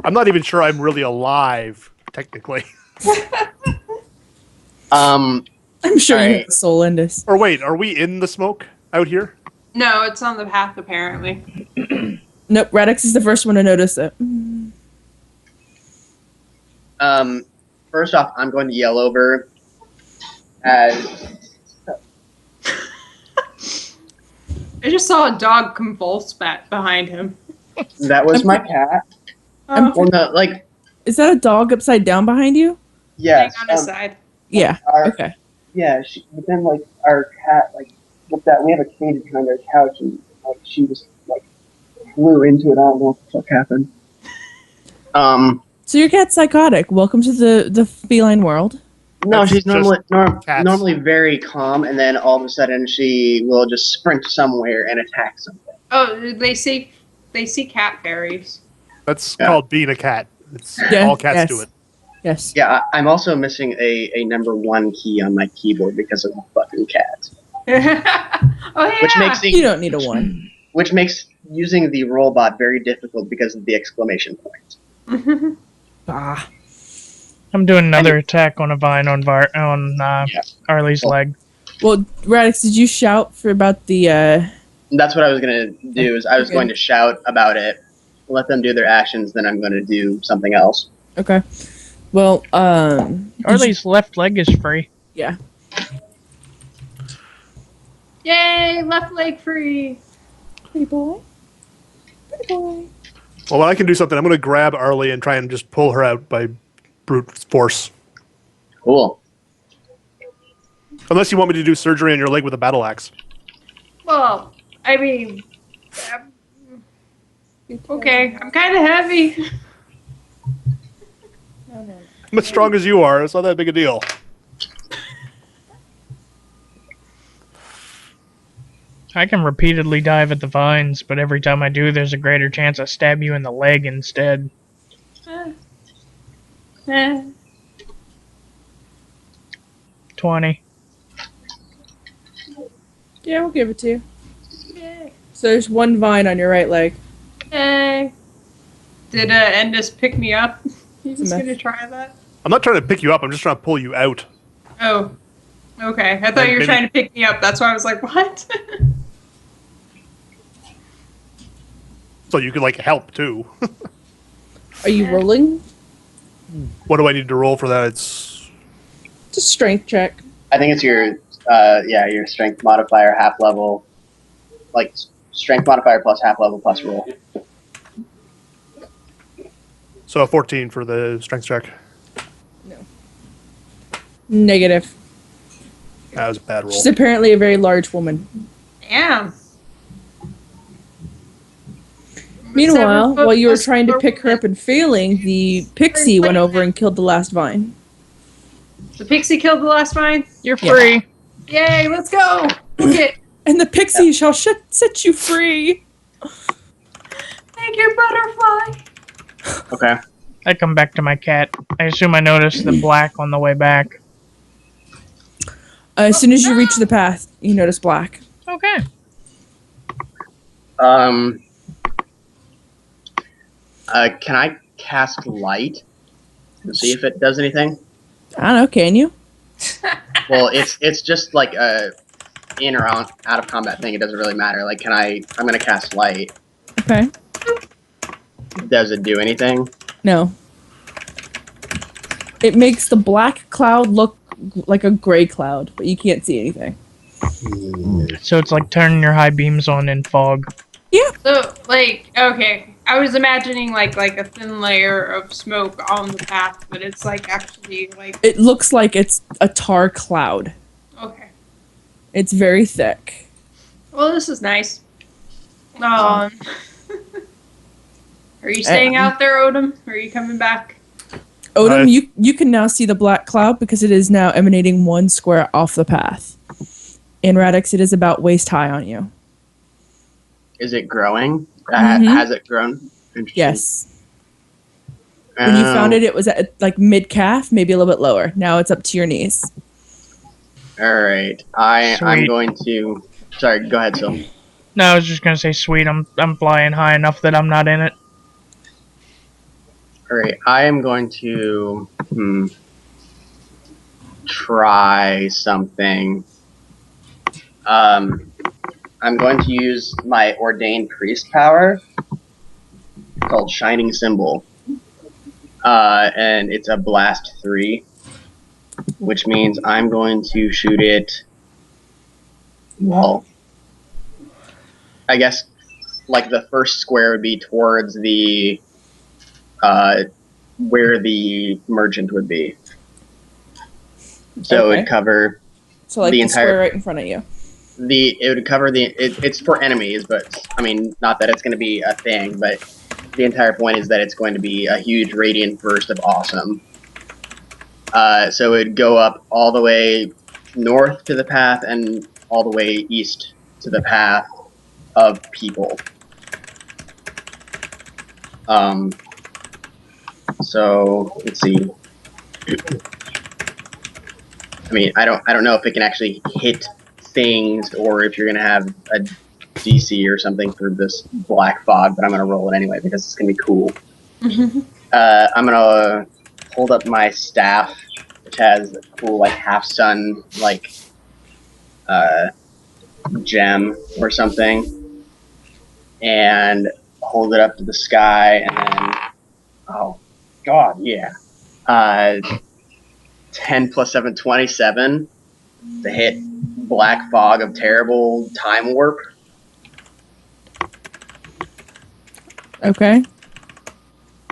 I'm not even sure I'm really alive, technically. I'm sure you Alright. have a soul in this. Or wait, are we in the smoke out here? No, it's on the path, apparently. Nope, Radix is the first one to notice it. First off, I'm going to yell over as I just saw a dog convulse back behind him. that was my cat. Oh, Well, no, like, Is that a dog upside down behind you? yes. on his side. Yeah. Our, Okay. Yeah, but then, like, our cat, like, with that, we have a cage behind our couch, and, like, she just, like, flew into it. I don't know what the fuck happened. So your cat's psychotic. Welcome to the feline world. No, That's she's normally just cats. normally very calm, and then all of a sudden she will just sprint somewhere and attack something. Oh, they see cat fairies. That's Yeah. called being a cat. It's Yeah, all cats yes. do it. Yes. Yeah, I'm also missing a number 1 key on my keyboard because of the fucking cat, Oh yeah. You don't need a one. which makes using the robot very difficult because of the exclamation point. Ah. I'm doing another attack on a vine on Arlie's leg. Well, Radix, did you shout for about the That's what I was gonna do. Is I was Okay. going to shout about it, let them do their actions, then I'm going to do something else. Okay. Well, did Arlie's left leg is free. yeah. Yay, left leg free. Pretty boy. Pretty boy. Well, when I can do something, I'm going to grab Arlie and try and just pull her out by brute force. Cool. Unless you want me to do surgery on your leg with a battle axe. Well, I mean, okay, I'm kind of heavy. I'm as strong as you are. It's not that big a deal. I can repeatedly dive at the vines, but every time I do, there's a greater chance I stab you in the leg instead. Eh. 20. Yeah, we'll give it to you. Yay. So there's one vine on your right leg. Yay. Did Endus pick me up? You just Myth. gonna try that? I'm not trying to pick you up. I'm just trying to pull you out. Oh. Okay. I thought you were Maybe- trying to pick me up. That's why I was like, what? So you could, like, help, too. Are you rolling? What do I need to roll for that? It's... Just strength check. I think it's your your strength modifier half level, like strength modifier plus half level plus roll. So a 14 for the strength check. Negative. That was a bad roll. She's apparently a very large woman. Damn. Meanwhile, while you were trying to pick her up and failing, the pixie went over and killed the last vine. The pixie killed the last vine. You're free. Yay, let's go. Okay. And the pixie shall set you free. Thank you, butterfly. Okay. I come back to my cat. I assume I noticed the black on the way back. As soon as you reach the path, you notice black. Okay. Can I cast light and see if it does anything? I don't know, can you? Well, it's just like a in or out of combat thing. It doesn't really matter. Like, I'm gonna cast light. Okay. Does it do anything? No. It makes the black cloud look like a gray cloud, but you can't see anything. So it's like turning your high beams on in fog. So, like, okay, I was imagining like a thin layer of smoke on the path, but it's like actually like It looks like it's a tar cloud. okay. It's very thick. Well, this is nice. Are you staying out there, Odom? Or are you coming back? Odom, you can now see the black cloud because it is now emanating 1 square off the path. In Radix, it is about waist high on you. Is it growing? Mhm. Has it grown? Interesting. Yes. When you found it, it was at like mid calf, maybe a little bit lower. Now it's up to your knees. All right. I'm Sweet. going to. Sorry. Go ahead, Sil. No, I was just gonna say sweet. I'm flying high enough that I'm not in it. All right. I am going to try something. I'm going to use my ordained priest power called Shining Symbol. And it's a blast 3, which means I'm going to shoot it, well, I guess like the first square would be towards the, where the merchant would be. So it Okay. would cover So like The the, entire- square right in front of you. it would cover it's for enemies, but I mean, not that it's going to be a thing, but the entire point is that it's going to be a huge radiant burst of awesome. So it would go up all the way north to the path and all the way east to the path of people. So let's see. I mean, I don't know if it can actually hit things or if you're gonna have a DC or something for this black fog, but I'm gonna roll it anyway because it's gonna be cool. I'm gonna hold up my staff, which has a cool like half sun like gem or something, and hold it up to the sky, and then oh god, yeah, 10 plus 7, 27 to hit black fog of terrible time warp. Okay.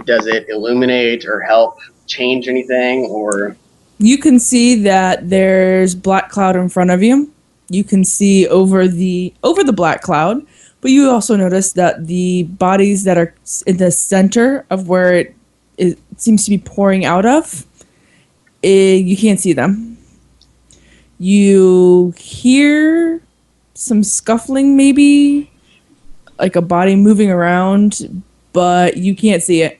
Does it illuminate or help change anything, or You can see that there's black cloud in front of you. You can see over the black cloud, but you also notice that the bodies that are in the center of where it seems to be pouring out of, you can't see them. You hear some scuffling, maybe like a body moving around, but you can't see it.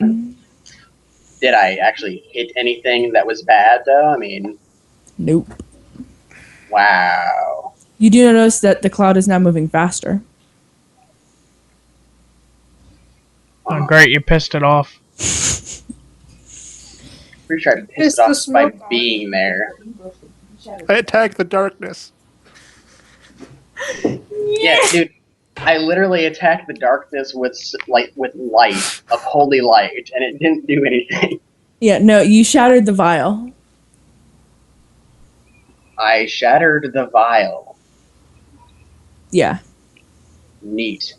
Did I actually hit anything that was bad, though? I mean, Nope. wow. You do notice that the cloud is now moving faster. Oh, great, you pissed it off. Pretty sure I pissed Pissed it the off by smoke off. being there. I attack the darkness. Yeah, dude. I literally attacked the darkness with light, of holy light, and it didn't do anything. Yeah, no, you shattered the vial. I shattered the vial. Yeah. Neat.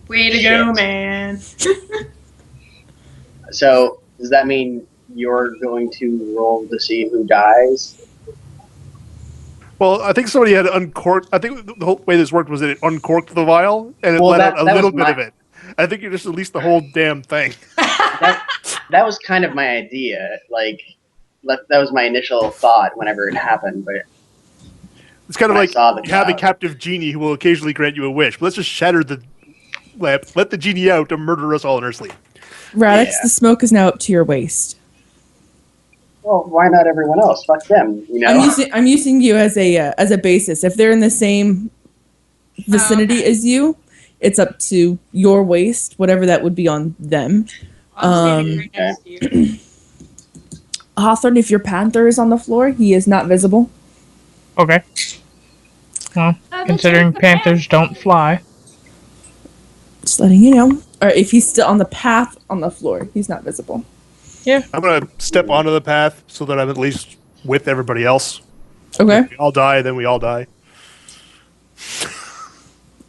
Way to go, Shit. man. So, does that mean you're going to roll to see who dies? Well, I think somebody had uncorked. I think the whole way this worked was that it uncorked the vial and it Well, let out a that little was bit my- of it. I think you just released the whole damn thing. That was kind of my idea. Like, that was my initial thought whenever it happened, but It's kind of When I like saw the you have a cloud. captive genie who will occasionally grant you a wish. But let's just shatter the lamp, let the genie out to murder us all in our sleep. Radix, Yeah. the smoke is now up to your waist. well, why not everyone else? Fuck them, you know? I'm using you as a basis. If they're in the same vicinity okay. as you, it's up to your waist, whatever that would be on them. I'm standing right next to you. Hawthorne, if your panther is on the floor, he is not visible. Okay. Well, considering panthers don't fly. Just letting you know. Or if he's still on the path on the floor, he's not visible. I'm going to step onto the path so that I'm at least with everybody else. Okay. If we all die, then we all die.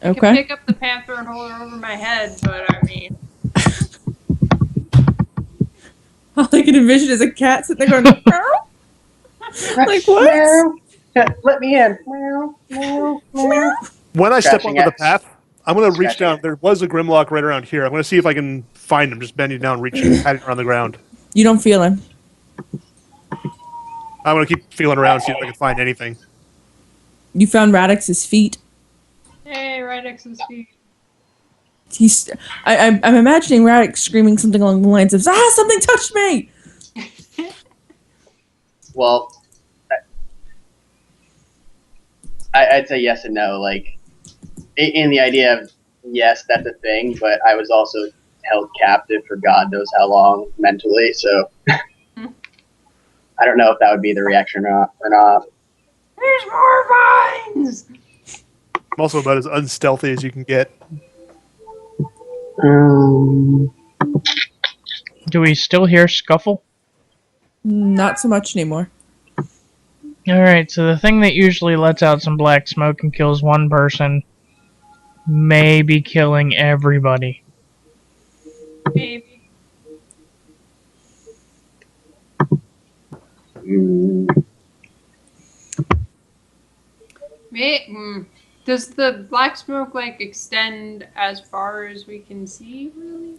I can Okay. pick up the panther and hold her over my head, but I mean, All I can envision is a cat sitting there going, "Meow." Like, what? Meow. Let me in. Meow, meow, meow. When I step Scratching onto the X. path, I'm going to reach Scratching down. X. There was a Grimlock right around here. I'm going to see if I can find him, just bending down, reaching, patting around the ground. You don't feel him. I'm going to keep feeling around, see if I can find anything. You found Radix's feet. hey, right next to his feet. I'm imagining Radix screaming something along the lines of, something touched me! Well, I'd say yes and no. Like, in the idea of, yes, that's a thing, but I was also held captive for God knows how long mentally, so I don't know if that would be the reaction or not. There's more vines! I'm also about as unstealthy as you can get. Do we still hear scuffle? Not so much anymore. Alright, so the thing that usually lets out some black smoke and kills one person may be killing everybody. Maybe. Does the black smoke like extend as far as we can see, really?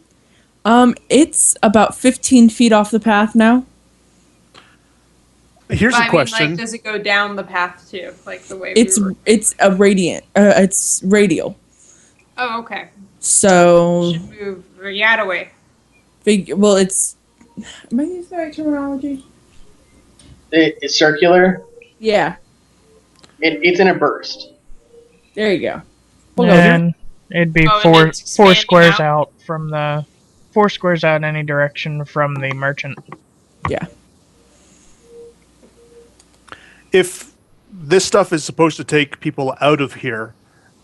It's about 15 feet off the path now. Here's But a I question. mean, like, does it go down the path too, like the way It's we were? it's a radiant. It's radial. Oh, okay. So, Should move yada away. well, it's. Am I using the right terminology? It's circular. Yeah. It's in a burst. There you go. Well, no, here- And it'd be Oh, and four it's expanding squares out? out from the 4 squares out in any direction from the merchant. Yeah. If this stuff is supposed to take people out of here,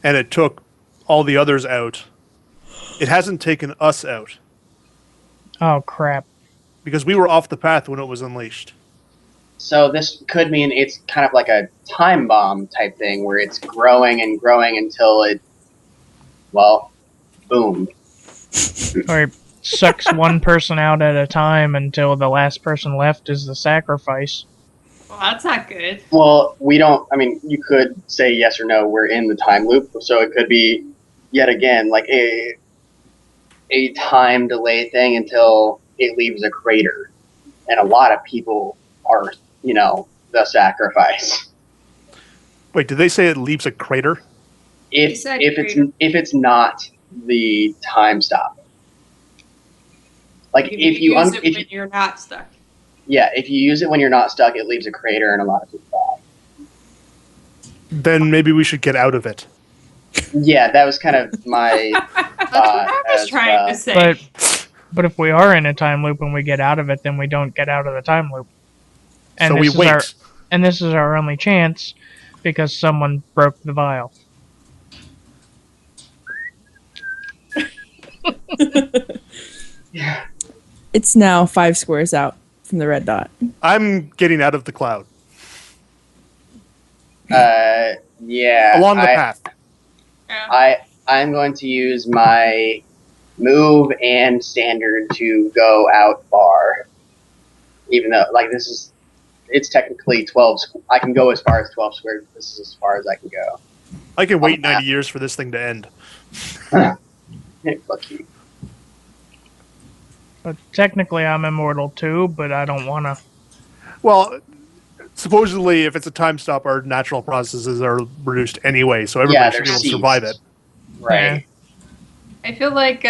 and it took all the others out, it hasn't taken us out Oh crap. because we were off the path when it was unleashed. So this could mean it's kind of like a time bomb type thing where it's growing and growing until it, well, boom. Or it sucks one person out at a time until the last person left is the sacrifice. Well, that's not good. Well, we don't, I mean, you could say yes or no, we're in the time loop, so it could be, yet again, like a time delay thing until it leaves a crater. And a lot of people are, the sacrifice. Wait, did they say it leaves a crater? If said if it's not the time stop. Like if you use it when you're not stuck. Yeah, if you use it when you're not stuck, it leaves a crater and a lot of people die. Then maybe we should get out of it. Yeah, that was kind of my That's what I was trying to say. But if we are in a time loop and we get out of it, then we don't get out of the time loop. And So we wait. And this is our only chance because someone broke the vial. Yeah. It's now 5 squares out from the red dot. I'm getting out of the cloud. Yeah. Along the path. I'm going to use my move and standard to go out far. Even though, like, it's technically 12. I can go as far as 12 squares. This is as far as I can go. I can wait 90 years for this thing to end. Fuck you. But technically, I'm immortal too, but I don't want to. Well, supposedly, if it's a time stop, our natural processes are reduced anyway, so everybody should be able to survive it. Right. I feel like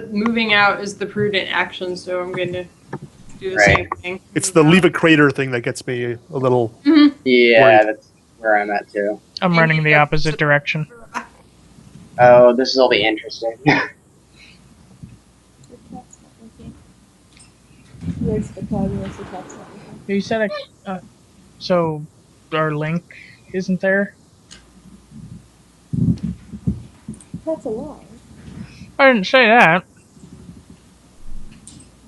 moving out is the prudent action, so I'm going to do the same thing. It's the leave a crater thing that gets me a little. Yeah, worried. that's where I'm at too. I'm running the opposite direction. Oh, this is all be interesting. You said so our link isn't there? That's a lie. I didn't say that.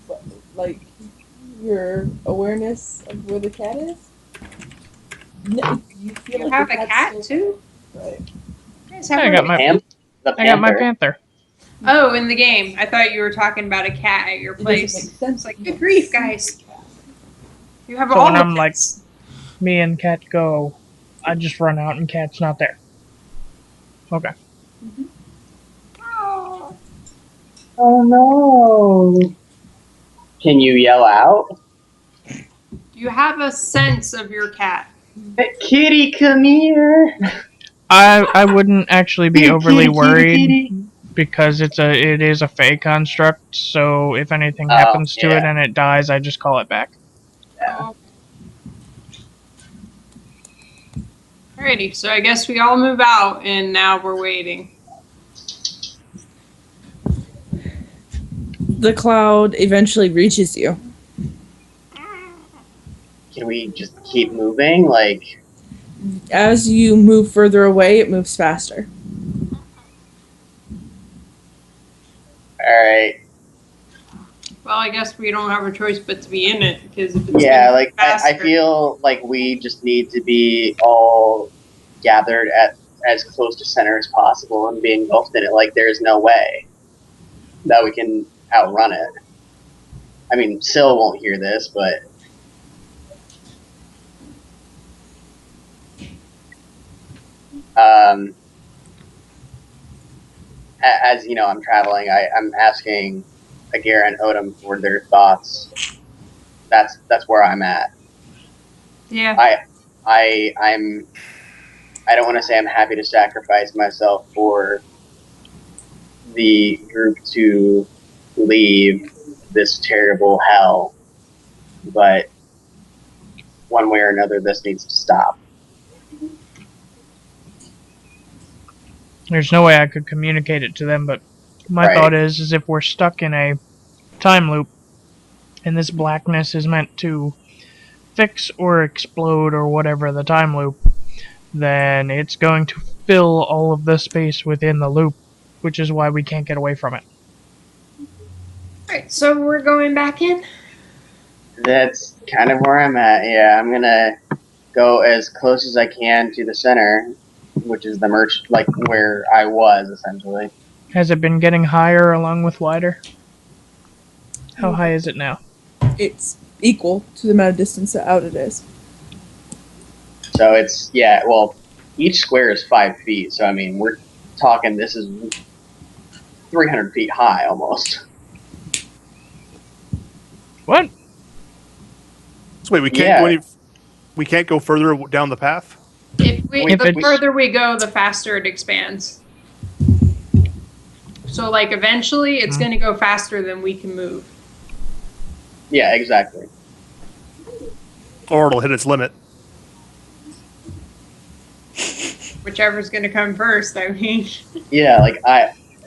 But, like, your awareness of where the cat is? No, You have a cat too? Right. I got my panther. Oh, in the game. I thought you were talking about a cat at your place. It's like, good grief, guys. You have So all when the I'm like, pets. me and Cat go, I just run out and Cat's not there. Okay. Oh no! Can you yell out? You have a sense of your cat. Kitty, come here! I wouldn't actually be overly Kitty, worried kitty. because it is a fey construct. So if anything happens to it and it dies, I just call it back. Yeah. Alrighty, so I guess we all move out, and now we're waiting. The cloud eventually reaches you. Can we just keep moving? Like, As you move further away, it moves faster. alright. Well, I guess we don't have a choice but to be in it, because if it's Yeah, gonna be like, I faster- feel like we just need to be all gathered at as close to center as possible and be engulfed in it. Like, there's no way that we can outrun it. I mean, Syl won't hear this, but as you know, I'm traveling. I'm asking Agera and Odom for their thoughts. That's where I'm at. Yeah. I don't want to say I'm happy to sacrifice myself for the group to leave this terrible hell, but one way or another, this needs to stop. There's no way I could communicate it to them, but my thought is if we're stuck in a time loop and this blackness is meant to fix or explode or whatever the time loop, then it's going to fill all of the space within the loop, which is why we can't get away from it. Alright, so we're going back in? That's kind of where I'm at. Yeah, I'm gonna go as close as I can to the center, which is the like where I was essentially. Has it been getting higher along with wider? How high is it now? It's equal to the amount of distance out it is. So it's, each square is 5 feet. So, I mean, we're talking, this is 300 feet high almost. What? So wait, we can't go further down the path? The further we go, the faster it expands. So, like, eventually it's going to go faster than we can move. Yeah, exactly. Or it'll hit its limit. Whichever's going to come first, I mean. Yeah, like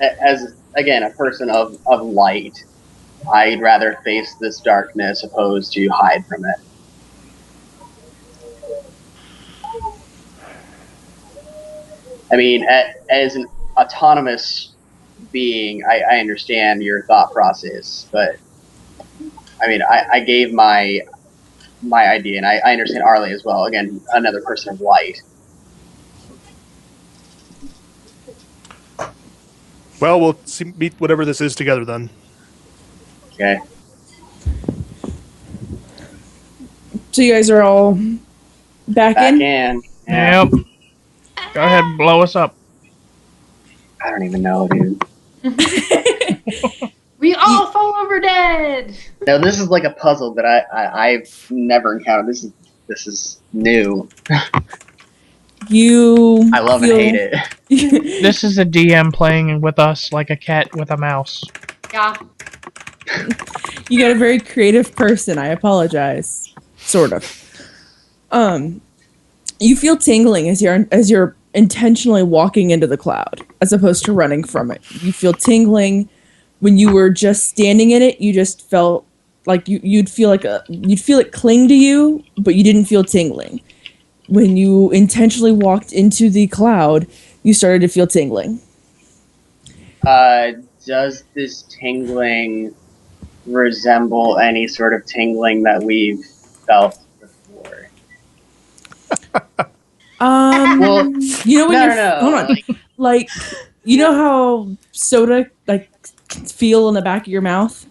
as again, a person of light, I'd rather face this darkness opposed to hide from it. I mean, as an autonomous being, I understand your thought process, but I mean, I gave my idea, and I understand Arlie as well. Again, another person of light. Well, we'll meet whatever this is together then. Okay. So you guys are all back in? in. Yeah. Yep. Go ahead, blow us up. I don't even know, dude. We all fall over dead. No, this is like a puzzle that I've never encountered. This is new. I love and hate it. This is a DM playing with us like a cat with a mouse. Yeah. You got a very creative person. I apologize. Sort of. You feel tingling as you're intentionally walking into the cloud, as opposed to running from it. You feel tingling. When you were just standing in it, you just felt like you'd feel it cling to you, but you didn't feel tingling. When you intentionally walked into the cloud, you started to feel tingling. Does this tingling resemble any sort of tingling that we've felt before? Well, you know when hold on, like you know how soda like feel in the back of your mouth?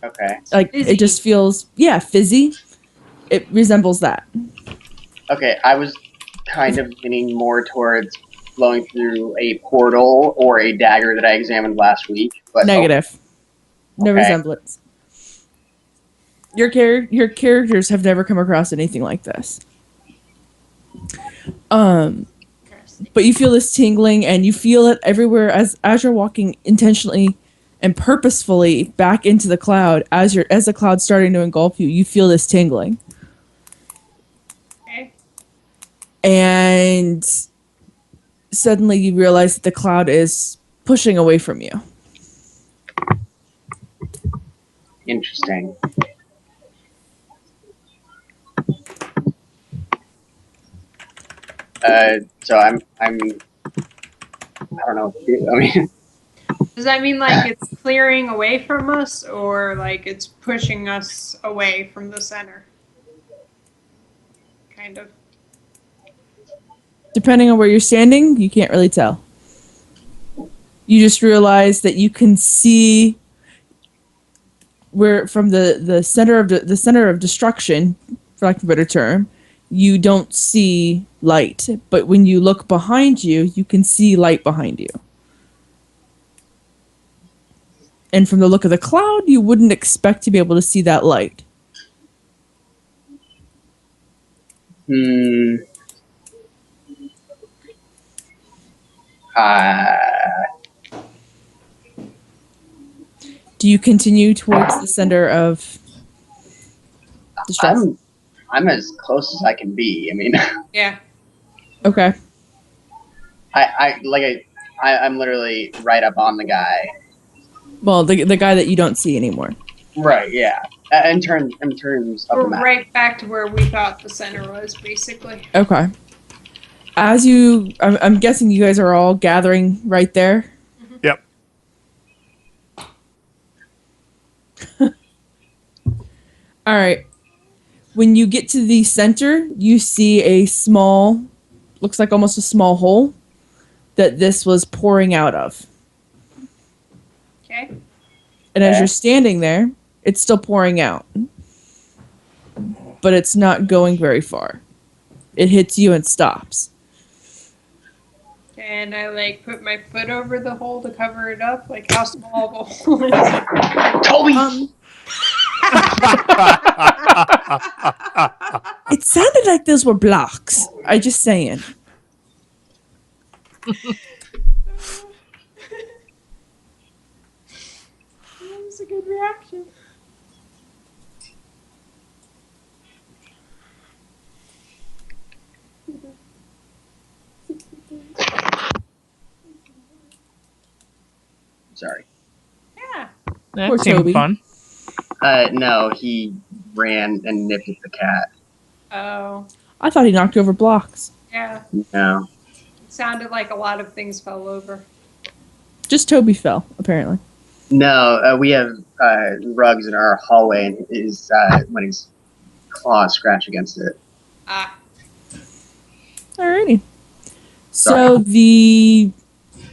Okay. Like Fizzy. it just feels fizzy. It resembles that. Okay, I was kind of leaning more towards flowing through a portal or a dagger that I examined last week. But Negative. No Okay. resemblance. Your characters have never come across anything like this. But you feel this tingling, and you feel it everywhere as you're walking intentionally and purposefully back into the cloud. As the cloud's starting to engulf you, you feel this tingling. Okay. And suddenly you realize that the cloud is pushing away from you. Interesting. So I'm I don't know. I mean, Does that mean like it's clearing away from us, or like it's pushing us away from the center? Kind of. Depending on where you're standing, you can't really tell. You just realize that you can see where from the center of destruction, for lack of a better term, you don't see light. But when you look behind you, you can see light behind you. And from the look of the cloud, you wouldn't expect to be able to see that light. Do you continue towards the center of distress? I'm as close as I can be. I mean, Yeah. Okay. I'm literally right up on the guy. Well, the guy that you don't see anymore. Right. Yeah. In terms of We're the map. right back to where we thought the center was, basically. Okay. I'm guessing you guys are all gathering right there. Yep. All right. When you get to the center, you see a small, looks like almost a small hole that this was pouring out of. Okay. And as you're standing there, it's still pouring out. But it's not going very far. It hits you and stops. And I like put my foot over the hole to cover it up. Like how small the hole is. Toby. It sounded like those were blocks. I just saying. That was a good reaction. Sorry. Yeah. That Poor seemed Toby. fun. No, he ran and nipped at the cat. Oh, I thought he knocked over blocks. yeah. No. It sounded like a lot of things fell over. Just Toby fell, apparently. No, we have rugs in our hallway, and his when his claws scratch against it. Ah. Alrighty. So the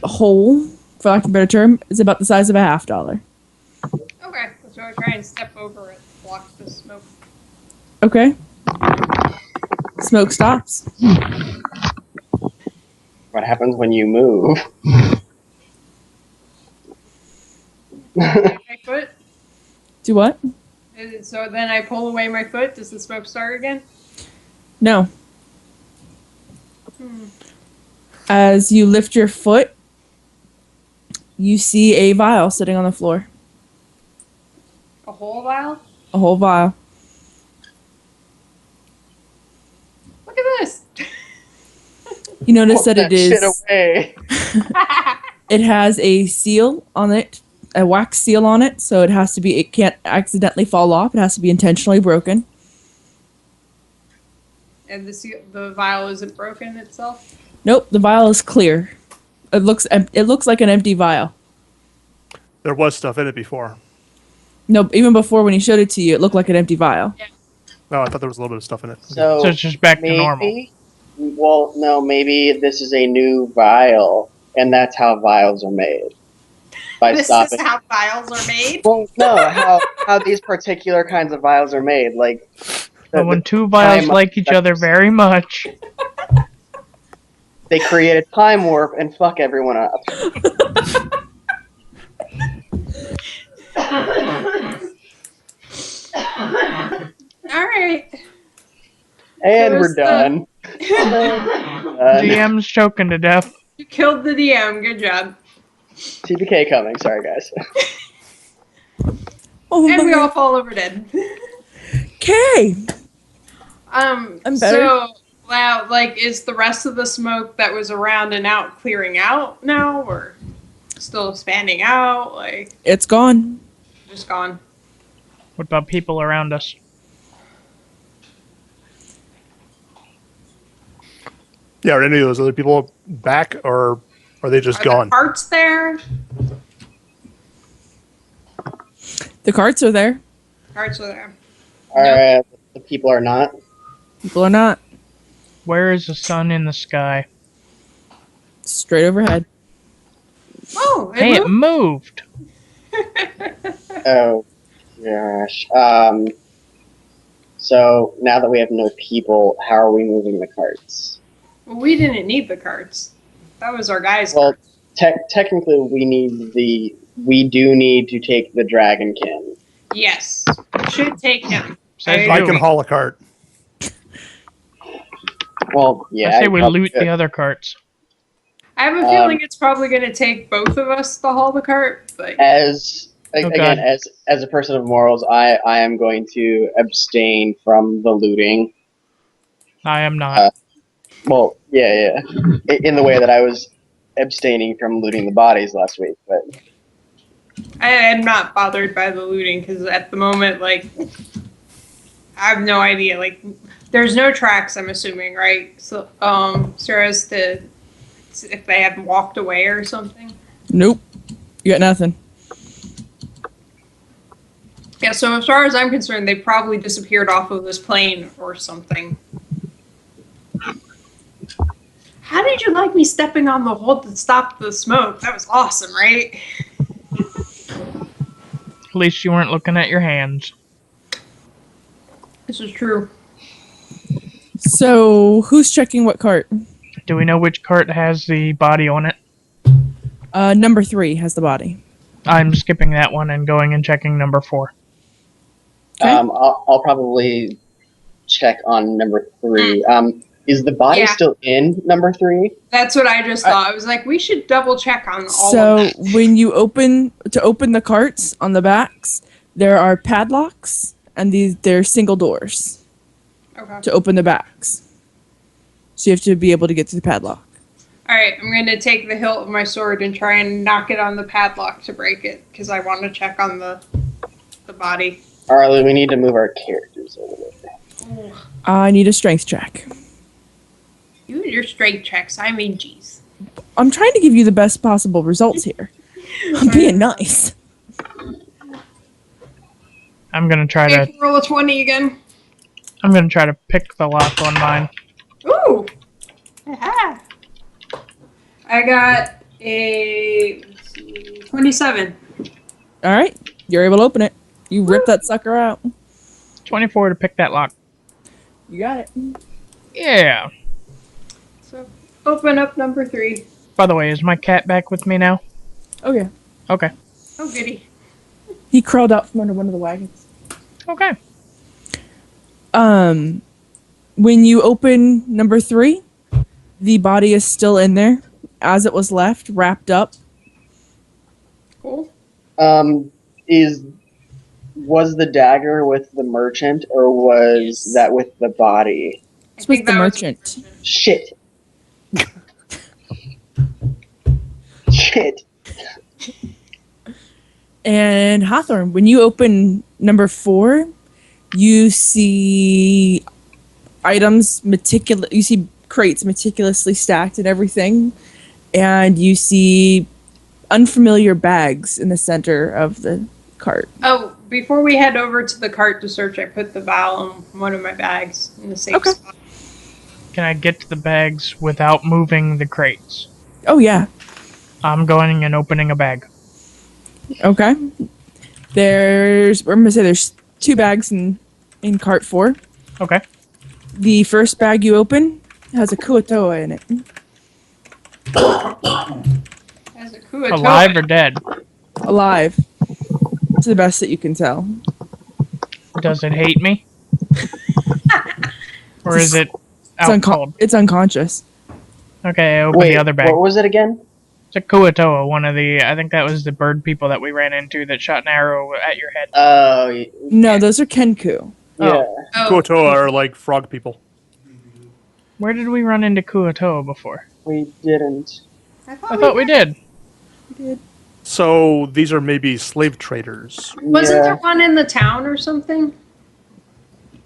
hole, for lack of a better term, is about the size of a $50. Okay. So I try and step over it, block the smoke. Okay. Smoke stops. What happens when you move? My foot. Do what? So then I pull away my foot. Does the smoke start again? No. Hmm. As you lift your foot, you see a vial sitting on the floor. A whole vial? A whole vial. Look at this. You notice Put that it shit is. away. It has a seal on it, a wax seal on it, so it has to be. It can't accidentally fall off. It has to be intentionally broken. And the vial isn't broken itself? Nope, the vial is clear. It looks like an empty vial. There was stuff in it before. No, even before when he showed it to you, it looked like an empty vial. No, I thought there was a little bit of stuff in it. So it's just back to normal. Well, no, maybe this is a new vial, and that's how vials are made. By This stopping. is how vials are made? Well, no, how these particular kinds of vials are made, like. But when two vials time- like each other very much, They create a time warp and fuck everyone up. Alright. And So we're is done. DM's choking to death. You killed the DM. Good job. TPK coming. Sorry, guys. Oh And we my all fall over dead. Okay. I'm better. So, wow, like, is the rest of the smoke that was around and out clearing out now, or still expanding out? Like, It's gone. just gone. What about people around us? Yeah, are any of those other people back, or are they just Are gone? the parts there? The carts are there. Parts are there. Alright, the people are not. People are not. Where is the sun in the sky? Straight overhead. Oh, it Hey, it moved. moved! Oh, gosh. So, now that we have no people, how are we moving the carts? Well, we didn't need the carts. That was our guy's Well, carts. technically, we do need to take the dragonkin. Yes. We should take him. Says I you. can haul a cart. Well, yeah. I say I'd we probably loot do. the other carts. I have a feeling it's probably going to take both of us to haul the cart, but Again, as a person of morals, I am going to abstain from the looting. I am not. Well, yeah. In the way that I was abstaining from looting the bodies last week, but I am not bothered by the looting because at the moment, like, I have no idea. Like, there's no tracks, I'm assuming, right? So, as to if they have walked away or something. Nope. You got nothing. Yeah, so as far as I'm concerned, they probably disappeared off of this plane or something. How did you like me stepping on the hole to stop the smoke? That was awesome, right? At least you weren't looking at your hands. This is true. So, who's checking what cart? Do we know which cart has the body on it? Number 3 has the body. I'm skipping that one and going and checking number 4. Okay. I'll probably check on number 3. Is the body Yeah. still in number 3? That's what I just thought. I was like, we should double check on all So of that. when you open the carts on the backs, there are padlocks, and they're single doors Okay. to open the backs. So you have to be able to get to the padlock. All right, I'm going to take the hilt of my sword and try and knock it on the padlock to break it because I want to check on the body. All right, we need to move our characters over there. I need a strength check. You and your strength checks. I mean, geez. I'm trying to give you the best possible results here. I'm being nice. I'm gonna try I to. can roll a 20 again. I'm gonna try to pick the lock on mine. Ooh! Aha. I got a 27. All right, you're able to open it. You rip that sucker out. 24 to pick that lock. You got it. Yeah. So, open up number 3. By the way, is my cat back with me now? Oh yeah. Okay. Oh, goody. He crawled out from under one of the wagons. Okay. When you open number 3, the body is still in there as it was left, wrapped up. Cool. Was the dagger with the merchant, or was that with the body? It's with the merchant. Shit. Shit. And Hawthorne, when you open number 4, you see items you see crates meticulously stacked and everything, and you see unfamiliar bags in the center of the cart. Oh, before we head over to the cart to search, I put the vial in one of my bags in the safe spot. Can I get to the bags without moving the crates? Oh yeah. I'm going and opening a bag. Okay. I'm gonna say there's 2 bags in cart 4. Okay. The first bag you open has a kuatoa in it. As a Kuatoa. Alive or dead? Alive. To the best that you can tell. Does it hate me? Or is it out cold? It's unconscious. Okay, I open Wait, the other bag. what was it again? It's a Kuatoa, one of the... I think that was the bird people that we ran into that shot an arrow at your head. Oh, No, those are kenku. yeah. Oh, Kuotoa are like frog people. Where did we run into Kuatoa before? We didn't. I thought we did. So these are maybe slave traders. Wasn't Yeah. there one in the town or something?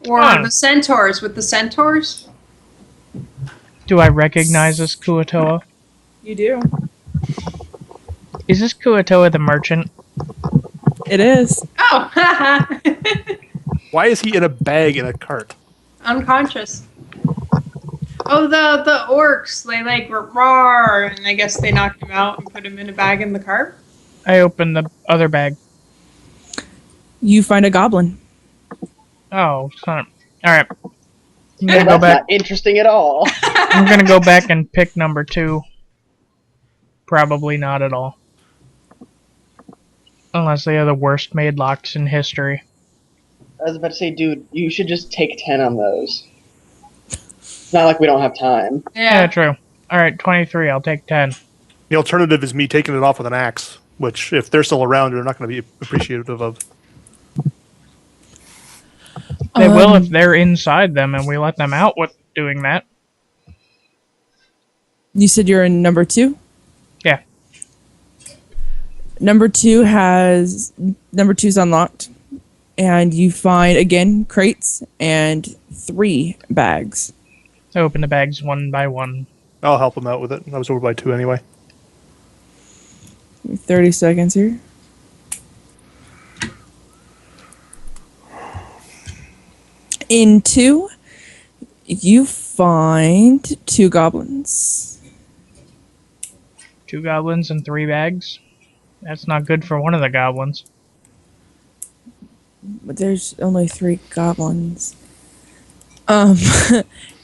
Or Huh. the centaurs with the centaurs? Do I recognize this Kuatoa? You do. Is this Kuatoa the merchant? It is. Oh, haha. Why is he in a bag in a cart? Unconscious. Oh, the orcs, they like roar, and I guess they knocked him out and put him in a bag in the cart. I open the other bag. You find a goblin. Oh, son. Alright. I'm Well, gonna go that's back. not interesting at all. I'm gonna go back and pick number 2. Probably not at all. Unless they are the worst made locks in history. I was about to say, dude, you should just take 10 on those. It's not like we don't have time. Yeah, true. Alright, 23. I'll take 10. The alternative is me taking it off with an axe, which, if they're still around, you're not going to be appreciative of. They will if they're inside them and we let them out with doing that. You said you're in number 2? Yeah. Number 2's unlocked. And you find, again, crates and 3 bags. I open the bags one by one. I'll help them out with it. I was over by 2 anyway. 30 seconds here. In 2, you find 2 goblins. 2 goblins and 3 bags. That's not good for one of the goblins. But there's only 3 goblins.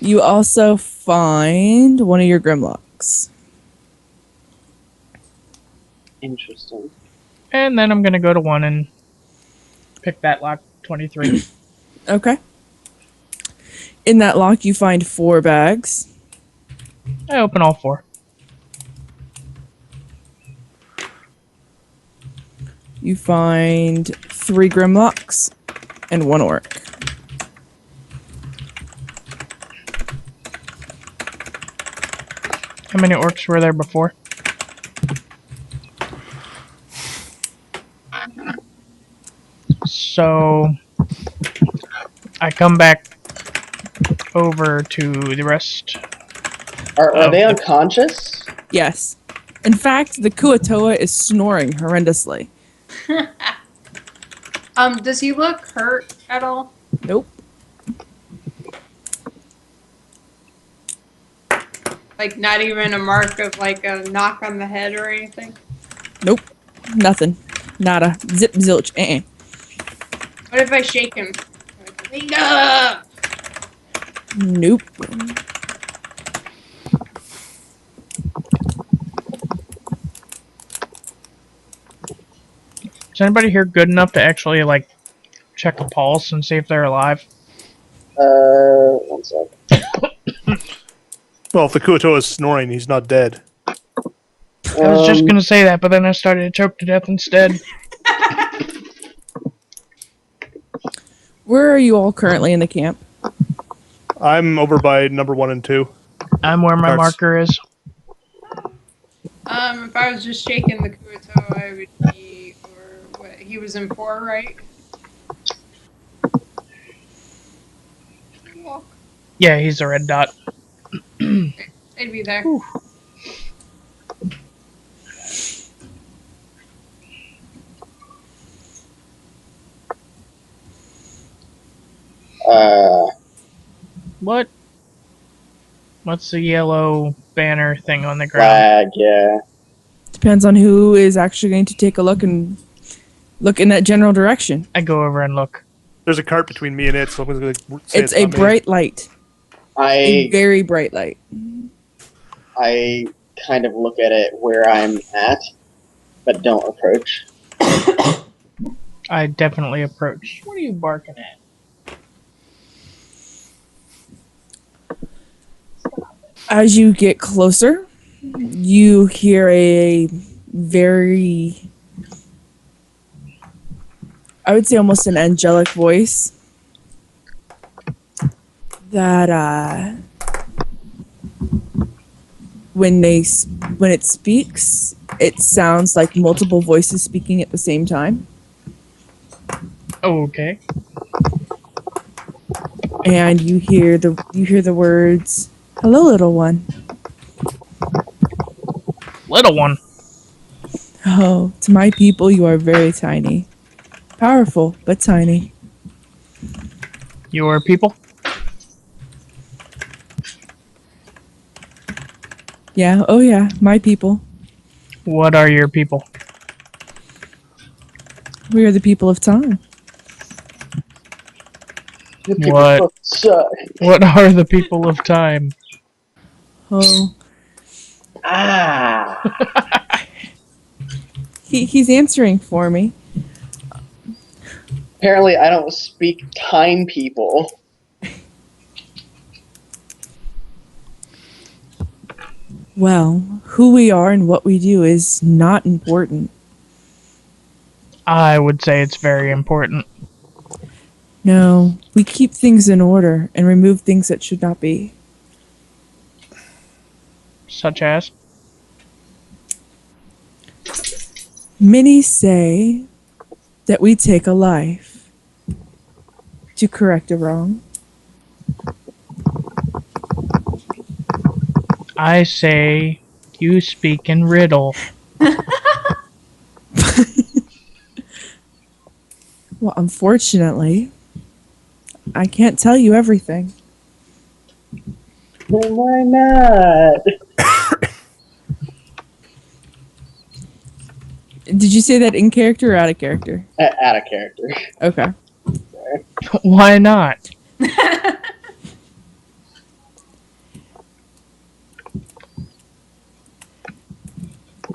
You also find one of your grimlocks. Interesting. And then I'm gonna go to 1 and pick that lock, 23. Okay. In that lock, you find 4 bags. I open all 4. You find 3 Grimlocks and 1 orc. How many orcs were there before? So I come back over to the rest. Are they unconscious? Yes. In fact, the Kuatoa is snoring horrendously. Does he look hurt at all? Nope. Like, not even a mark of, like, a knock on the head or anything? Nope. Nothing. Nada. Zip zilch. What if I shake him? Like, wake up! Nope. Is anybody here good enough to actually, like, check a pulse and see if they're alive? 1 sec. Well, if the Kuoto is snoring, he's not dead. I was just gonna say that, but then I started to choke to death instead. Where are you all currently in the camp? I'm over by number 1 and 2. I'm where my marker is. If I was just shaking the Kuato, I would be, or what, he was in 4, right? Walk. Yeah, he's a red dot. I'd be there. Whew. What? What's the yellow banner thing on the ground? Flag, yeah. Depends on who is actually going to take a look and look in that general direction. I go over and look. There's a cart between me and it, so I'm going to say It's a not me. bright light. A I very bright light. kind of look at it where I'm at, but don't approach. I definitely approach. What are you barking at? As you get closer, you hear a very, I would say almost an angelic voice that when it speaks, it sounds like multiple voices speaking at the same time. Okay. And you hear the words, "Hello, little one." Little one. Oh, to my people, you are very tiny. Powerful, but tiny. Your people? Yeah, oh yeah, my people. What are your people? We are the people of time. The people What? suck. What are the people of time? Oh, Ah. he's answering for me. Apparently, I don't speak time people. Well, who we are and what we do is not important. I would say it's very important. No, we keep things in order and remove things that should not be. Such as? Many say that we take a life to correct a wrong. I say you speak in riddle. Well, unfortunately, I can't tell you everything. Why not? Did you say that in character or out of character? Out of character. Okay. Why not?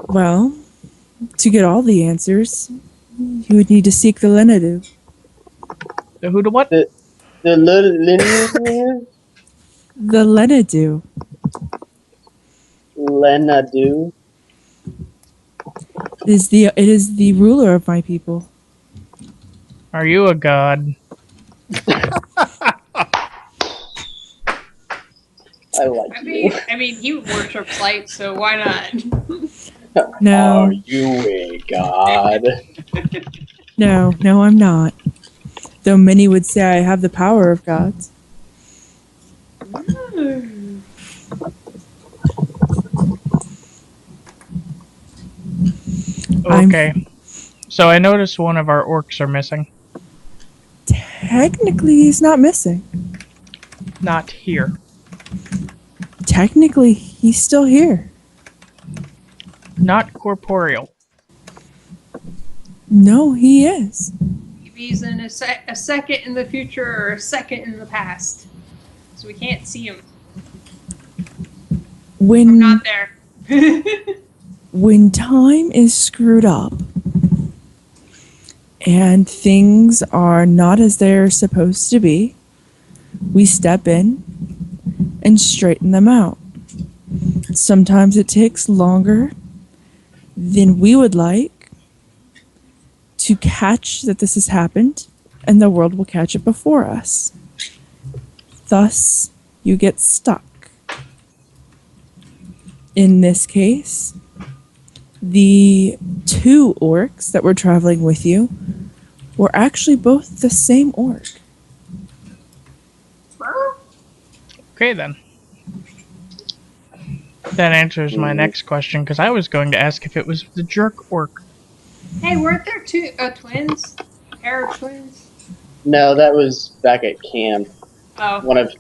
Well, to get all the answers, you would need to seek the Lenadu. The who to what? The linear The Lenadu. Lenadu. It is the ruler of my people. Are you a god? I like you. I mean, he worships light, so why not? No. Are you a god? No, I'm not. Though many would say I have the power of gods. Okay. So I noticed one of our orcs are missing. Technically, he's not missing. Not here. Technically, he's still here. Not corporeal. No, he is. Maybe he's in a second in the future or a second in the past. So we can't see him. I'm When not there. when time is screwed up and things are not as they're supposed to be, we step in and straighten them out. Sometimes it takes longer than we would like to catch that this has happened, and the world will catch it before us. Thus, you get stuck. In this case, the two orcs that were traveling with you were actually both the same orc. Okay, then. That answers my next question, because I was going to ask if it was the jerk orc. Hey, weren't there two twins? Arab twins? No, that was back at camp. Oh. One of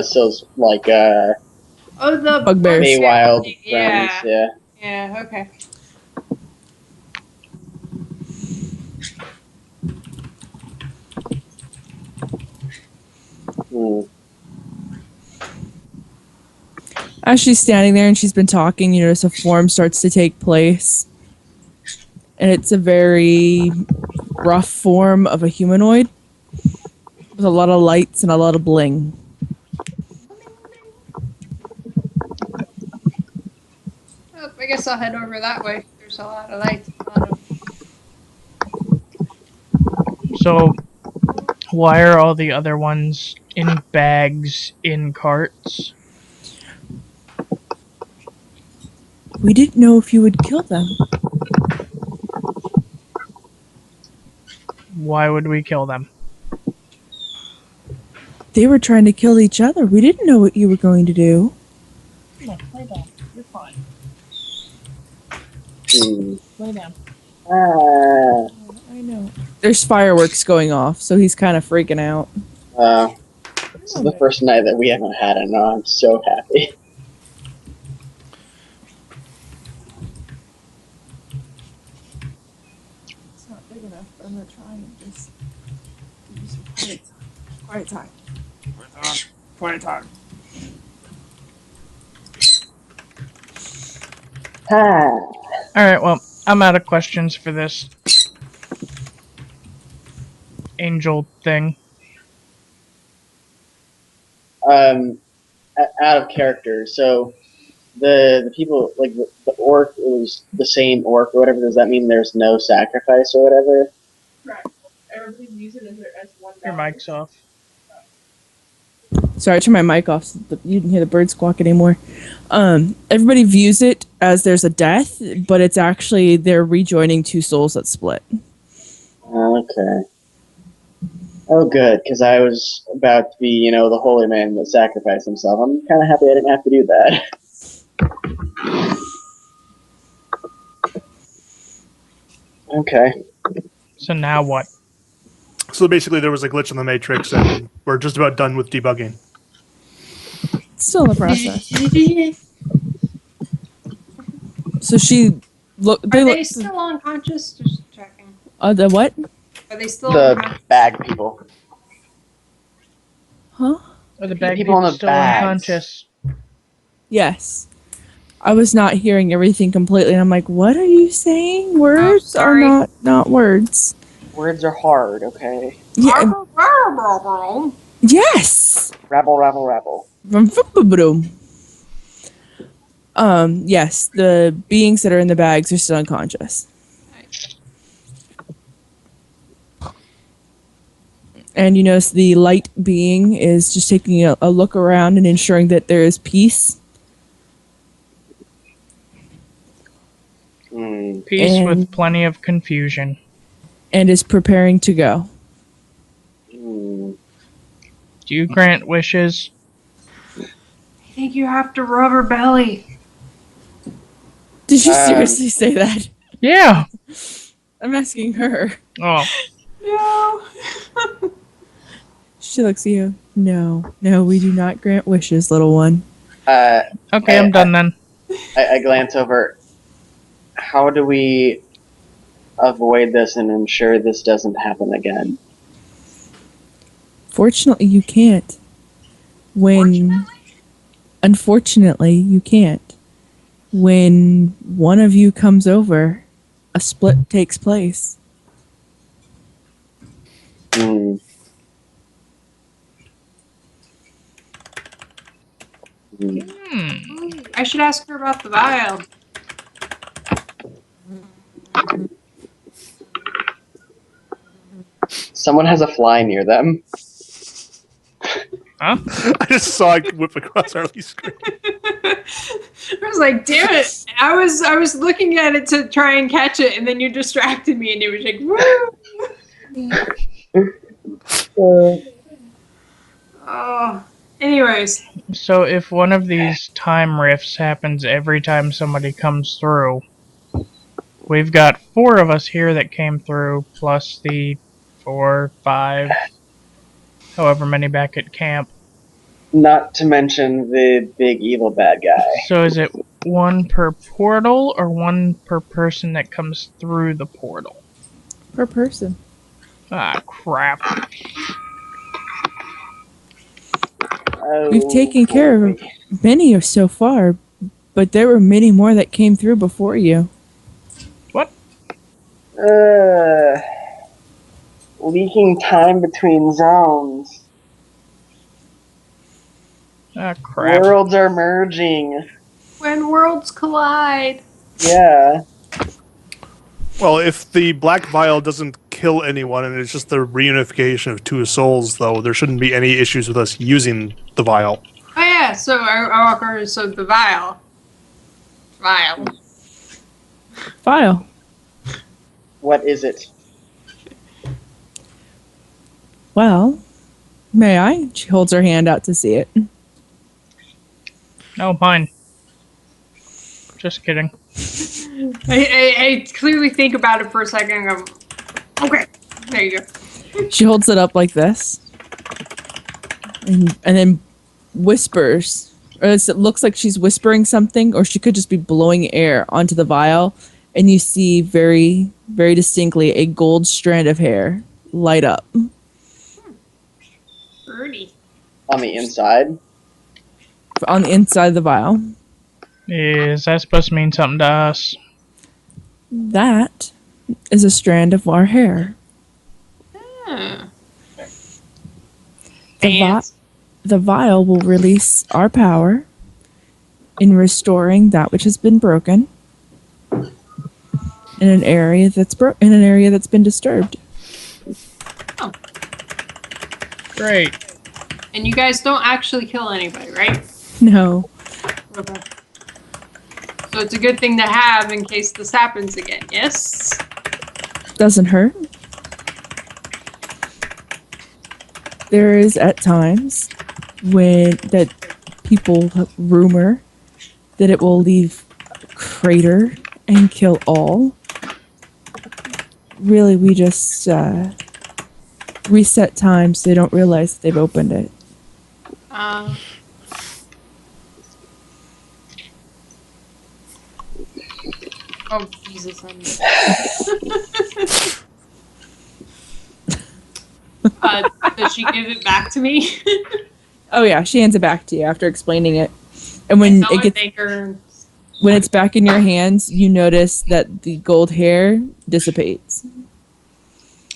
Sil's Oh, the Bugbears. Feywild Yeah. friends. Yeah. Yeah, okay. Hmm. As she's standing there and she's been talking, you notice a form starts to take place. And it's a very rough form of a humanoid with a lot of lights and a lot of bling. Oh, I guess I'll head over that way. There's a lot of lights. So, why are all the other ones in bags, in carts? We didn't know if you would kill them. Why would we kill them? They were trying to kill each other. We didn't know what you were going to do. No, lay down. You're fine. Hmm. Lay down. I know. There's fireworks going off, so he's kind of freaking out. This is the first night that we haven't had it, and I'm so happy. It's not big enough, but I'm going to try and just give you some quiet time. Quiet time. Alright, well, I'm out of questions for this angel thing. Out of character. So the people, like the orc, it was the same orc or whatever. Does that mean there's no sacrifice or whatever? Correct. Everybody's using it as one Your dollar. mic's off. Sorry, I turned my mic off so you didn't hear the bird squawk anymore. Everybody views it as there's a death, but it's actually they're rejoining two souls that split. Okay. Oh, good, because I was about to be, the holy man that sacrificed himself. I'm kind of happy I didn't have to do that. Okay. So now what? So basically, there was a glitch in the matrix, and we're just about done with debugging. It's still in the process. So she look. Are They they look. still unconscious? Just checking. The what? Are they still The unconscious? bag people. Huh? Are the bag People in people the still bags. unconscious? Yes. I was not hearing everything completely, and I'm like, "What are you saying? Words are sorry. not words." Words are hard, okay? Yeah. Yes. Rabble, rabble, rabble. Yes, the beings that are in the bags are still unconscious. And you notice the light being is just taking a look around and ensuring that there is peace. Peace And- with plenty of confusion. And is preparing to go. Do you grant wishes? I think you have to rub her belly. Did you seriously say that? Yeah. I'm asking her. Oh, No. She looks at you. No, we do not grant wishes, little one. okay, I'm done then. I glance over. How do we avoid this and ensure this doesn't happen again? Fortunately, you can't. Unfortunately, you can't. When one of you comes over, a split takes place. I should ask her about the vial. Someone has a fly near them. Huh? I just saw it whip across our screen. I was like, damn it. I was looking at it to try and catch it, and then you distracted me, and it was like, woo! Oh. Anyways. So if one of these time rifts happens every time somebody comes through, we've got 4 of us here that came through, plus the 4, 5, however many back at camp. Not to mention the big evil bad guy. So is it 1 per portal or 1 per person that comes through the portal? Per person. Ah, crap. We've taken care of many so far, but there were many more that came through before you. What? Leaking time between zones. Ah, crap. Worlds are merging. When worlds collide. Yeah. Well, if the black vial doesn't kill anyone and it's just the reunification of 2 souls, though, there shouldn't be any issues with us using the vial. Oh yeah, so I walk over, so the vial. File. What is it? Well, may I? She holds her hand out to see it. No, mine. Just kidding. I clearly think about it for a second and go, okay, there you go. She holds it up like this. And then whispers. Or it looks like she's whispering something, or she could just be blowing air onto the vial. And you see very, very distinctly a gold strand of hair light up. Birdie. On the inside? On the inside of the vial. Is that supposed to mean something to us? That is a strand of our hair. The vial will release our power in restoring that which has been broken in an area that's been disturbed. Oh. Great. And you guys don't actually kill anybody, right? No. Okay. So it's a good thing to have in case this happens again, yes? Doesn't hurt. There is at times when that people rumor that it will leave crater and kill all. Really, we just reset time so they don't realize that they've opened it. Oh, Jesus. Does she give it back to me? Oh yeah, she hands it back to you after explaining it. And when when it's back in your hands, you notice that the gold hair dissipates.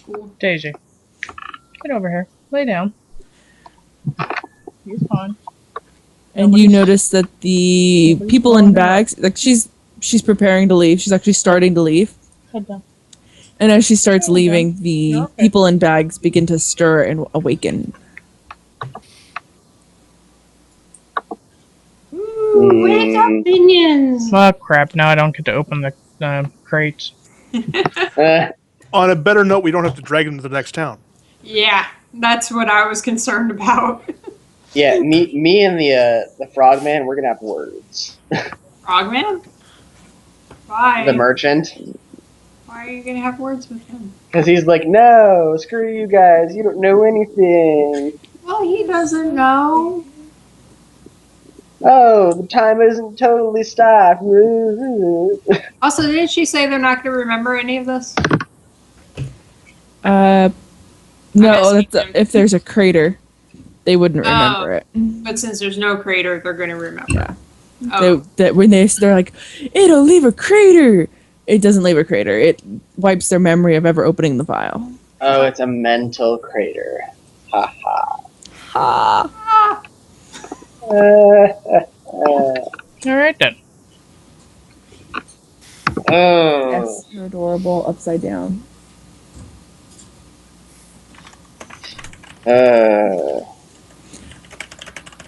Cool. Daisy, get over here. Lay down. He's fine. And you notice that the people in bags, like she's preparing to leave. She's actually starting to leave. Head down. And as she starts leaving, the You're okay. people in bags begin to stir and awaken. Ooh, wake up, minions! Oh, crap. Now I don't get to open the crates. On a better note, we don't have to drag him to the next town. Yeah, that's what I was concerned about. Yeah, me and the frogman, we're gonna have words. Frogman? Why? The merchant, Why are you gonna have words with him? because he's like, no, screw you guys, you don't know anything. Well, he doesn't know. Oh, the time isn't totally stopped. Also, didn't she say they're not gonna remember any of this? No, asking that's them. if there's a crater, they wouldn't remember it. But since there's no crater, they're gonna remember. Yeah. Oh. When they're like, it'll leave a crater. It doesn't leave a crater. It wipes their memory of ever opening the file. Oh, it's a mental crater. Ha ha. Ha. Alright then. Oh. Yes, you're adorable. Upside down.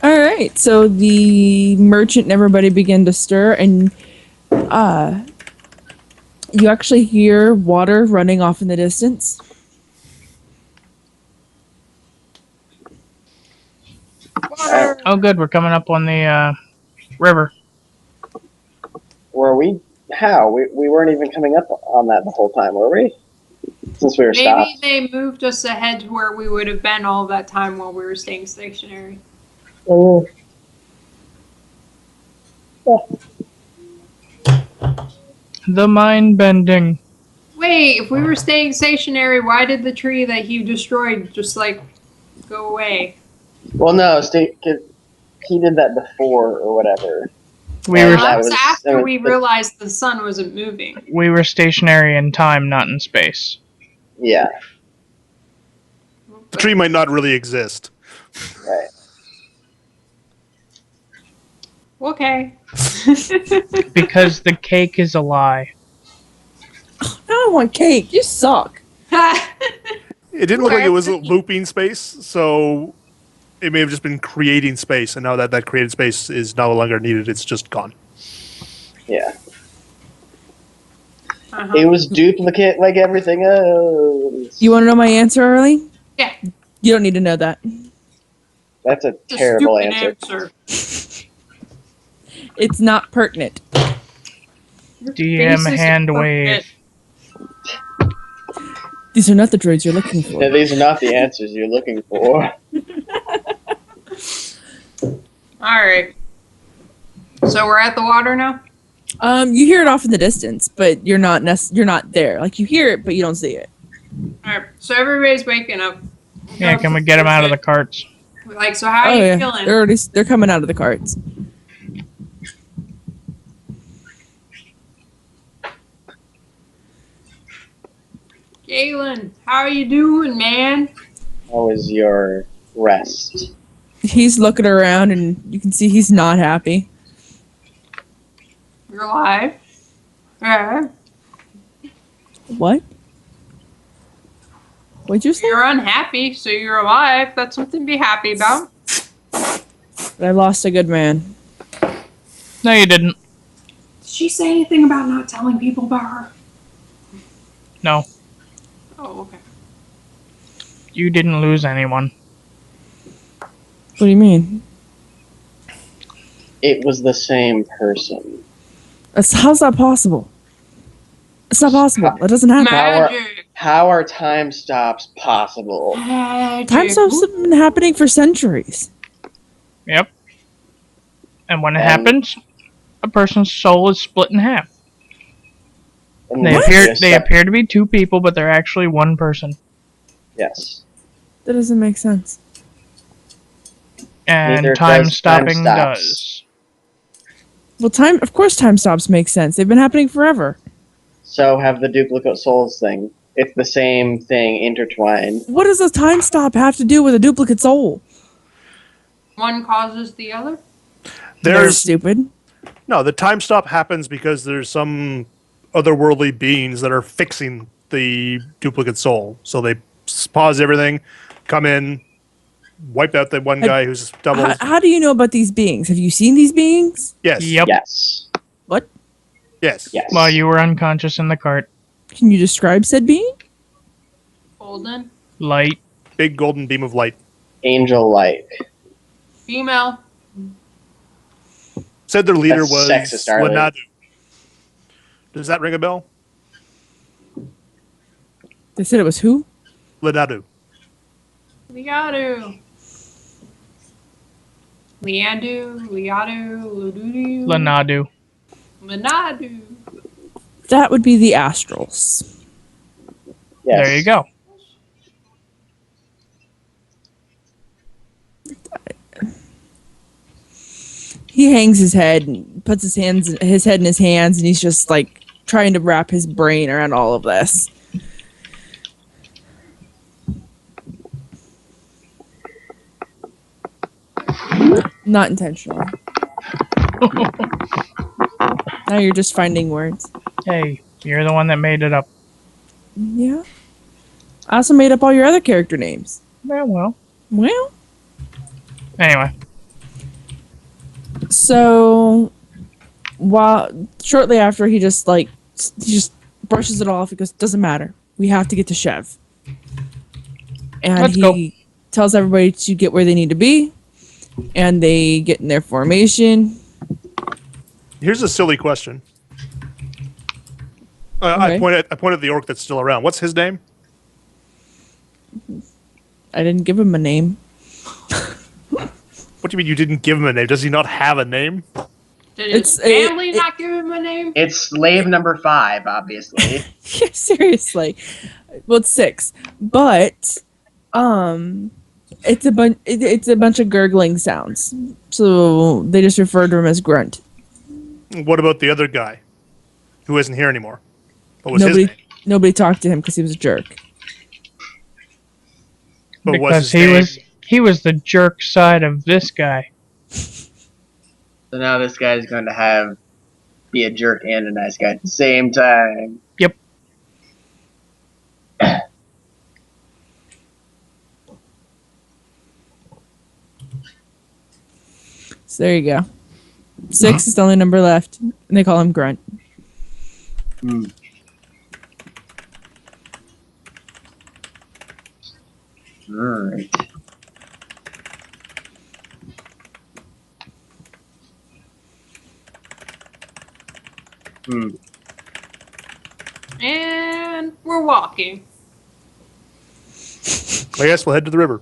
All right, so the merchant and everybody begin to stir, and you actually hear water running off in the distance. Water. Oh, good. We're coming up on the river. Were we? How? We weren't even coming up on that the whole time, were we? Since we were Maybe stopped. they moved us ahead to where we would have been all that time while we were staying stationary. Oh. The mind bending. Wait, if we were staying stationary, why did the tree that he destroyed just like go away? Well, no, 'cause he did that before or whatever. We Yeah, were that That was was- after that we was- realized the sun wasn't moving. we were stationary in time, not in space. Yeah, The tree might not really exist. right. Okay. Because the cake is a lie. I don't want cake. You suck. It didn't look like it was a looping space, so it may have just been creating space, and now that created space is no longer needed, it's just gone. Yeah. Uh-huh. It was duplicate like everything else. You want to know my answer, Early? Yeah. You don't need to know that. That's a It's a terrible stupid answer. It's not pertinent. Your DM face is hand appropriate. wave. These are not the droids you're looking for. Yeah, these are not the answers you're looking for. All right. So we're at the water now. You hear it off in the distance, but you're not there. Like you hear it, but you don't see it. All right. So everybody's waking up. Yeah, can we get them out of the carts? Like, so how are you feeling? They're coming out of the carts. Galen, how are you doing, man? How was your rest? He's looking around, and you can see he's not happy. You're alive. Yeah. What? What'd you say? You're unhappy, so you're alive. That's something to be happy about. But I lost a good man. No, you didn't. Did she say anything about not telling people about her? No, Oh, okay. you didn't lose anyone. What do you mean? It was the same person. How's that possible? It's not possible. That doesn't happen. Magic. How are time stops possible? Magic. Time stops have been happening for centuries. Yep. And when it And- happens, a person's soul is split in half. And They then appear just they sep- appear to be two people, but they're actually one person. Yes. That doesn't make sense. And Neither time does stopping time stops. does. Well, of course time stops make sense. They've been happening forever. So have the duplicate souls thing. It's the same thing intertwined. What does a time stop have to do with a duplicate soul? One causes the other? They're There's stupid. no, the time stop happens because there's some otherworldly beings that are fixing the duplicate soul. So they pause everything, come in, wipe out the one guy who's doubled. How do you know about these beings? Have you seen these beings? Yes. Yep. Yes. What? Yes. Yes. While you were unconscious in the cart. Can you describe said being? Golden. Light. Big golden beam of light. Angel-like. Female. Said their leader That's was sexist, Arlie. Lenadu. Does that ring a bell? They said it was who? Lenadu. Liadu. Liandu. Liadu. Lududu. Lenadu. Lenadu. That would be the astrals. Yes. There you go. He hangs his head and puts his head in his hands, and he's just like trying to wrap his brain around all of this. Not intentional. Now you're just finding words. Hey, you're the one that made it up. Yeah. I also made up all your other character names. Yeah, well. Well, Anyway. so shortly after he just brushes it off. He goes, "Doesn't matter. We have to get to Shev." And Let's he go. tells everybody to get where they need to be, and they get in their formation. Here's a silly question. Okay. I pointed at the orc that's still around. What's his name? I didn't give him a name. What do you mean you didn't give him a name? Does he not have a name? Did his family not give him a name? It's slave number 5, obviously. Yeah, seriously. Well, it's 6, but it's a bunch of gurgling sounds, so they just refer to him as Grunt. What about the other guy who isn't here anymore? What was his name? Nobody talked to him because he was a jerk. But what's Because his name? he was the jerk side of this guy. So now this guy's going to be a jerk and a nice guy at the same time. Yep. So there you go. 6 is the only number left, and they call him Grunt. Hmm. Alright. And we're walking. I guess we'll head to the river.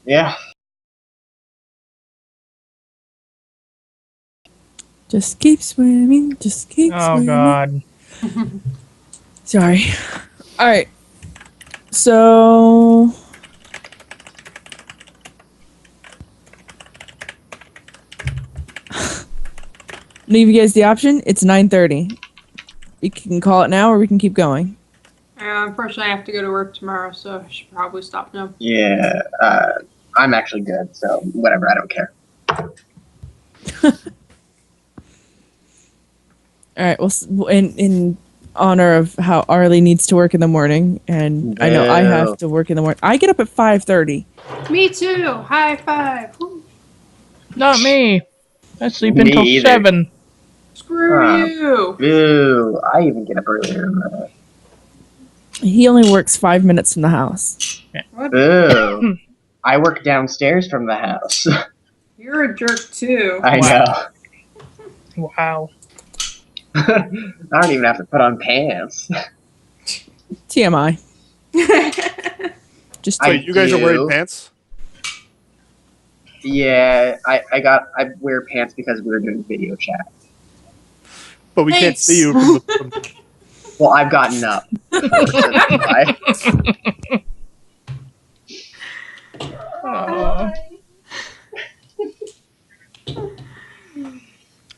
Yeah. Just keep swimming, just keep Oh, swimming. God. Sorry. All right. So leave you guys the option. It's 9:30. We can call it now, or we can keep going. Unfortunately, I have to go to work tomorrow, so I should probably stop now. Yeah. I'm actually good, so whatever, I don't care. All right. Well, in honor of how Arlie needs to work in the morning, and I know I have to work in the morning. I get up at 5:30. Me too. High five. Woo. Not me. I sleep Me until either. 7. Screw you. Boo. I even get up earlier. He only works 5 minutes from the house. What? Boo. I work downstairs from the house. You're a jerk too. I Wow. know. Wow. I don't even have to put on pants. TMI. Just I Wait, you guys are do. wearing pants? Yeah, I wear pants because we were doing video chat. But we can't Thanks. see you from the Well, I've gotten up. Why?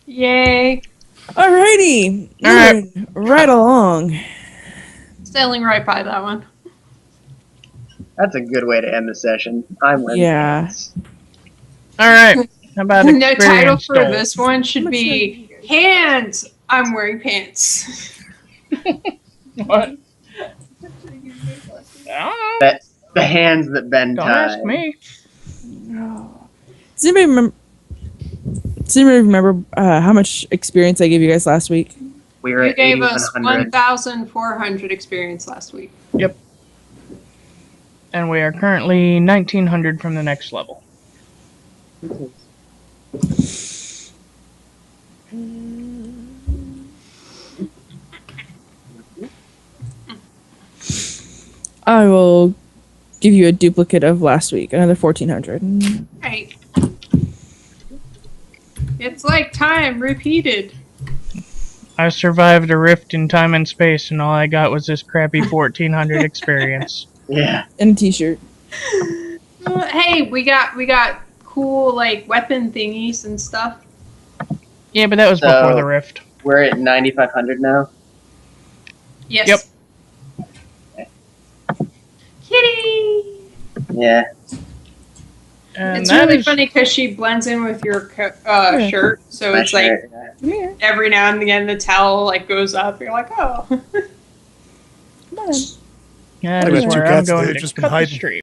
Yay. Alrighty. All right. Moving right along. Sailing right by that one. That's a good way to end the session. I'm wearing Yeah. pants. Alright, how about The title experience for dole? this one should be Hands, I'm wearing pants. What? Oh, The hands that bend don't time. ask me. Does anybody remember how much experience I gave you guys last week? We were You at gave us 8,100. 1,400 experience last week. Yep. And we are currently 1900 from the next level. I will give you a duplicate of last week, another 1,400. Right. It's like time repeated. I survived a rift in time and space, and all I got was this crappy 1400 experience. Yeah. And a t-shirt. Hey, we got cool like weapon thingies and stuff. Yeah, but that was So- before the rift. We're at 9,500 now. Yes. Yep. Kitty. Yeah. And It's that really is- funny because she blends in with your Yeah. shirt, so My it's like shirt, yeah. Come here. every now and again the towel like goes up. You're like, oh. Come on. That I is got two where I'm cats, going they've to just been cut the hiding. stream.